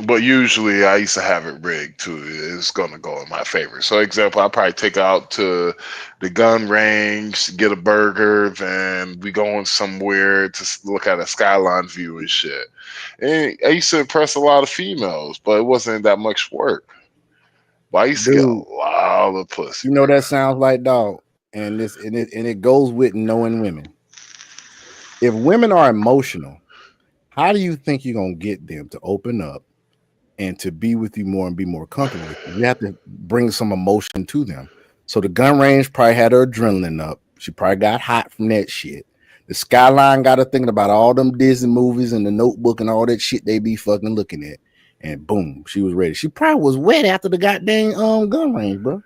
But usually I used to have it rigged too. It's gonna go in my favor. So example, I probably take her out to the gun range, get a burger, then we going somewhere to look at a skyline view and shit. And I used to impress a lot of females, but it wasn't that much work. But I used to get a lot of pussy. You know that sounds like, dog, and it goes with knowing women. If women are emotional, how do you think you're gonna get them to open up and to be with you more and be more comfortable with you? You have to bring some emotion to them. So the gun range probably had her adrenaline up. She probably got hot from that shit. The skyline got her thinking about all them Disney movies and the Notebook and all that shit they be fucking looking at. And boom, she was ready. She probably was wet after the goddamn gun range, bro.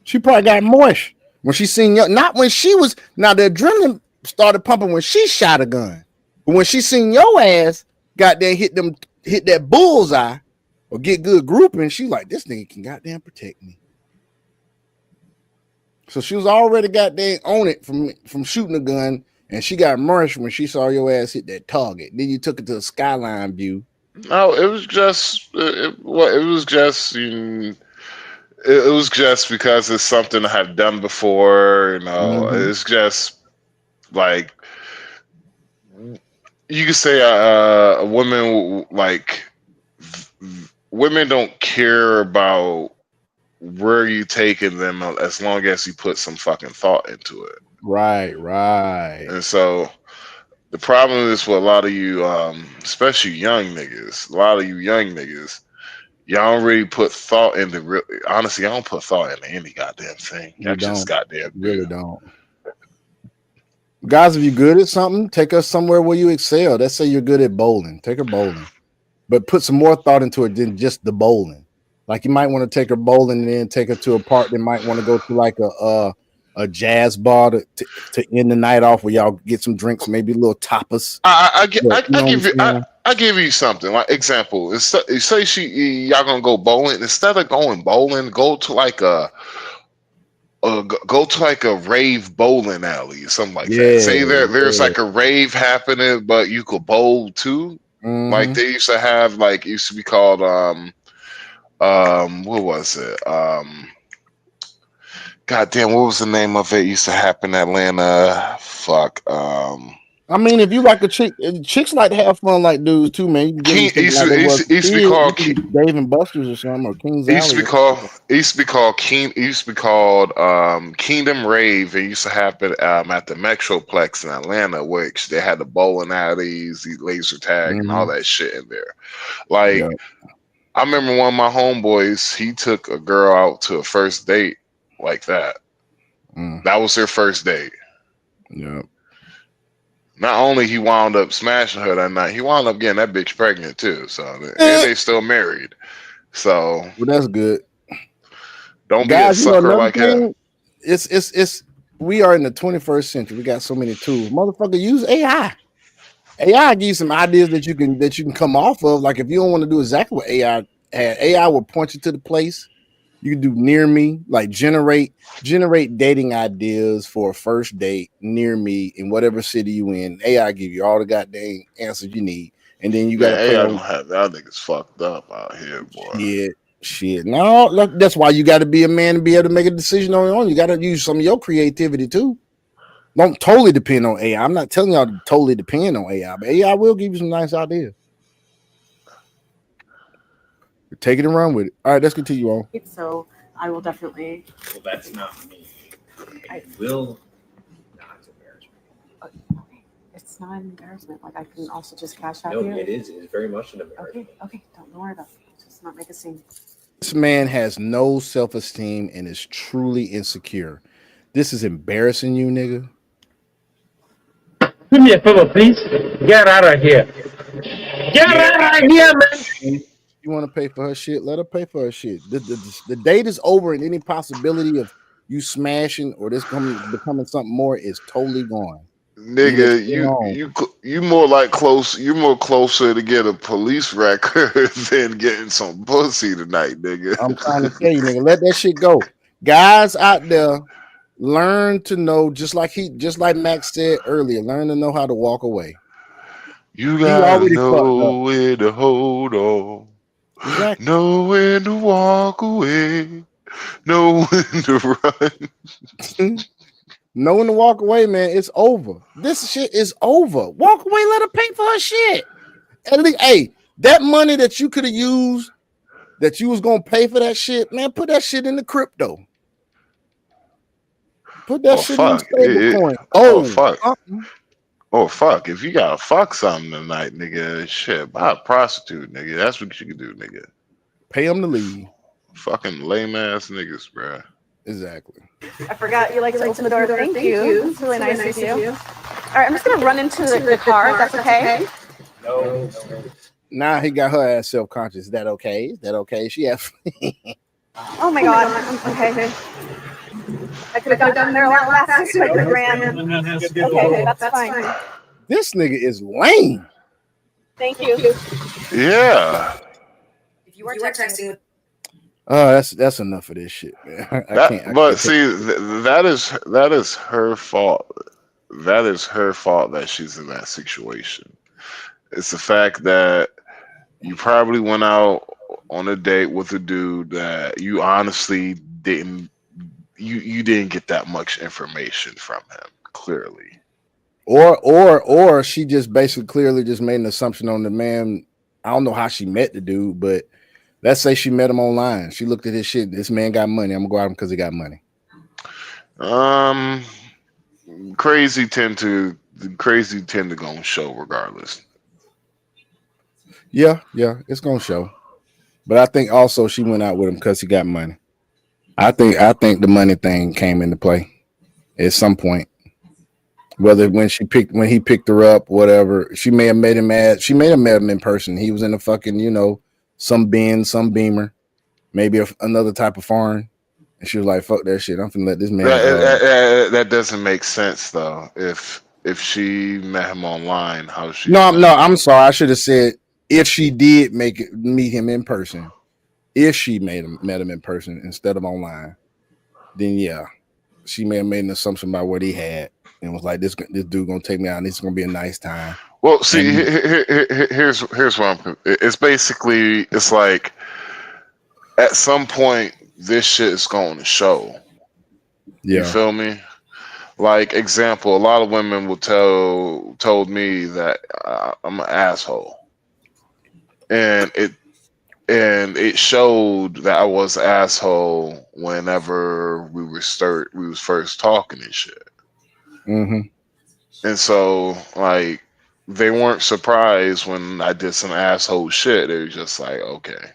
She probably got moist when she seen you. Not when she was. Now the adrenaline started pumping when she shot a gun, but when she seen your ass goddamn hit that bullseye or get good grouping, she like, this nigga can goddamn protect me. So she was already goddamn on it from shooting a gun, and she got merged when she saw your ass hit that target. Then you took it to a skyline view. No, it was just it was just because it's something I have done before. It's just like you could say a woman, like women don't care about where you taking them as long as you put some fucking thought into it. Right. And so the problem is with a lot of you, especially young niggas, y'all don't really put thought into honestly, I don't put thought into any goddamn thing. You just goddamn really don't. Guys, if you're good at something, take us somewhere where you excel. Let's say you're good at bowling. Take her bowling. But put some more thought into it than just the bowling. Like you might want to take her bowling and then take her to a park that might want to go to like a a jazz bar to end the night off where y'all get some drinks, maybe a little tapas. I give you something like example. Say y'all gonna go bowling. Instead of going bowling, go to like a rave bowling alley or something like that. Say there's like a rave happening, but you could bowl too. Mm-hmm. Like they used to have, like it used to be called what was it? Goddamn, what was the name of it? Used to happen in Atlanta. Fuck. I mean, if you like a chick, chicks like to have fun like dudes too, man. It used to be called Dave and Buster's or something, or King's It used to be called Kingdom Rave. It used to happen at the Metroplex in Atlanta, which they had the bowling alleys, the laser tag, and all that shit in there. Like, I remember one of my homeboys, he took a girl out to a first date like that. That was their first date. Yeah. Not only he wound up smashing her that night, he wound up getting that bitch pregnant too. So and they still married. So well, that's good. Don't be a sucker like him. It's we are in the 21st century. We got so many tools. Motherfucker, use AI. AI gives you some ideas that you can come off of. Like if you don't want to do exactly what AI had, AI will point you to the place. You can do near me, like generate dating ideas for a first date near me in whatever city you in. AI give you all the goddamn answers you need, and then you got to AI don't have that niggas fucked up out here, boy. Shit. No, look, that's why you got to be a man to be able to make a decision on your own. You got to use some of your creativity too. Don't totally depend on AI. I'm not telling y'all to totally depend on AI, but AI will give you some nice ideas. Take it and run with it. All right, let's continue on. So I will definitely. Well, that's not me. I will not embarrass me. It's not an embarrassment. Like I can also just cash out No, here. it is. It is very much an embarrassment. Okay. Don't worry about it. Just not make a scene. This man has no self-esteem and is truly insecure. This is embarrassing you, nigga. Do me a favor, please. Get out of here. Get out of here, man. You want to pay for her shit? Let her pay for her shit. The date is over, and any possibility of you smashing or this becoming something more is totally gone. Nigga, you more like close. You're more closer to get a police record than getting some pussy tonight, nigga. I'm trying to tell you, nigga, let that shit go. Guys out there, learn to know, just like Max said earlier, learn to know how to walk away. You gotta know when to hold on. Exactly. Know when to walk away. Know when to run. Know when to walk away, man. It's over. This shit is over. Walk away, let her pay for her shit. At least, hey, that money that you could have used, that you was gonna pay for that shit, man, put that shit in the crypto. Put that shit in the stablecoin. Oh fuck! If you gotta fuck something tonight, nigga, shit, buy a prostitute, nigga. That's what you can do, nigga. Pay them to leave. Fucking lame ass niggas, bruh. Exactly. I forgot you like to open the door. Thank you. It's really nice of you. All right, I'm just gonna run into the car. If that's okay. No. Now he got her ass self-conscious. Is that okay? Is that okay? She has. Oh my god. Okay. I could have done there a lot faster so I could have ran. Okay, that's fine. This nigga is lame. Thank you. Yeah. If you weren't texting with That's enough of this shit, man. That is her fault. That is her fault that she's in that situation. It's the fact that you probably went out on a date with a dude that you honestly didn't get that much information from him, clearly. Or she just basically clearly just made an assumption on the man. I don't know how she met the dude, but let's say she met him online. She looked at his shit. This man got money. I'm gonna go out because he got money. Crazy tend to go and show regardless. Yeah, it's gonna show. But I think also she went out with him because he got money. I think the money thing came into play at some point. Whether when he picked her up, whatever, she may have met him in person. He was in a fucking, some Benz, some Beamer, maybe another type of foreign. And she was like, "Fuck that shit. I'm finna let this man." That doesn't make sense though. If she met him online, how she? No, I'm sorry. I should have said if she did meet him in person. If she met him in person instead of online, then yeah, she may have made an assumption about what he had and was like, "This dude gonna take me out. And it's gonna be a nice time." Well, see, here's what it's basically. It's like at some point this shit is going to show. Yeah. You feel me? Like example, a lot of women will told me that I'm an asshole, and it showed that I was an asshole whenever we was first talking and shit. Mm-hmm. And so like they weren't surprised when I did some asshole shit. They were just like, okay,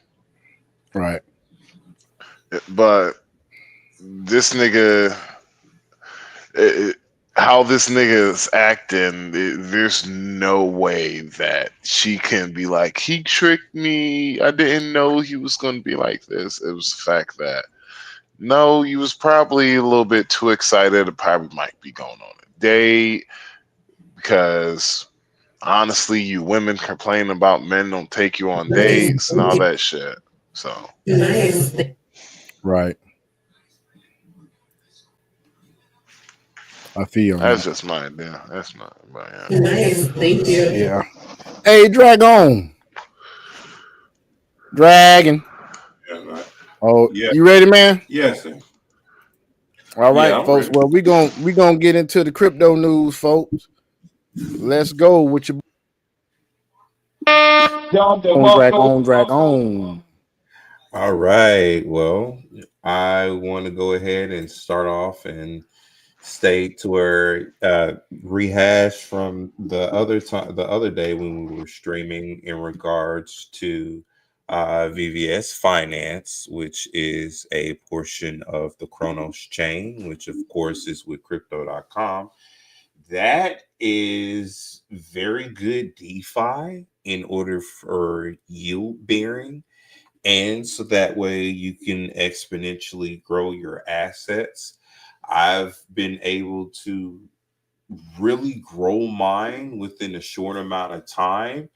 right. But this nigga. How this nigga is acting, there's no way that she can be like, he tricked me. I didn't know he was going to be like this. It was the fact that, no, you was probably a little bit too excited. It probably might be going on a date because, honestly, you women complain about men don't take you on dates and all that shit. So, right. I feel that's just my idea. That's my Nice, thank you. Yeah. Hey, Dragon. Yeah, man. Oh, Yeah. you ready, man? Yes, sir. All right, Yeah, I'm folks. ready. Well, we gonna get into the crypto news, folks. Let's go with your Dragon. All right. Well, I want to go ahead and start off and state to where rehash from the other day when we were streaming in regards to VVS Finance, which is a portion of the Kronos chain, which of course is with crypto.com. That is very good DeFi in order for yield bearing. And so that way you can exponentially grow your assets. I've been able to really grow mine within a short amount of time.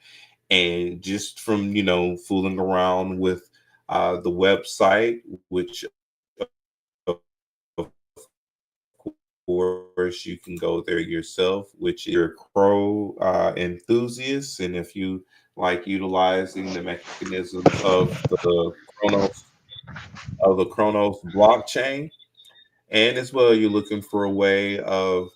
And just from, fooling around with the website, which of course you can go there yourself, which is your Crow enthusiast. And if you like utilizing the mechanism of the Kronos blockchain, and as well, you're looking for a way of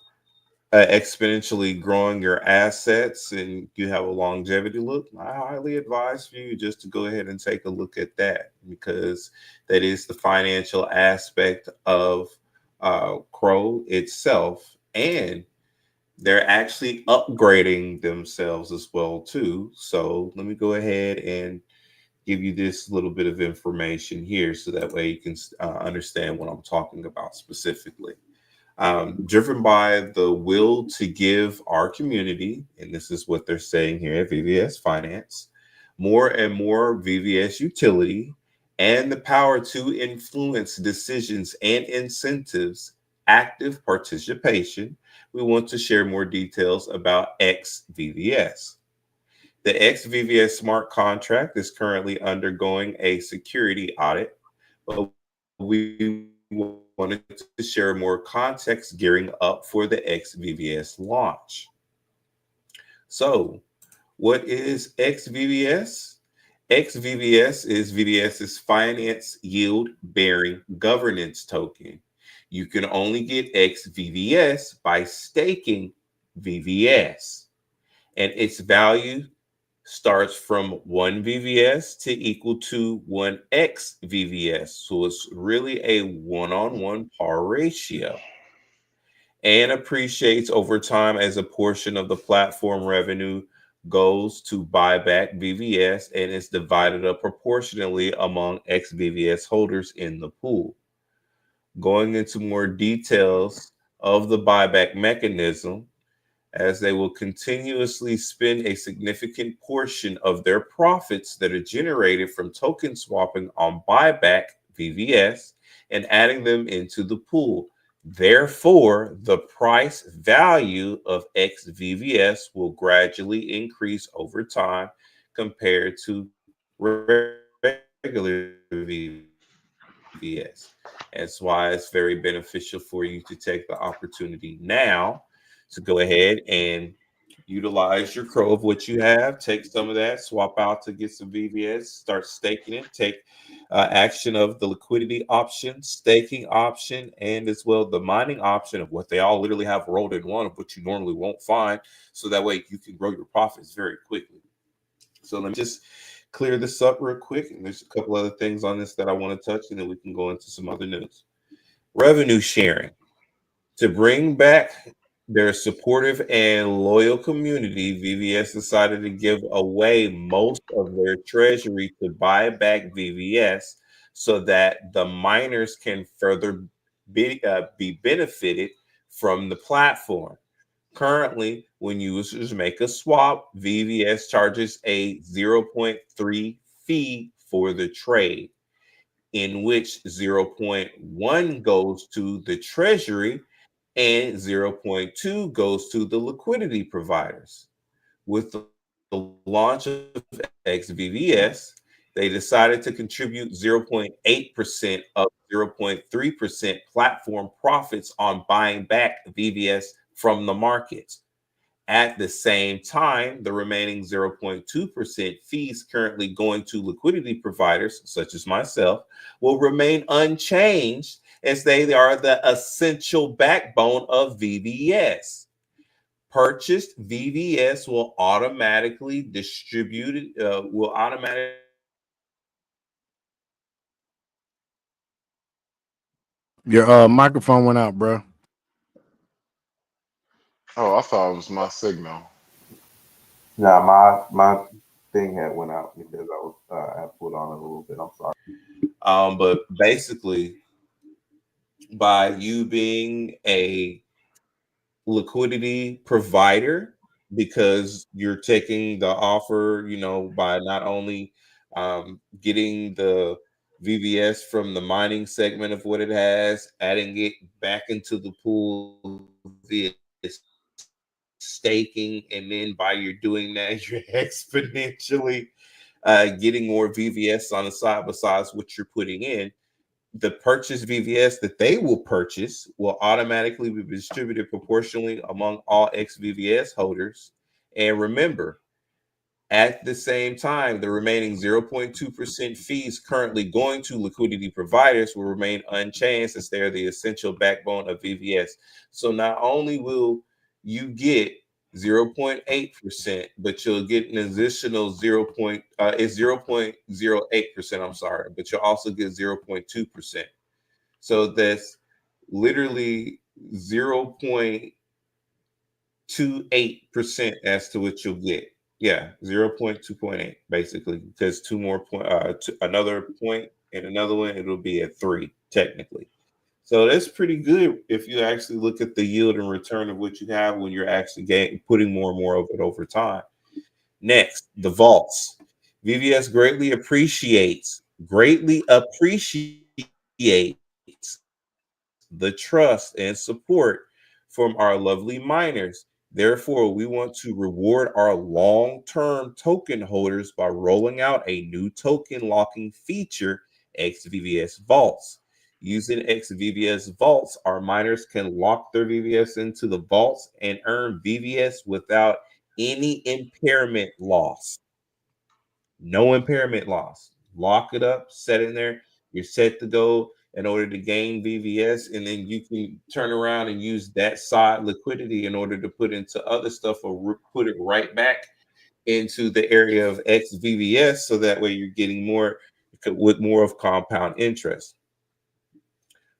exponentially growing your assets and you have a longevity look, I highly advise for you just to go ahead and take a look at that, because that is the financial aspect of Crow itself. And they're actually upgrading themselves as well too. So let me go ahead and give you this little bit of information here so that way you can understand what I'm talking about specifically. Driven by the will to give our community, and this is what they're saying here at VVS Finance, more and more VVS utility and the power to influence decisions and incentives, active participation, we want to share more details about XVVS. The XVVS smart contract is currently undergoing a security audit, but we wanted to share more context gearing up for the XVVS launch. So, what is XVVS? XVVS is VVS's finance yield bearing governance token. You can only get XVVS by staking VVS, and its value starts from 1 VVS to equal to 1 XVVS. So it's really a one-on-one par ratio, and appreciates over time as a portion of the platform revenue goes to buy back VVS and is divided up proportionally among XVVS holders in the pool. Going into more details of the buyback mechanism, as they will continuously spend a significant portion of their profits that are generated from token swapping on buyback VVS and adding them into the pool. Therefore, the price value of XVVS will gradually increase over time compared to regular VVS. That's why it's very beneficial for you to take the opportunity now to go ahead and utilize your crow of what you have, take some of that, swap out to get some VVS, start staking it, take action of the liquidity option, staking option, and as well the mining option of what they all literally have rolled in one of what you normally won't find. So that way you can grow your profits very quickly. So let me just clear this up real quick. And there's a couple other things on this that I want to touch, and then we can go into some other news. Revenue sharing. To bring back their supportive and loyal community, VVS decided to give away most of their treasury to buy back VVS so that the miners can further be benefited from the platform. Currently, when users make a swap, VVS charges a 0.3 fee for the trade, in which 0.1 goes to the treasury and 0.2 goes to the liquidity providers. With the launch of XVVS, they decided to contribute 0.8% of 0.3% platform profits on buying back VVS from the market. At the same time, the remaining 0.2% fees currently going to liquidity providers, such as myself, will remain unchanged as they are the essential backbone of VVS. Purchased VVS will automatically distribute Your microphone went out, bro. Oh, I thought it was my signal. Nah, my thing had went out because I was I put on it a little bit. I'm sorry. But basically, by you being a liquidity provider, because you're taking the offer, by not only getting the VVS from the mining segment of what it has, adding it back into the pool via staking, and then by you're doing that, you're exponentially getting more VVS on the side besides what you're putting in. The purchase VVS that they will purchase will automatically be distributed proportionally among all XVVS holders. And remember, at the same time, the remaining 0.2% fees currently going to liquidity providers will remain unchanged as they are the essential backbone of VVS. So not only will you get 0.8%, but you'll get an additional 0.08%. I'm sorry, but you'll also get 0.2%. So that's literally 0.28% as to what you'll get. Yeah, 0.2.8 basically, because another point and another one, it'll be at 3 technically. So that's pretty good if you actually look at the yield and return of what you have when you're actually putting more and more of it over time. Next, the vaults. VVS greatly appreciates the trust and support from our lovely miners. Therefore, we want to reward our long-term token holders by rolling out a new token locking feature, XVVS Vaults. Using XVVS Vaults, our miners can lock their VVS into the vaults and earn VVS without any impairment loss. No impairment loss. Lock it up, set in there. You're set to go in order to gain VVS, and then you can turn around and use that side liquidity in order to put into other stuff or put it right back into the area of XVVS, so that way you're getting more with more of compound interest.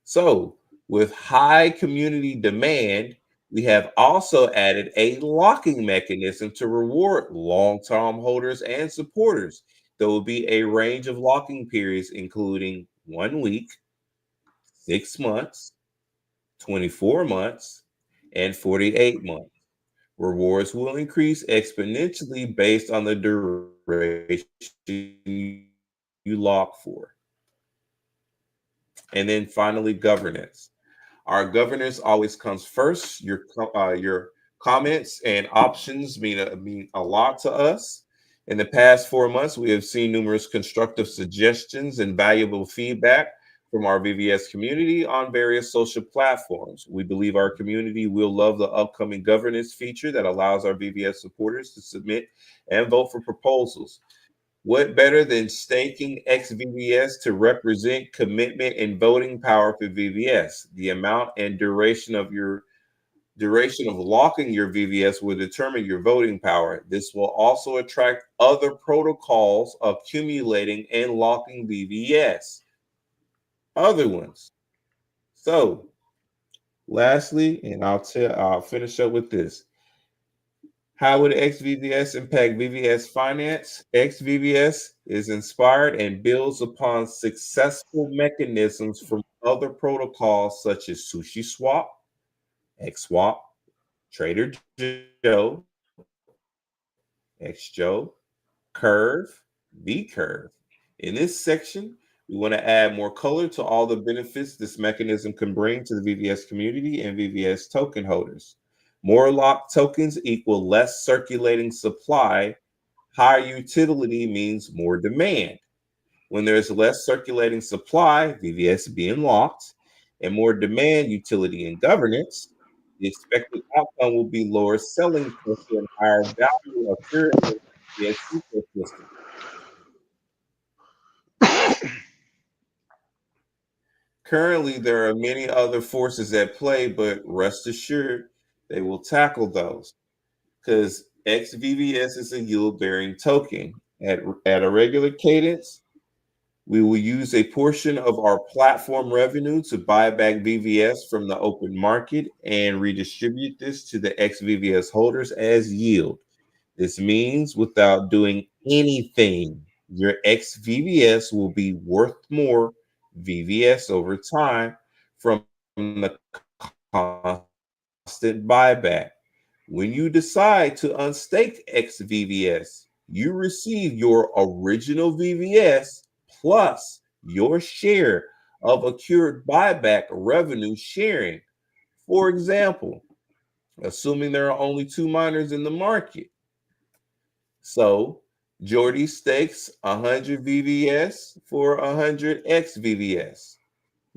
So with high community demand, we have also added a locking mechanism to reward long-term holders and supporters. There will be a range of locking periods, including 1 week, 6 months, 24 months, and 48 months. Rewards will increase exponentially based on the duration you lock for. And then finally, governance. Our governance always comes first. Your comments and options mean a lot to us. In the past 4 months, we have seen numerous constructive suggestions and valuable feedback from our VVS community on various social platforms. We believe our community will love the upcoming governance feature that allows our VVS supporters to submit and vote for proposals. What better than staking XVVS to represent commitment and voting power for VVS? The amount and duration of locking your VVS will determine your voting power. This will also attract other protocols accumulating and locking VVS. Other ones. So, lastly, and I'll finish up with this. How would XVVS impact VVS finance? XVVS is inspired and builds upon successful mechanisms from other protocols such as SushiSwap, XSwap, Trader Joe, XJoe, Curve, VCurve. In this section, we want to add more color to all the benefits this mechanism can bring to the VVS community and VVS token holders. More locked tokens equal less circulating supply. Higher utility means more demand. When there's less circulating supply, VVS being locked, and more demand, utility, and governance, the expected outcome will be lower selling pressure and higher value occurring in the VVS ecosystem. Currently, there are many other forces at play, but rest assured, they will tackle those because XVVS is a yield-bearing token. At a regular cadence, we will use a portion of our platform revenue to buy back VVS from the open market and redistribute this to the XVVS holders as yield. This means without doing anything, your XVVS will be worth more VVS over time from the constant buyback. When you decide to unstake XVVS, you receive your original VVS plus your share of accrued buyback revenue sharing. For example, assuming there are only 2 miners in the market. So Jordy stakes 100 VVS for 100 XVVS.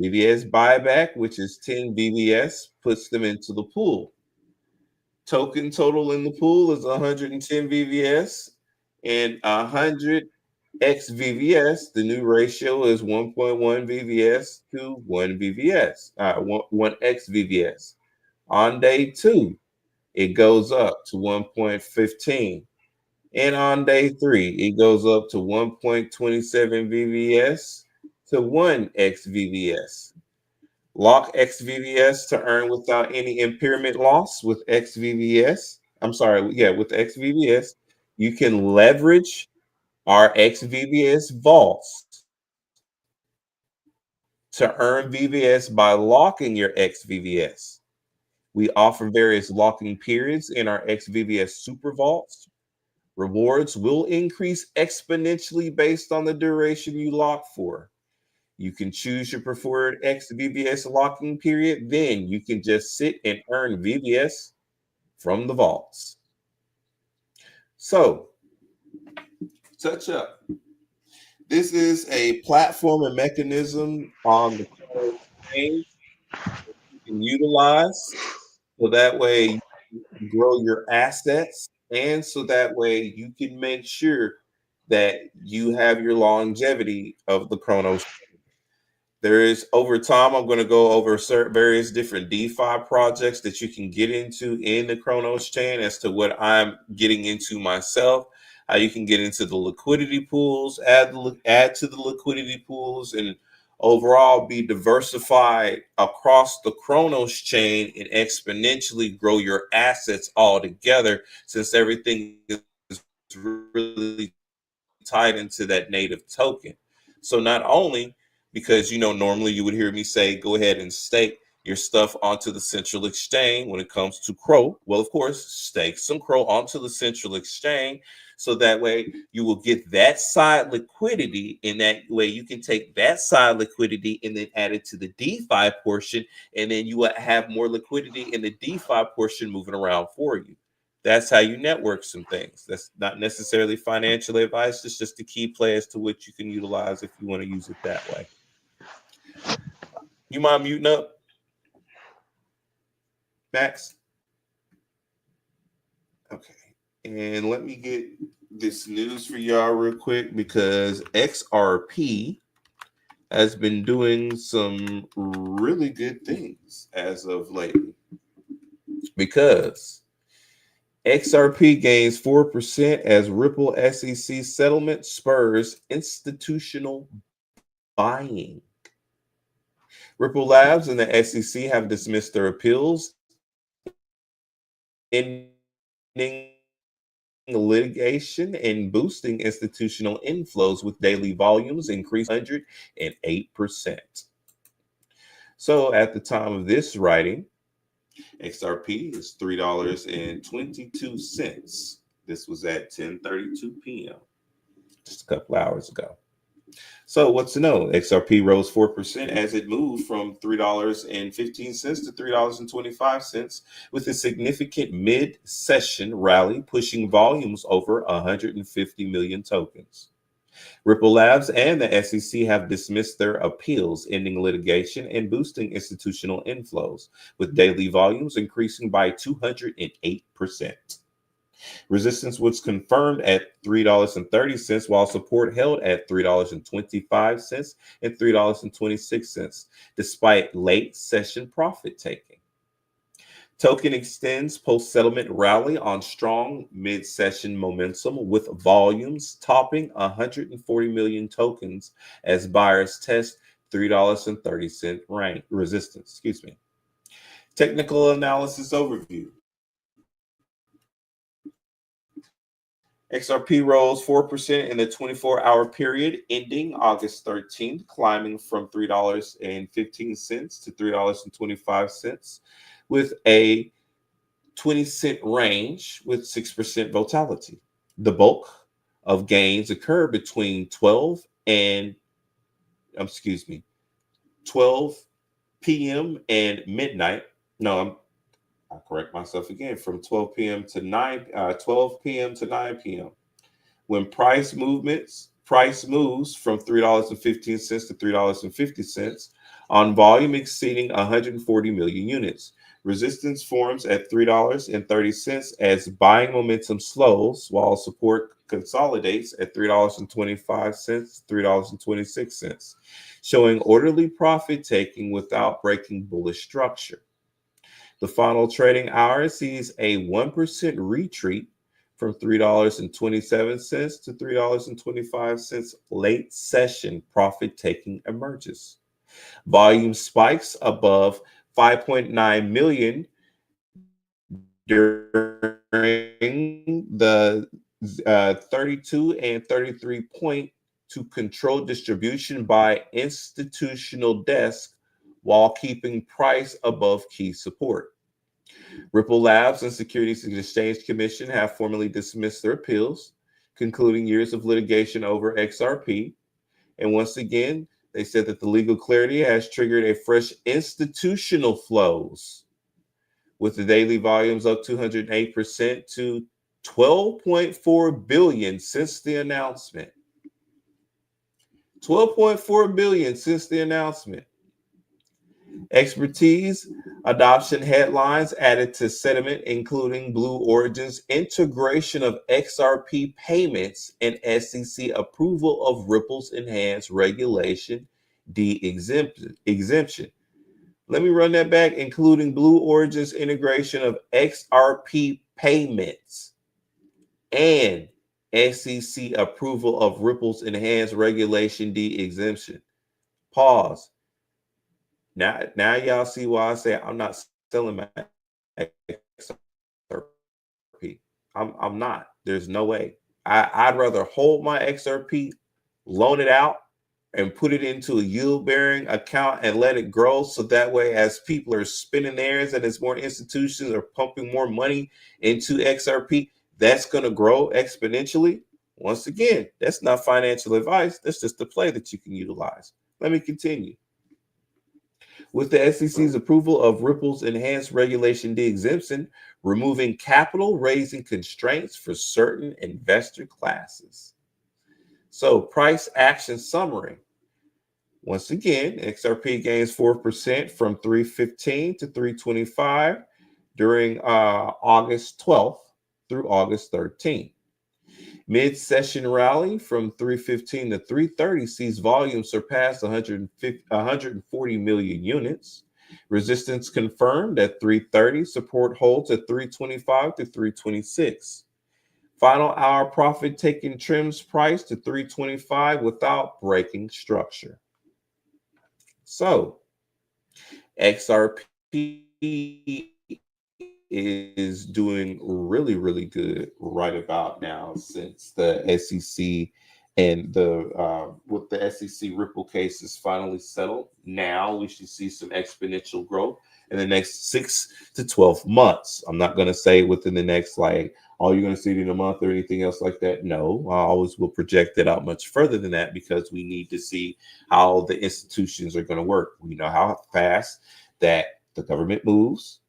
VVS buyback, which is 10 VVS, puts them into the pool. Token total in the pool is 110 VVS and 100 XVVS. The new ratio is 1.1 VVS to 1 VVS, 1 XVVS. On day 2, it goes up to 1.15. And on day 3, it goes up to 1.27 VVS to 1 XVVS. Lock XVVS to earn without any impairment loss with XVVS. With XVVS, you can leverage our XVVS vaults to earn VVS by locking your XVVS. We offer various locking periods in our XVVS super vaults. Rewards will increase exponentially based on the duration you lock for. You can choose your preferred XVVS locking period. Then you can just sit and earn VVS from the vaults. So, touch up. This is a platform and mechanism on the chain you can utilize so that way you grow your assets and so that way you can make sure that you have your longevity of the Chronos. There is over time, I'm going to go over various different DeFi projects that you can get into in the Chronos chain as to what I'm getting into myself, how you can get into the liquidity pools, add to the liquidity pools, and overall be diversified across the Chronos chain and exponentially grow your assets all together since everything is really tied into that native token. So not only because, normally you would hear me say, go ahead and stake your stuff onto the central exchange when it comes to Crow. Well, of course, stake some Crow onto the central exchange so that way you will get that side liquidity. In that way, you can take that side liquidity and then add it to the DeFi portion, and then you will have more liquidity in the DeFi portion moving around for you. That's how you network some things. That's not necessarily financial advice. It's just a key play as to what you can utilize if you want to use it that way. You mind muting up, Max? Okay. And let me get this news for y'all real quick, because XRP has been doing some really good things as of lately. Because XRP gains 4% as Ripple SEC settlement spurs institutional buying. Ripple Labs and the SEC have dismissed their appeals, ending litigation and boosting institutional inflows, with daily volumes increased 108%. So at the time of this writing, XRP is $3.22. This was at 10:32 p.m. just a couple hours ago. So what's to know? XRP rose 4% as it moved from $3.15 to $3.25, with a significant mid-session rally pushing volumes over 150 million tokens. Ripple Labs and the SEC have dismissed their appeals, ending litigation and boosting institutional inflows, with daily volumes increasing by 208%. Resistance was confirmed at $3.30, while support held at $3.25 and $3.26, despite late session profit taking. Token extends post-settlement rally on strong mid-session momentum, with volumes topping 140 million tokens as buyers test $3.30 range resistance. Technical analysis overview. XRP rose 4% in the 24-hour period ending August 13th, climbing from $3.15 to $3.25, with a 20-cent range with 6% volatility. The bulk of gains occurred between 12 p.m. and midnight. I'll correct myself again, from 12 p.m. to 12 p.m. to 9 p.m. when price moves from $3.15 to $3.50 on volume exceeding 140 million units. Resistance forms at $3.30 as buying momentum slows, while support consolidates at $3.25 to $3.26, showing orderly profit taking without breaking bullish structure. The final trading hour sees a 1% retreat from $3.27 to $3.25. Late session profit taking emerges. Volume spikes above 5.9 million during the 32 and 33 point to control distribution by institutional desk, while keeping price above key support. Ripple Labs and Securities and Exchange Commission have formally dismissed their appeals, concluding years of litigation over XRP. And once again, they said that the legal clarity has triggered a fresh institutional flows, with the daily volumes up 208% to 12.4 billion since the announcement. 12.4 billion since the announcement. Expertise adoption headlines added to sentiment, including Blue Origin's integration of XRP payments and SEC approval of Ripple's enhanced regulation exemption. Let me run that back, including Blue Origin's integration of XRP payments and SEC approval of Ripple's enhanced regulation exemption. Pause. Now y'all see why I say I'm not selling my XRP. I'm not. There's no way. I'd rather hold my XRP, loan it out, and put it into a yield-bearing account and let it grow. So that way, as people are spending theirs and as more institutions are pumping more money into XRP, that's going to grow exponentially. Once again, that's not financial advice. That's just a play that you can utilize. Let me continue. With the SEC's approval of Ripple's enhanced regulation de-exemption, removing capital raising constraints for certain investor classes. So, price action summary. Once again, XRP gains 4% from 315 to 325 during August 12th through August 13th. Mid-session rally from 315 to 330 sees volume surpass 140 million units. Resistance confirmed at 330. Support holds at 325 to 326. Final hour profit taking trims price to 325 without breaking structure. So, XRP is doing really, really good right about now since the SEC and with the SEC Ripple case is finally settled. Now we should see some exponential growth in the next 6 to 12 months. I'm not going to say within the next, you're going to see it in a month or anything else like that. No, I always will project it out much further than that because we need to see how the institutions are going to work. We know how fast that the government moves.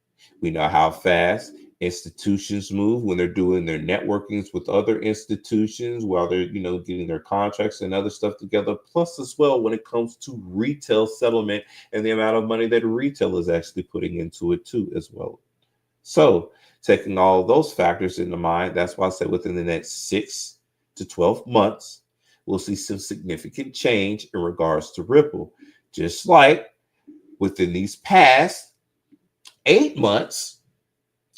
We know how fast institutions move when they're doing their networkings with other institutions while they're, getting their contracts and other stuff together. Plus, as well, when it comes to retail settlement and the amount of money that retail is actually putting into it too, as well. So, taking all of those factors into mind, that's why I said within the next 6 to 12 months, we'll see some significant change in regards to Ripple. Just like within these past 8 months,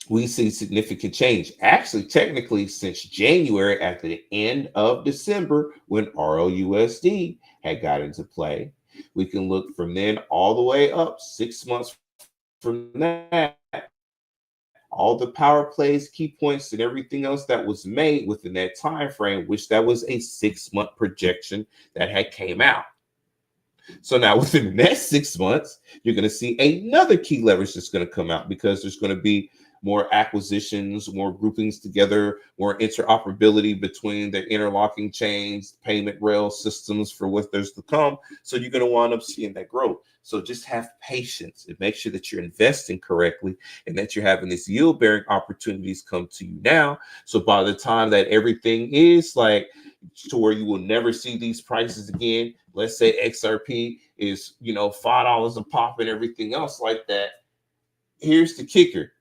we see significant change. Actually, technically, since January at the end of December, when RLUSD had got into play, we can look from then all the way up 6 months from that. All the power plays, key points, and everything else that was made within that time frame, which that was a 6-month projection that had came out. So now within the next 6 months, you're going to see another key leverage that's going to come out because there's going to be more acquisitions, more groupings together, more interoperability between the interlocking chains, payment rail systems for what there's to come. So you're going to wind up seeing that growth. So just have patience and make sure that you're investing correctly and that you're having these yield bearing opportunities come to you now. So by the time that everything is to where you will never see these prices again, let's say XRP is, $5 a pop and everything else like that. Here's the kicker.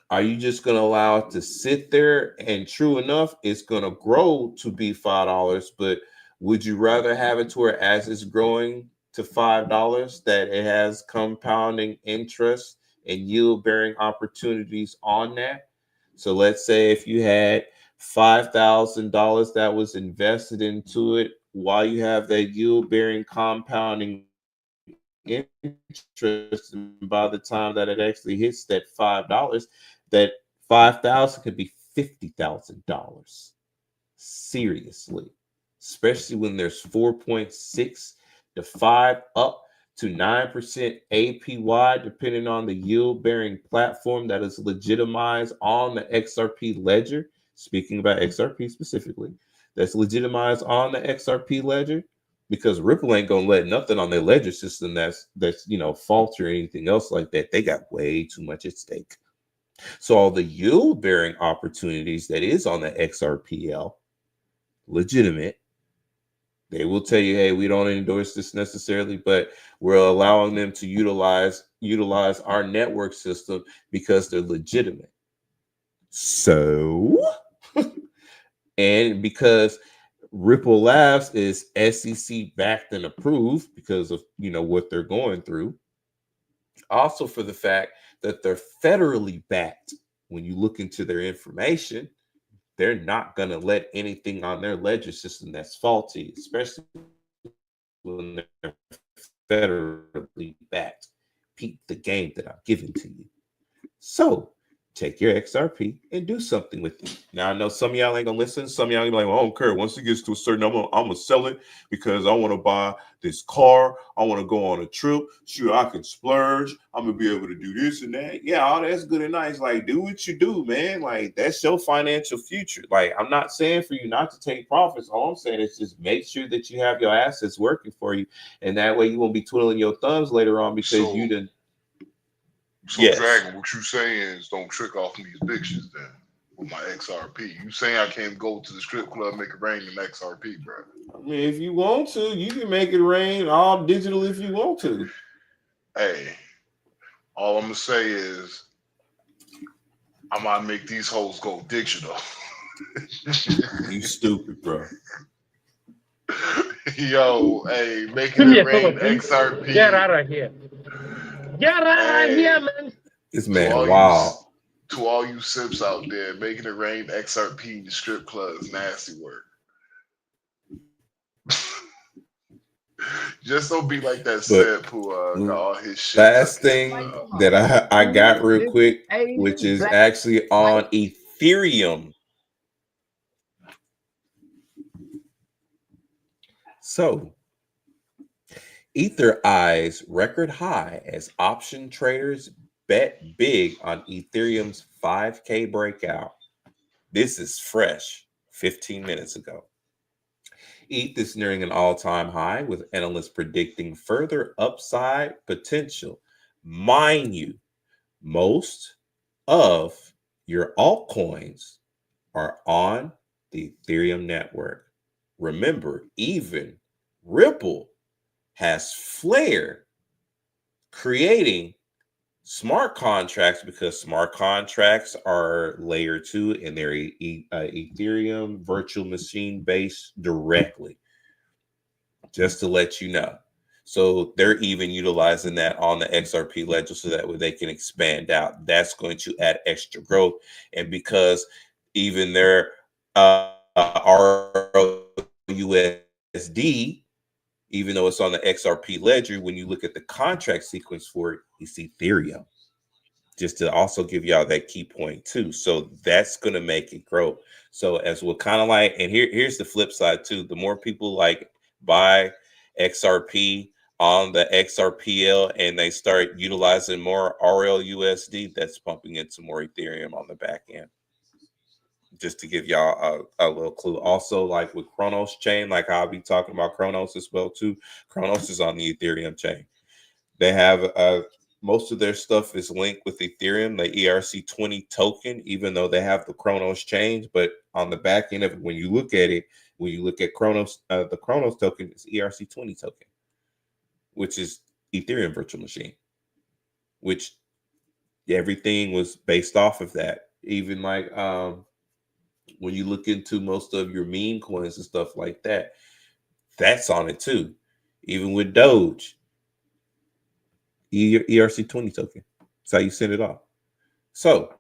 Are you just going to allow it to sit there and true enough, it's going to grow to be $5, but would you rather have it to where as it's growing to $5 that it has compounding interest and yield bearing opportunities on that? So let's say if you had $5,000 that was invested into it while you have that yield bearing compounding interest, and by the time that it actually hits that $5, that $5,000 could be $50,000. Seriously, especially when there's 4.6 to 5 up to 9% APY, depending on the yield bearing platform that is legitimized on the XRP ledger. Speaking about XRP specifically, that's legitimized on the XRP ledger, because Ripple ain't gonna let nothing on their ledger system that's faulty or anything else like that. They got way too much at stake. So all the yield bearing opportunities that is on the XRPL, legitimate. They will tell you, hey, we don't endorse this necessarily, but we're allowing them to utilize our network system because they're legitimate. So, and because Ripple Labs is SEC backed and approved because of what they're going through. Also for the fact that they're federally backed. When you look into their information, they're not going to let anything on their ledger system that's faulty, especially when they're federally backed. Peep the game that I'm giving to you. So take your XRP and do something with it. Now, I know some of y'all ain't gonna listen. Some of y'all be like, well, I don't care. Once it gets to a certain number, I'm gonna sell it because I want to buy this car. I want to go on a trip. Sure, I can splurge. I'm gonna be able to do this and that. Yeah, all that's good and nice. Like, do what you do, man. Like, that's your financial future. Like, I'm not saying for you not to take profits. All I'm saying is just make sure that you have your assets working for you, and that way you won't be twiddling your thumbs later on because you didn't. So, Yes. Dragon, what you saying is don't trick off these bitches then with my XRP. You saying I can't go to the strip club, make it rain in XRP, bro? I mean, if you want to, you can make it rain all digital if you want to. Hey, all I'm gonna say is I might make these hoes go digital. You stupid, bro. Yo, hey, Do making me it a favor, rain please. XRP. Get out of here. Get out of here, man. This To man, all wow. to all you simps out there, making it rain XRP in the strip clubs, nasty work. Just don't be like that simp who got all his shit. Last thing that I got real quick, which is actually on Ethereum. So, Ether eyes record high as option traders bet big on Ethereum's 5K breakout. This is fresh, 15 minutes ago. ETH is nearing an all-time high, with analysts predicting further upside potential. Mind you, most of your altcoins are on the Ethereum network. Remember, even Ripple has Flare creating smart contracts because smart contracts are layer 2 and they're Ethereum virtual machine based directly, just to let you know. So they're even utilizing that on the XRP ledger so that way they can expand out. That's going to add extra growth. And because even their RUSD, even though it's on the XRP ledger, when you look at the contract sequence for it, it's Ethereum. Just to also give y'all that key point too. So that's going to make it grow. So as we're kind of like, and here's the flip side too. The more people like buy XRP on the XRPL and they start utilizing more RLUSD, that's pumping into more Ethereum on the back end. Just to give y'all a little clue. Also, like with Chronos chain, like I'll be talking about Chronos as well too. Chronos is on the Ethereum chain. They have most of their stuff is linked with Ethereum, the ERC20 token, even though they have the Chronos chain. But on the back end of it, when you look at it, when you look at Chronos, the Chronos token is ERC20 token, which is Ethereum virtual machine, which everything was based off of that. Even like when you look into most of your meme coins and stuff like that, that's on it too. Even with Doge, ERC20 token. That's how you send it off. So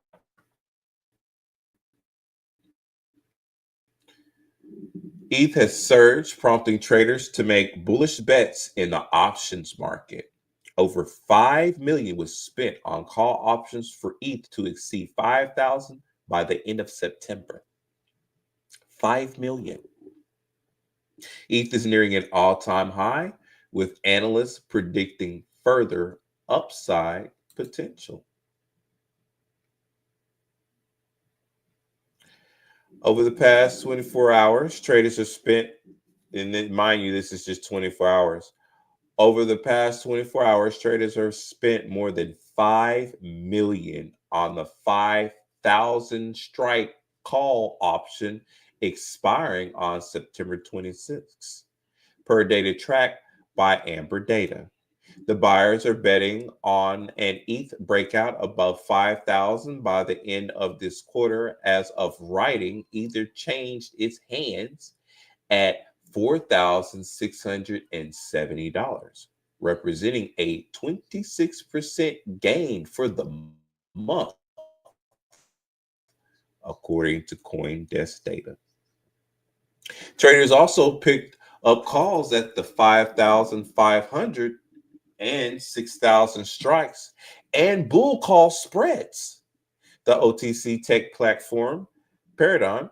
ETH has surged, prompting traders to make bullish bets in the options market. Over $5 million was spent on call options for ETH to exceed 5,000 by the end of September. 5 million. ETH is nearing an all-time high, with analysts predicting further upside potential. Over the past 24 hours, traders have spent, and then mind you, this is just 24 hours. Over the past 24 hours, traders have spent more than $5 million on the 5,000 strike call option expiring on September 26th, per data tracked by Amber Data. The buyers are betting on an ETH breakout above 5,000 by the end of this quarter. As of writing, Ether changed its hands at $4,670, representing a 26% gain for the month, according to CoinDesk data. Traders also picked up calls at the 5,500 and 6,000 strikes and bull call spreads. The OTC tech platform, Paradigm,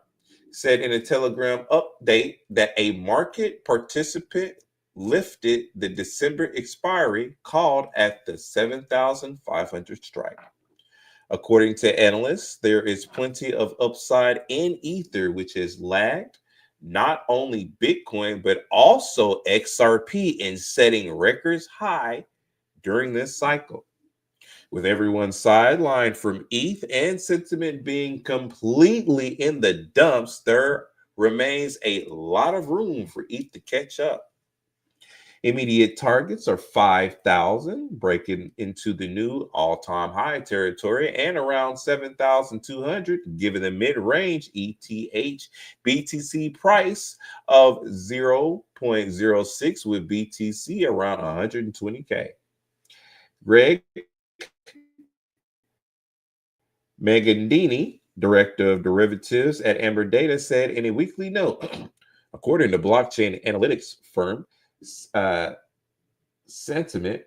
said in a Telegram update that a market participant lifted the December expiry called at the 7,500 strike. According to analysts, there is plenty of upside in Ether, which has lagged not only Bitcoin, but also XRP in setting records high during this cycle. With everyone sidelined from ETH and sentiment being completely in the dumps, there remains a lot of room for ETH to catch up. Immediate targets are 5,000, breaking into the new all-time high territory, and around 7,200, given the mid-range ETH BTC price of 0.06 with BTC around 120K. Greg Megandini, director of derivatives at Amber Data, said in a weekly note, according to blockchain analytics firm Sentiment,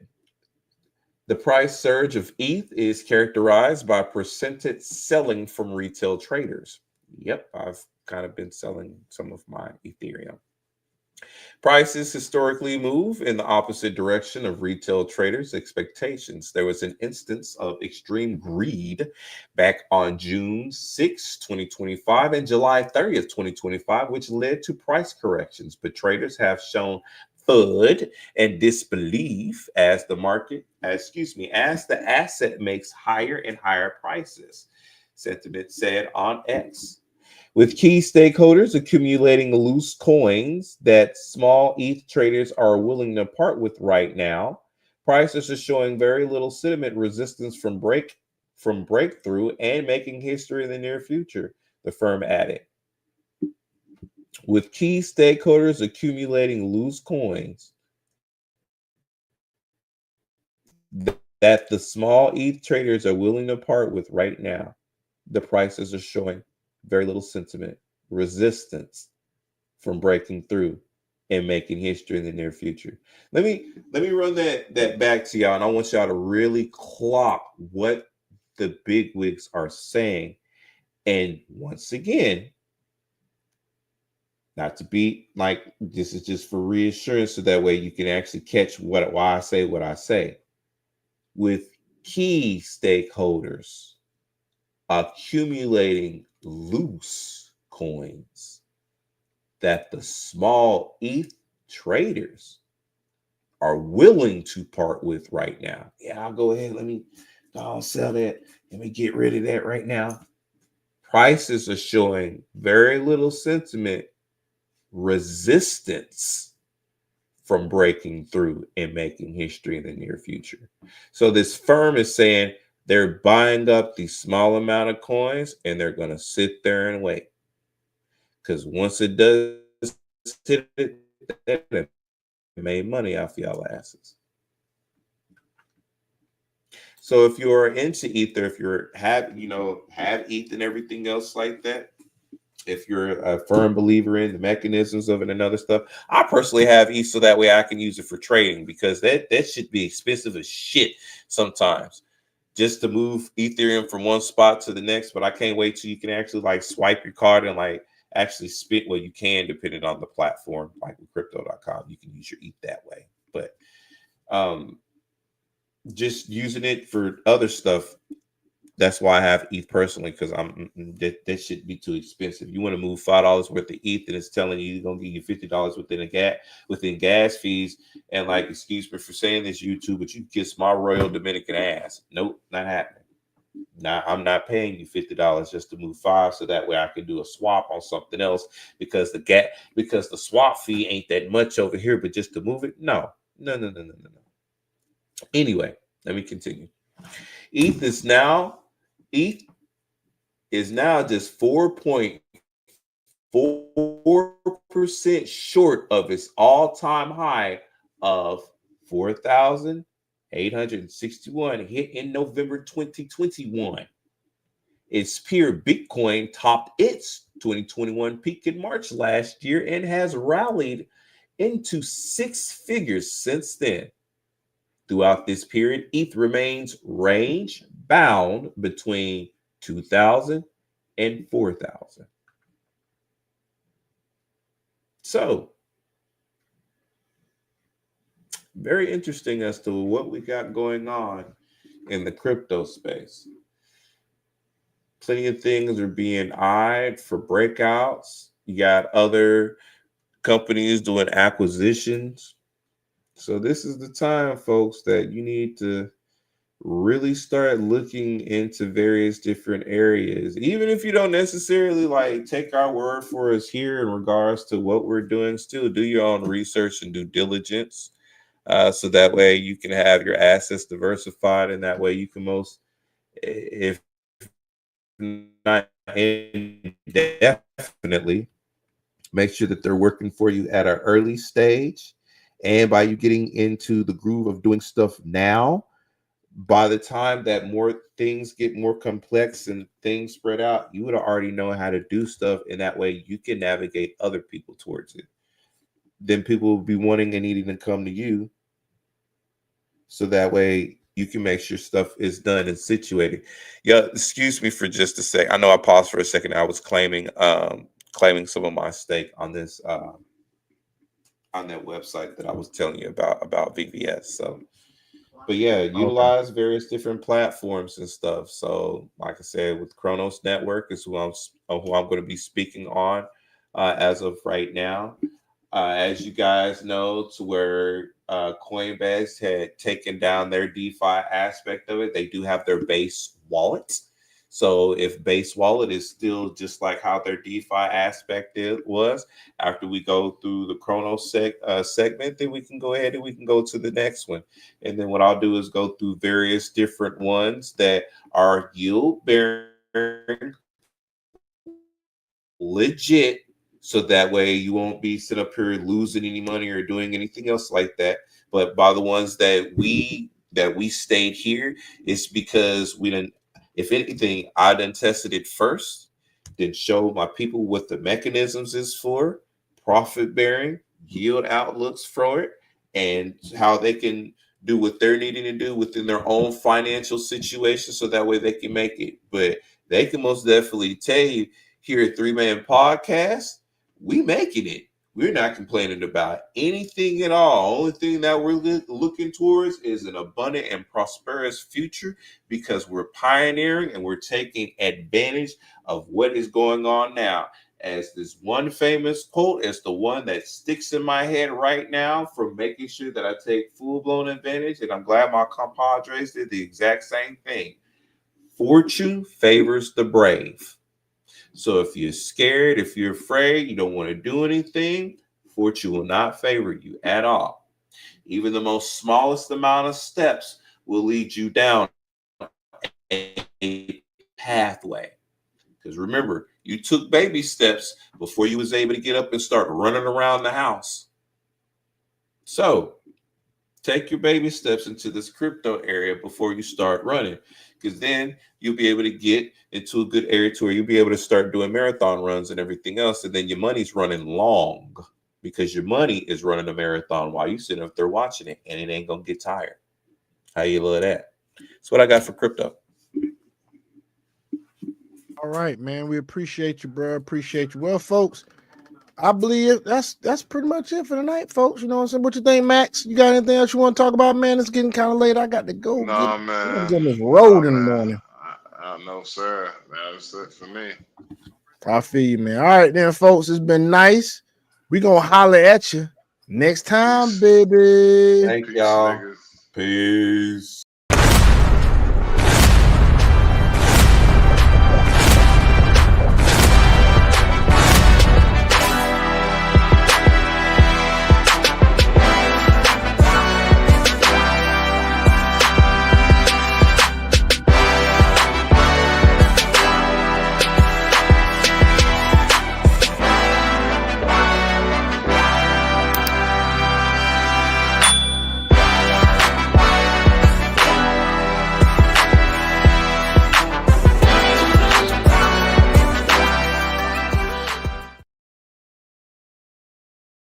the price surge of ETH is characterized by percentage selling from retail traders. Yep, I've kind of been selling some of my Ethereum. Prices historically move in the opposite direction of retail traders' expectations. There was an instance of extreme greed back on June 6, 2025 and July 30th, 2025, which led to price corrections. But traders have shown FUD and disbelief as the asset makes higher and higher prices, Sentiment said on X. With key stakeholders accumulating loose coins that small ETH traders are willing to part with right now, prices are showing very little sentiment resistance from breakthrough and making history in the near future, the firm added. With key stakeholders accumulating loose coins that the small ETH traders are willing to part with right now, the prices are showing very little sentiment resistance from breaking through and making history in the near future. Let me run that back to y'all, and I want y'all to really clock what the bigwigs are saying. And once again, not to be like, this is just for reassurance, so that way you can actually catch why I say what I say. With key stakeholders accumulating loose coins that the small ETH traders are willing to part with right now. Yeah, I'll go ahead. I'll sell that. Let me get rid of that right now. Prices are showing very little sentiment resistance from breaking through and making history in the near future. So this firm is saying they're buying up the small amount of coins and they're going to sit there and wait. Because once it does hit it, they made money off y'all asses. So if you're into Ether, if you have ETH and everything else like that, if you're a firm believer in the mechanisms of it and other stuff, I personally have ETH so that way I can use it for trading, because that should be expensive as shit sometimes just to move Ethereum from one spot to the next. But I can't wait till you can actually like swipe your card and like actually spit. Well, you can, depending on the platform, like with crypto.com, you can use your ETH that way. But just using it for other stuff, that's why I have ETH personally, because that should be too expensive. You want to move $5 worth of ETH and it's telling you gonna give you $50 within gas fees. And like, excuse me for saying this, YouTube, but you kiss my royal Dominican ass. Nope, not happening. Now I'm not paying you $50 just to move 5, so that way I can do a swap on something else, because the swap fee ain't that much over here, but just to move it, no. Anyway, let me continue. ETH is now just 4.4% short of its all-time high of 4,861 hit in November 2021. Its peer Bitcoin topped its 2021 peak in March last year and has rallied into 6 figures since then. Throughout this period, ETH remains range bound between $2,000, and $4,000. So, very interesting as to what we got going on in the crypto space. Plenty of things are being eyed for breakouts. You got other companies doing acquisitions. So this is the time, folks, that you need to really start looking into various different areas. Even if you don't necessarily like take our word for us here in regards to what we're doing, still do your own research and due diligence. So that way you can have your assets diversified, and that way you can most, if not indefinitely, make sure that they're working for you at an early stage. And by you getting into the groove of doing stuff now, by the time that more things get more complex and things spread out, you would already know how to do stuff. And that way you can navigate other people towards it. Then people will be wanting and needing to come to you. So that way you can make sure stuff is done and situated. Yeah, excuse me for just a sec. I know I paused for a second. I was claiming some of my stake on this on that website that I was telling you about VVS. So, but yeah, utilize various different platforms and stuff. So, like I said, with Kronos Network is who I'm going to be speaking on as of right now. As you guys know, to where Coinbase had taken down their DeFi aspect of it, they do have their base wallet. So if base wallet is still just like how their DeFi aspect was, after we go through the Kronos segment, then we can go ahead and we can go to the next one. And then what I'll do is go through various different ones that are yield bearing, legit, so that way you won't be sitting up here losing any money or doing anything else like that. But by the ones that we stayed here, it's because we didn't. If anything, I done tested it first, then showed my people what the mechanisms is for, profit bearing, yield outlooks for it, and how they can do what they're needing to do within their own financial situation, so that way they can make it. But they can most definitely tell you here at 3Man Podcast, we making it. We're not complaining about anything at all. Only thing that we're looking towards is an abundant and prosperous future, because we're pioneering and we're taking advantage of what is going on now. As this one famous quote is the one that sticks in my head right now, from making sure that I take full-blown advantage, and I'm glad my compadres did the exact same thing. Fortune favors the brave. So if you're scared, if you're afraid, you don't want to do anything, fortune will not favor you at all. Even the most smallest amount of steps will lead you down a pathway. Because remember, you took baby steps before you was able to get up and start running around the house. So take your baby steps into this crypto area before you start running, because then you'll be able to get into a good area to where you'll be able to start doing marathon runs and everything else. And then your money's running long, because your money is running a marathon while you sitting up there watching it, and it ain't going to get tired. How you love that? That's what I got for crypto. All right, man. We appreciate you, bro. Appreciate you. Well, folks, I believe that's pretty much it for tonight, folks. You know what I'm saying? What you think, Max? You got anything else you want to talk about, man? It's getting kind of late. I got to go. No, man. I'm getting this road in the morning. No, sir. That's it for me. I feel you, man. All right, then, folks. It's been nice. We gonna holler at you next time, baby. Thank y'all. Peace.